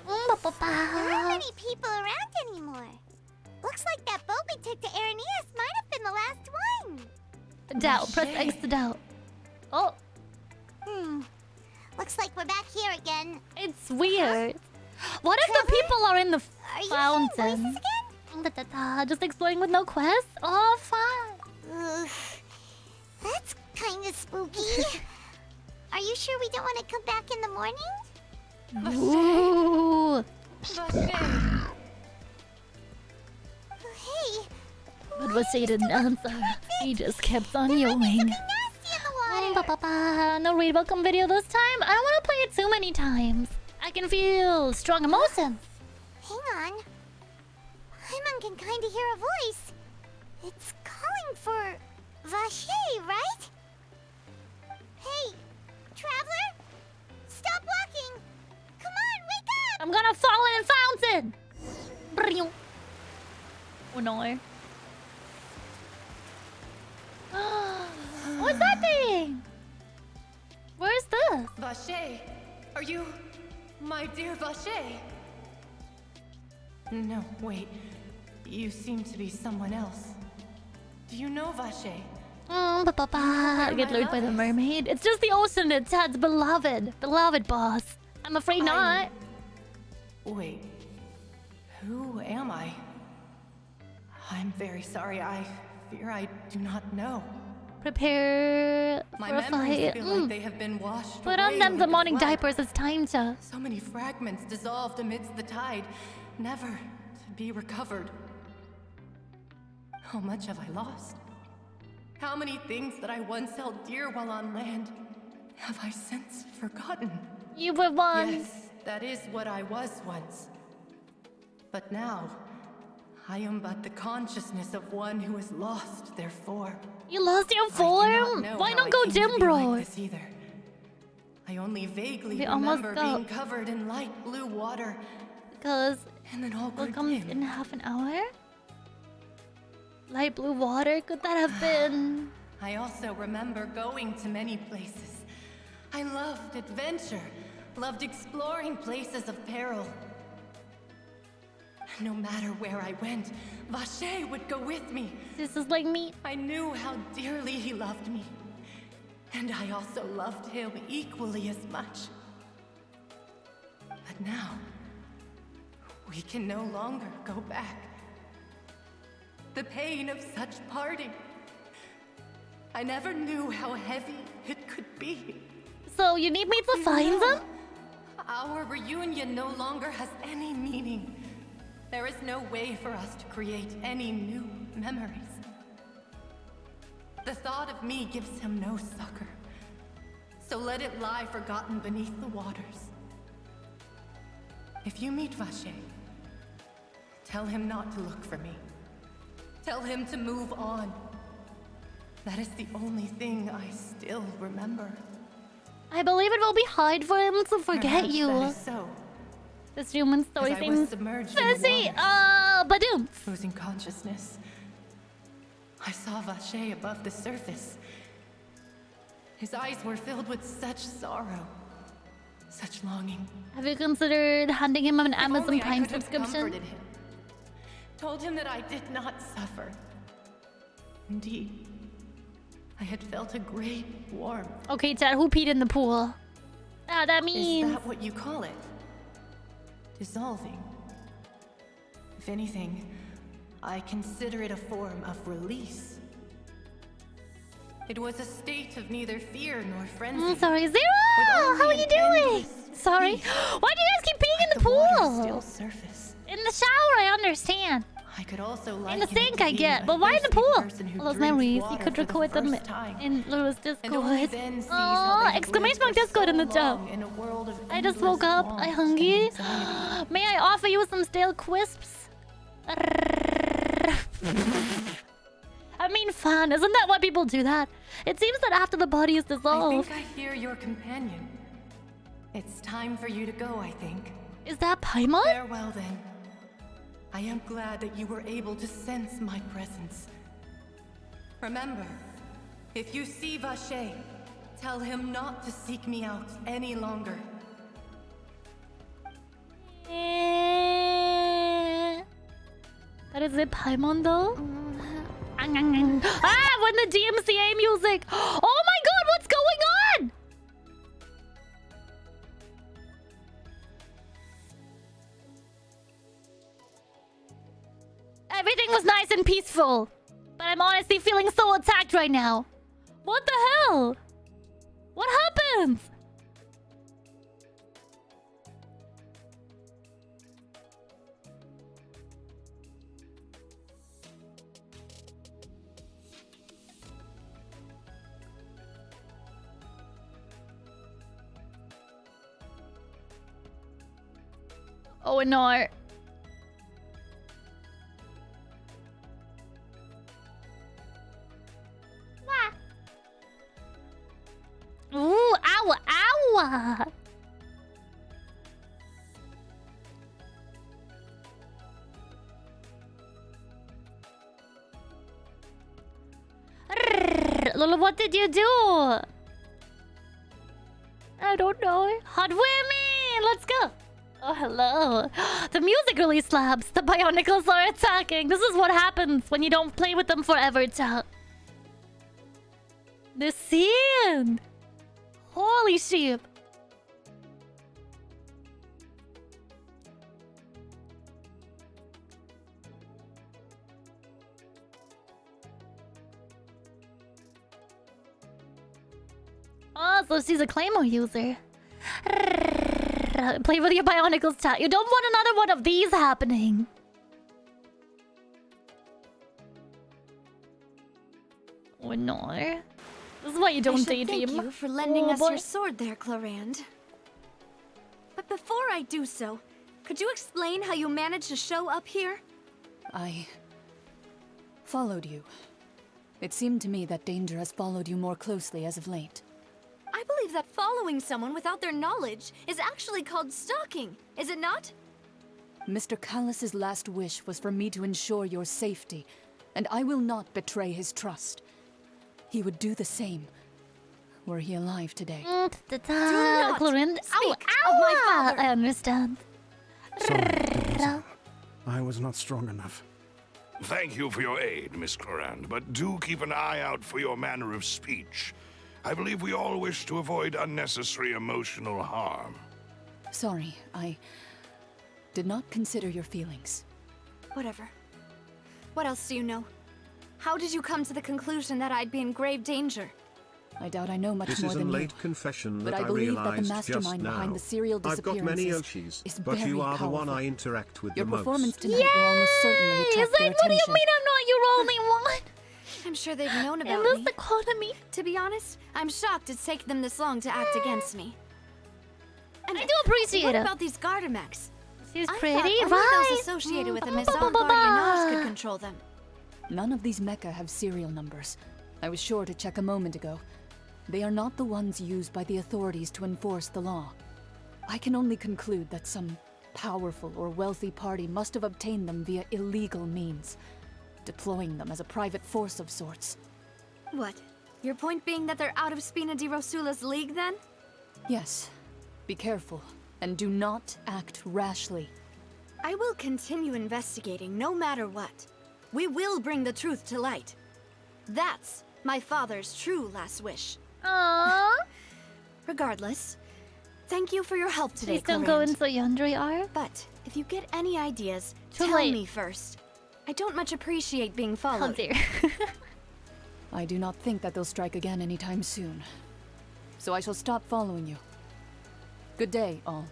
There aren't many people around anymore. Looks like that boat we took to Aranias might have been the last one. Doubt. Press X to doubt. Oh. Looks like we're back here again. It's weird. What if the people are in the fountain? Just exploring with no quest? Oh, fun. That's kind of spooky. Are you sure we don't want to come back in the morning? Ooh. Hey. But Vache didn't answer. He just kept on yelling. No read welcome video this time. I don't want to play it too many times. I can feel strong emotions. Hang on. Paimon can kind of hear a voice. It's calling for Vache, right? Hey, traveler, stop walking. Come on, wake up. I'm gonna fall in a fountain. Oh no. What's that thing? Where's this? Vache, are you my dear Vache? No, wait. You seem to be someone else. Do you know Vache? I get lured by the mermaid. It's just the ocean. It's Tad's beloved boss. I'm afraid not. Wait. Who am I? I'm very sorry. I fear I do not know. Prepare My for a memories fight. feel like they have been washed Put away on them with the the morning flood. diapers. It's time to. So many fragments dissolved amidst the tide, never to be recovered. How much have I lost? How many things that I once held dear while on land have I since forgotten? You were once. Yes, that is what I was once. But now, I am but the consciousness of one who is lost, therefore. You lost your form? Why not go gym, bro? Like this either. I only vaguely remember being covered in light blue water. Because and then all will come in half an hour? Light blue water? Could that have been? I also remember going to many places. I loved adventure, loved exploring places of peril. No matter where I went, Vache would go with me. This is like me. I knew how dearly he loved me. And I also loved him equally as much. But now, we can no longer go back. The pain of such parting. I never knew how heavy it could be. So you need me to find them? Our reunion no longer has any meaning. There is no way for us to create any new memories. The thought of me gives him no succor. So let it lie forgotten beneath the waters. If you meet Vache, tell him not to look for me. Tell him to move on. That is the only thing I still remember. I believe it will be hard for him to forget Perhaps you. that is so. This human story As I was seems submerged in the fishy. waters, Badoom. Losing consciousness. I saw Vache above the surface. His eyes were filled with such sorrow, such longing. Have you considered handing him an If Amazon only I Prime could have subscription? comforted him. Told him that I did not suffer. Indeed, I had felt a great warmth. Okay, Chad, who peed in the pool? Ah, that means... Is that what you call it? Dissolving. If anything, I consider it a form of release. It was a state of neither fear nor frenzy. Sorry, Zero! How are you doing? Sorry. Why do you guys keep peeing in the pool? Still surface. In the shower, I understand. I could also In the sink, I get. But why in the pool? All those memories, you could record them in Lulu's Discord. Oh, exclamation mark Discord in the chat. I just woke up. I hungry. May I offer you some stale crisps? I mean, fun. Isn't that why people do that? It seems that after the body is dissolved. I think I hear your companion. It's time for you to go, I think. Is that Paimon? Farewell then. I am glad that you were able to sense my presence. Remember, if you see Vache, tell him not to seek me out any longer. That is it, Paimon though? Ah, when the DMCA music! Oh my god, what's going on? Everything was nice and peaceful. But I'm honestly feeling so attacked right now. What the hell? What happened? Oh no. Ooh, ow, ow! Lola, what did you do? I don't know. Hot women! Let's go! Oh, hello. The music really slaps. The Bionicles are attacking. This is what happens when you don't play with them forever, chat. The scene! Holy shit! Oh, so she's a Claymore user. Play with your Bionicles chat. You don't want another one of these happening. Or no. This is why you don't daydream. Thank you for lending us boy. your sword there, Clorand. But before I do so, could you explain how you managed to show up here? I followed you. It seemed to me that danger has followed you more closely as of late. I believe that following someone without their knowledge is actually called stalking, is it not? Mr. Callus's last wish was for me to ensure your safety, and I will not betray his trust. He would do the same, were he alive today. Clorand, ow, of my father. I understand. Sorry, I was not strong enough. Thank you for your aid, Miss Clorand, but do keep an eye out for your manner of speech. I believe we all wish to avoid unnecessary emotional harm. Sorry, I did not consider your feelings. Whatever. What else do you know? How did you come to the conclusion that I'd be in grave danger? I doubt I know much This more is a than late you. confession But that I I believe that the realized just mastermind now. behind the serial I've got many disappearances Oshis, is but very you are the one powerful. I interact with Your the most. performance tonight will almost certainly He's attract their like, what do you attention. mean I'm not your only one? I'm sure they've known about this me. economy. To be honest, I'm shocked it's taken them this long to act against me. And I do appreciate what it. about these Gardamex? She's I pretty, thought only right? those associated with the Maison Gardiennage could control them. None of these mecha have serial numbers. I was sure to check a moment ago. They are not the ones used by the authorities to enforce the law. I can only conclude that some powerful or wealthy party must have obtained them via illegal means, deploying them as a private force of sorts. What? Your point being that they're out of Spina di Rosula's league, then? Yes. Be careful, and do not act rashly. I will continue investigating no matter what. We will bring the truth to light. That's my father's true last wish. Aww. Regardless, thank you for your help today, Please don't go Clorand. into Yandere R. But if you get any ideas, Too tell late. me first. I don't much appreciate being followed. How dare. I do not think that they'll strike again anytime soon. So I shall stop following you. Good day, all.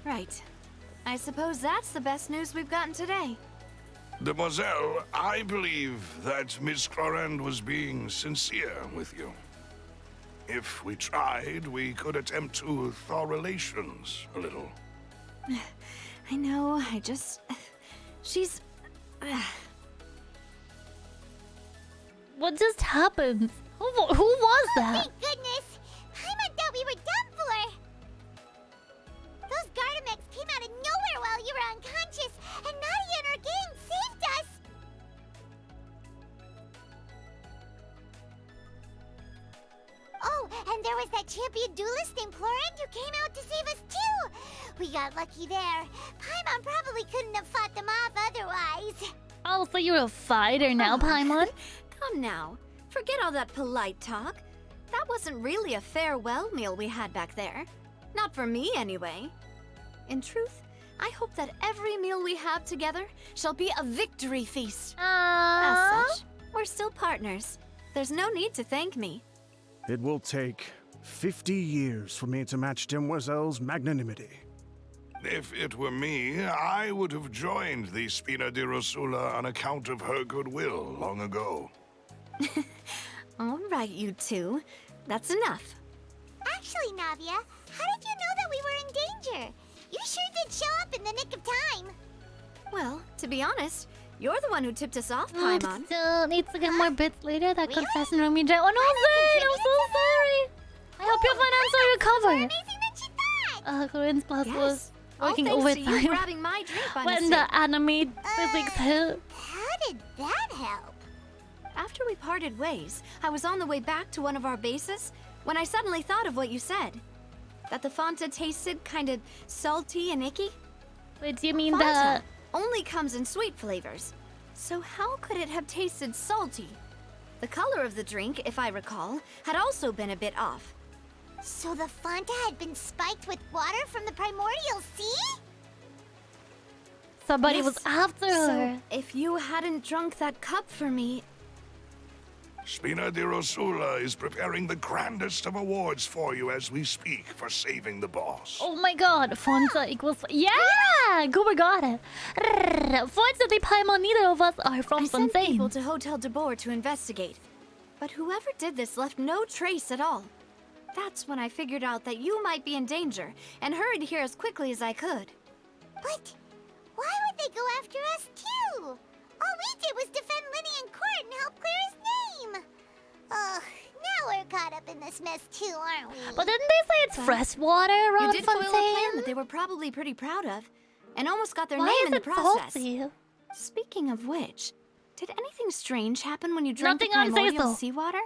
Right. I suppose that's the best news we've gotten today. Demoiselle, I believe that Miss Clorand was being sincere with you. If we tried, we could attempt to thaw relations a little. I know, she's... What just happened? Who was that? Thank goodness! Paimon thought we were done for! Those Gardamex came out of nowhere while you were unconscious, and Nadia and her gang saved us! Oh, and there was that champion duelist named Clorand who came out to save us too! We got lucky there. Paimon probably couldn't have fought them off otherwise. Oh, so you're a fighter now, Paimon? Come now. Forget all that polite talk. That wasn't really a farewell meal we had back there. Not for me, anyway. In truth, I hope that every meal we have together shall be a victory feast. As such, we're still partners. There's no need to thank me. It will take 50 years for me to match Demoiselle's magnanimity. If it were me, I would have joined the Spina di Rosula on account of her goodwill long ago. All right, you two. That's enough. Actually, Navia, how did you know that we were in danger? You sure did show up in the nick of time. Well, to be honest, you're the one who tipped us off, Paimon. Still needs to get more bits later. That confession room you did. Oh no, Zane, I'm so sorry. I hope you're financially recovered. Amazing that you thought. Clorand's class was working all thanks to you overtime grabbing my drink by when mistake. the anime physics hit. How did that help? After we parted ways, I was on the way back to one of our bases when I suddenly thought of what you said. That the Fanta tasted kind of salty and icky. Wait, do you mean Fanta that only comes in sweet flavors. So how could it have tasted salty? The color of the drink, if I recall, had also been a bit off. So the Fanta had been spiked with water from the primordial sea? Somebody was after So, her. if you hadn't drunk that cup for me... Spina di Rosula is preparing the grandest of awards for you as we speak for saving the boss. Oh my god, Fonza equals... Yeah! Goober got it. Fortunately, Paimon, neither of us are from I sent Fontaine. people to Hotel de Boer to investigate. But whoever did this left no trace at all. That's when I figured out that you might be in danger, and hurried here as quickly as I could. But why would they go after us too? All we did was defend Linny in court and help clear his name. Ugh, now we're caught up in this mess too, aren't we? But didn't they say it's fresh water around You did foil a plan Fontaine? that they were probably pretty proud of, and almost got their Why name is in the it process. salty? Speaking of which, did anything strange happen when you drank Nothing the on primordial Cecil. seawater?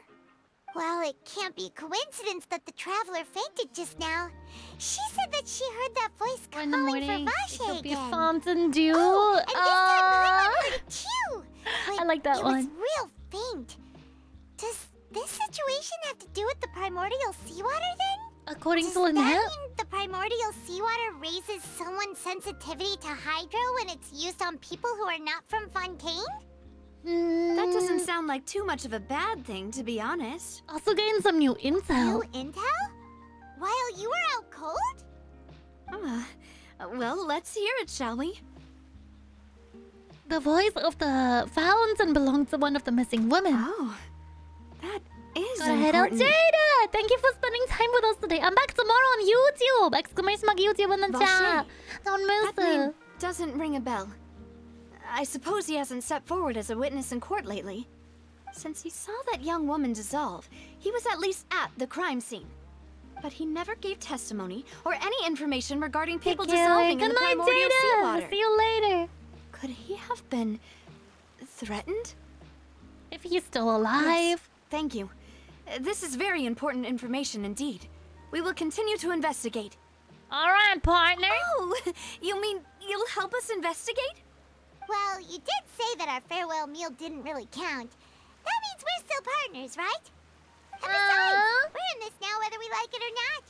Well, it can't be coincidence that the traveler fainted just now. She said that she heard that voice In the calling for morning, Vache it could be again. Fountain Dew. Oh, and this time Paimon heard it too. But I like that it one. was real faint. Does this situation have to do with the primordial seawater then? According Does to that Lynette? mean the primordial seawater raises someone's sensitivity to hydro when it's used on people who are not from Fontaine? That doesn't sound like too much of a bad thing, to be honest. Also getting some new intel. New intel? While you were out cold? Well, let's hear it, shall we? The voice of the fountain belonged to one of the missing women. Oh, that is Go ahead, important. Jada! Thank you for spending time with us today. I'm back tomorrow on YouTube! Exclamation mark YouTube in the chat. Don't miss That name it. doesn't ring a bell. I suppose he hasn't stepped forward as a witness in court lately. Since he saw that young woman dissolve, he was at least at the crime scene. But he never gave testimony or any information regarding people dissolving in the primordial seawater. See you later. Could he have been threatened? If he's still alive. Yes, thank you. This is very important information indeed. We will continue to investigate. All right, partner. Oh, you mean you'll help us investigate? Well, you did say that our farewell meal didn't really count. That means we're still partners, right? And besides, we're in this now whether we like it or not.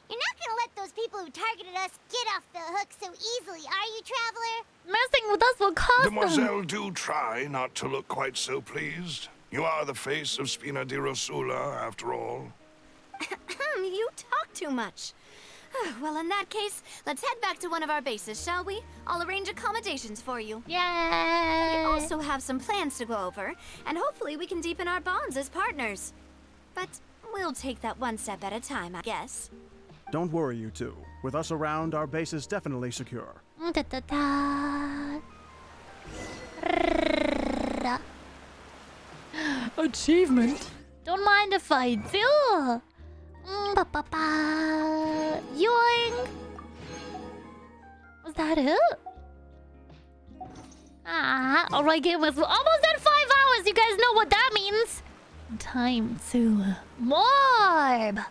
You're not gonna let those people who targeted us get off the hook so easily, are you, Traveler? Messing with us will cost them. Demoiselle, do try not to look quite so pleased. You are the face of Spina di Rosula, after all. You talk too much. Well, in that case, let's head back to one of our bases, shall we? I'll arrange accommodations for you. Yay! We also have some plans to go over, and hopefully we can deepen our bonds as partners. But we'll take that one step at a time, I guess. Don't worry, you two. With us around, our base is definitely secure. Achievement. Don't mind if I do. Yoink. Was that it? Alright, game was almost at 5 hours. You guys know what that means. Time to morb.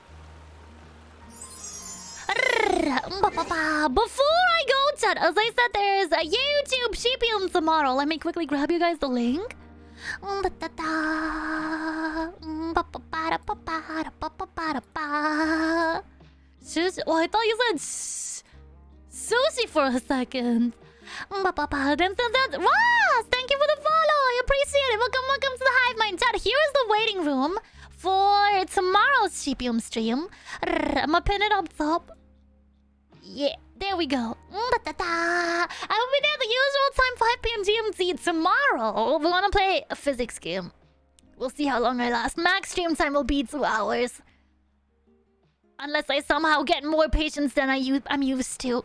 Before I go, chat, as I said, there's a YouTube Sheepium tomorrow. Let me quickly grab you guys the link. Oh, I thought you said sushi for a second. Ross, thank you for the follow. I appreciate it. Welcome to the Hive Mind chat. Here is the waiting room for tomorrow's Sheepium stream. I'm gonna pin it up top. Yeah, there we go. I will be there at the usual time, 5 p.m. GMT tomorrow. We want to play a physics game. We'll see how long I last. Max stream time will be 2 hours. Unless I somehow get more patience than I'm used to.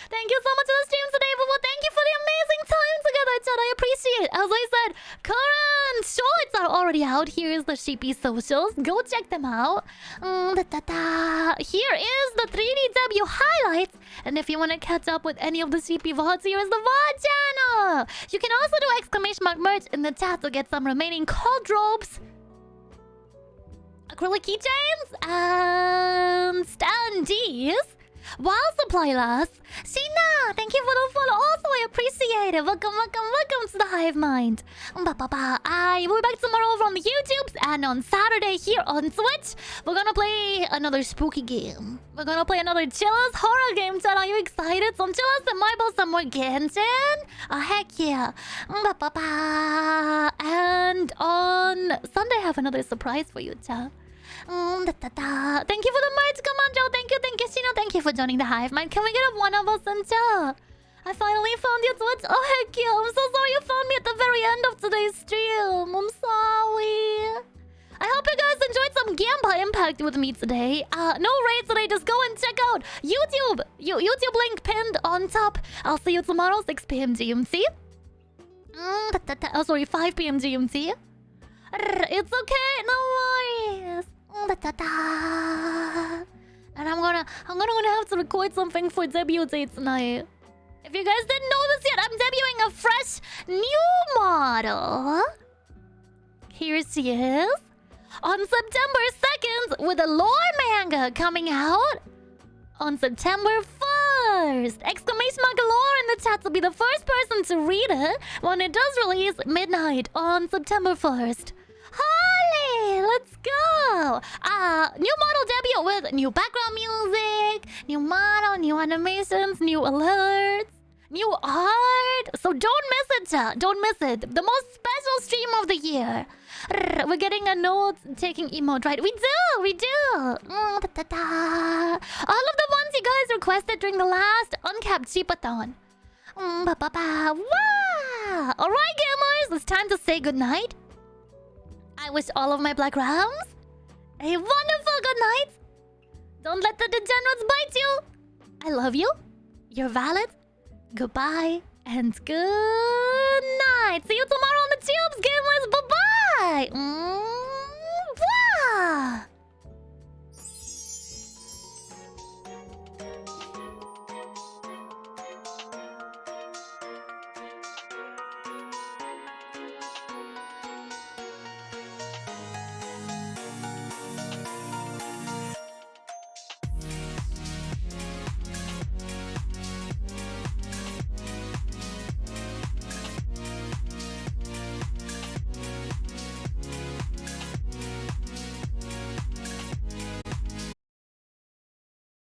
Thank you so much for the stream today, but thank you for the amazing time together, chat. I appreciate it. As I said, current shorts are already out. Here is the Sheepy socials. Go check them out. Here is the 3DW highlights. And if you want to catch up with any of the Sheepy VODs, here is the VOD channel. You can also do exclamation mark merch in the chat to get some remaining cold robes, acrylic keychains, and standees. while supply lasts. Sheena, thank you for the follow. Also, I appreciate it. Welcome to the Hive Mind. We'll be back tomorrow over on the YouTubes and on Saturday here on Twitch. We're gonna play another spooky game. We're gonna play another Chillers horror game, chat. Are you excited? Some Chillers and Marble, some more Genshin. Heck yeah. And on Sunday, I have another surprise for you, chat. Thank you for the merch, come on, Joe. Thank you, Shino. Thank you for joining the Hive Mind. Can we get up one of us and chat? I finally found you, Twitch. Oh, heck yeah. I'm so sorry you found me at the very end of today's stream. I'm sorry. I hope you guys enjoyed some Gamba Impact with me today. No raids today. Just go and check out YouTube. YouTube link pinned on top. I'll see you tomorrow, 6 p.m. GMT. Oh, sorry, 5 p.m. GMT. It's okay. No worries. And I'm gonna have to record something for debut day tonight. If you guys didn't know this yet, I'm debuting a fresh new model. Here she is. On September 2nd, with a lore manga coming out on September 1st. Exclamation mark lore in the chat to be the first person to read it when it does release midnight on September 1st. Holly, let's go! New model debut with new background music, new model, new animations, new alerts, new art. So don't miss it, chat. Don't miss it. The most special stream of the year. We're getting a note-taking emote, right? We do! All of the ones you guys requested during the last uncapped Cheapathon. Wow! Alright, gamers, it's time to say goodnight. I wish all of my black rams a wonderful good night. Don't let the degenerates bite you. I love you. You're valid. Goodbye and good night. See you tomorrow on the tubes, gamers. Bye-bye.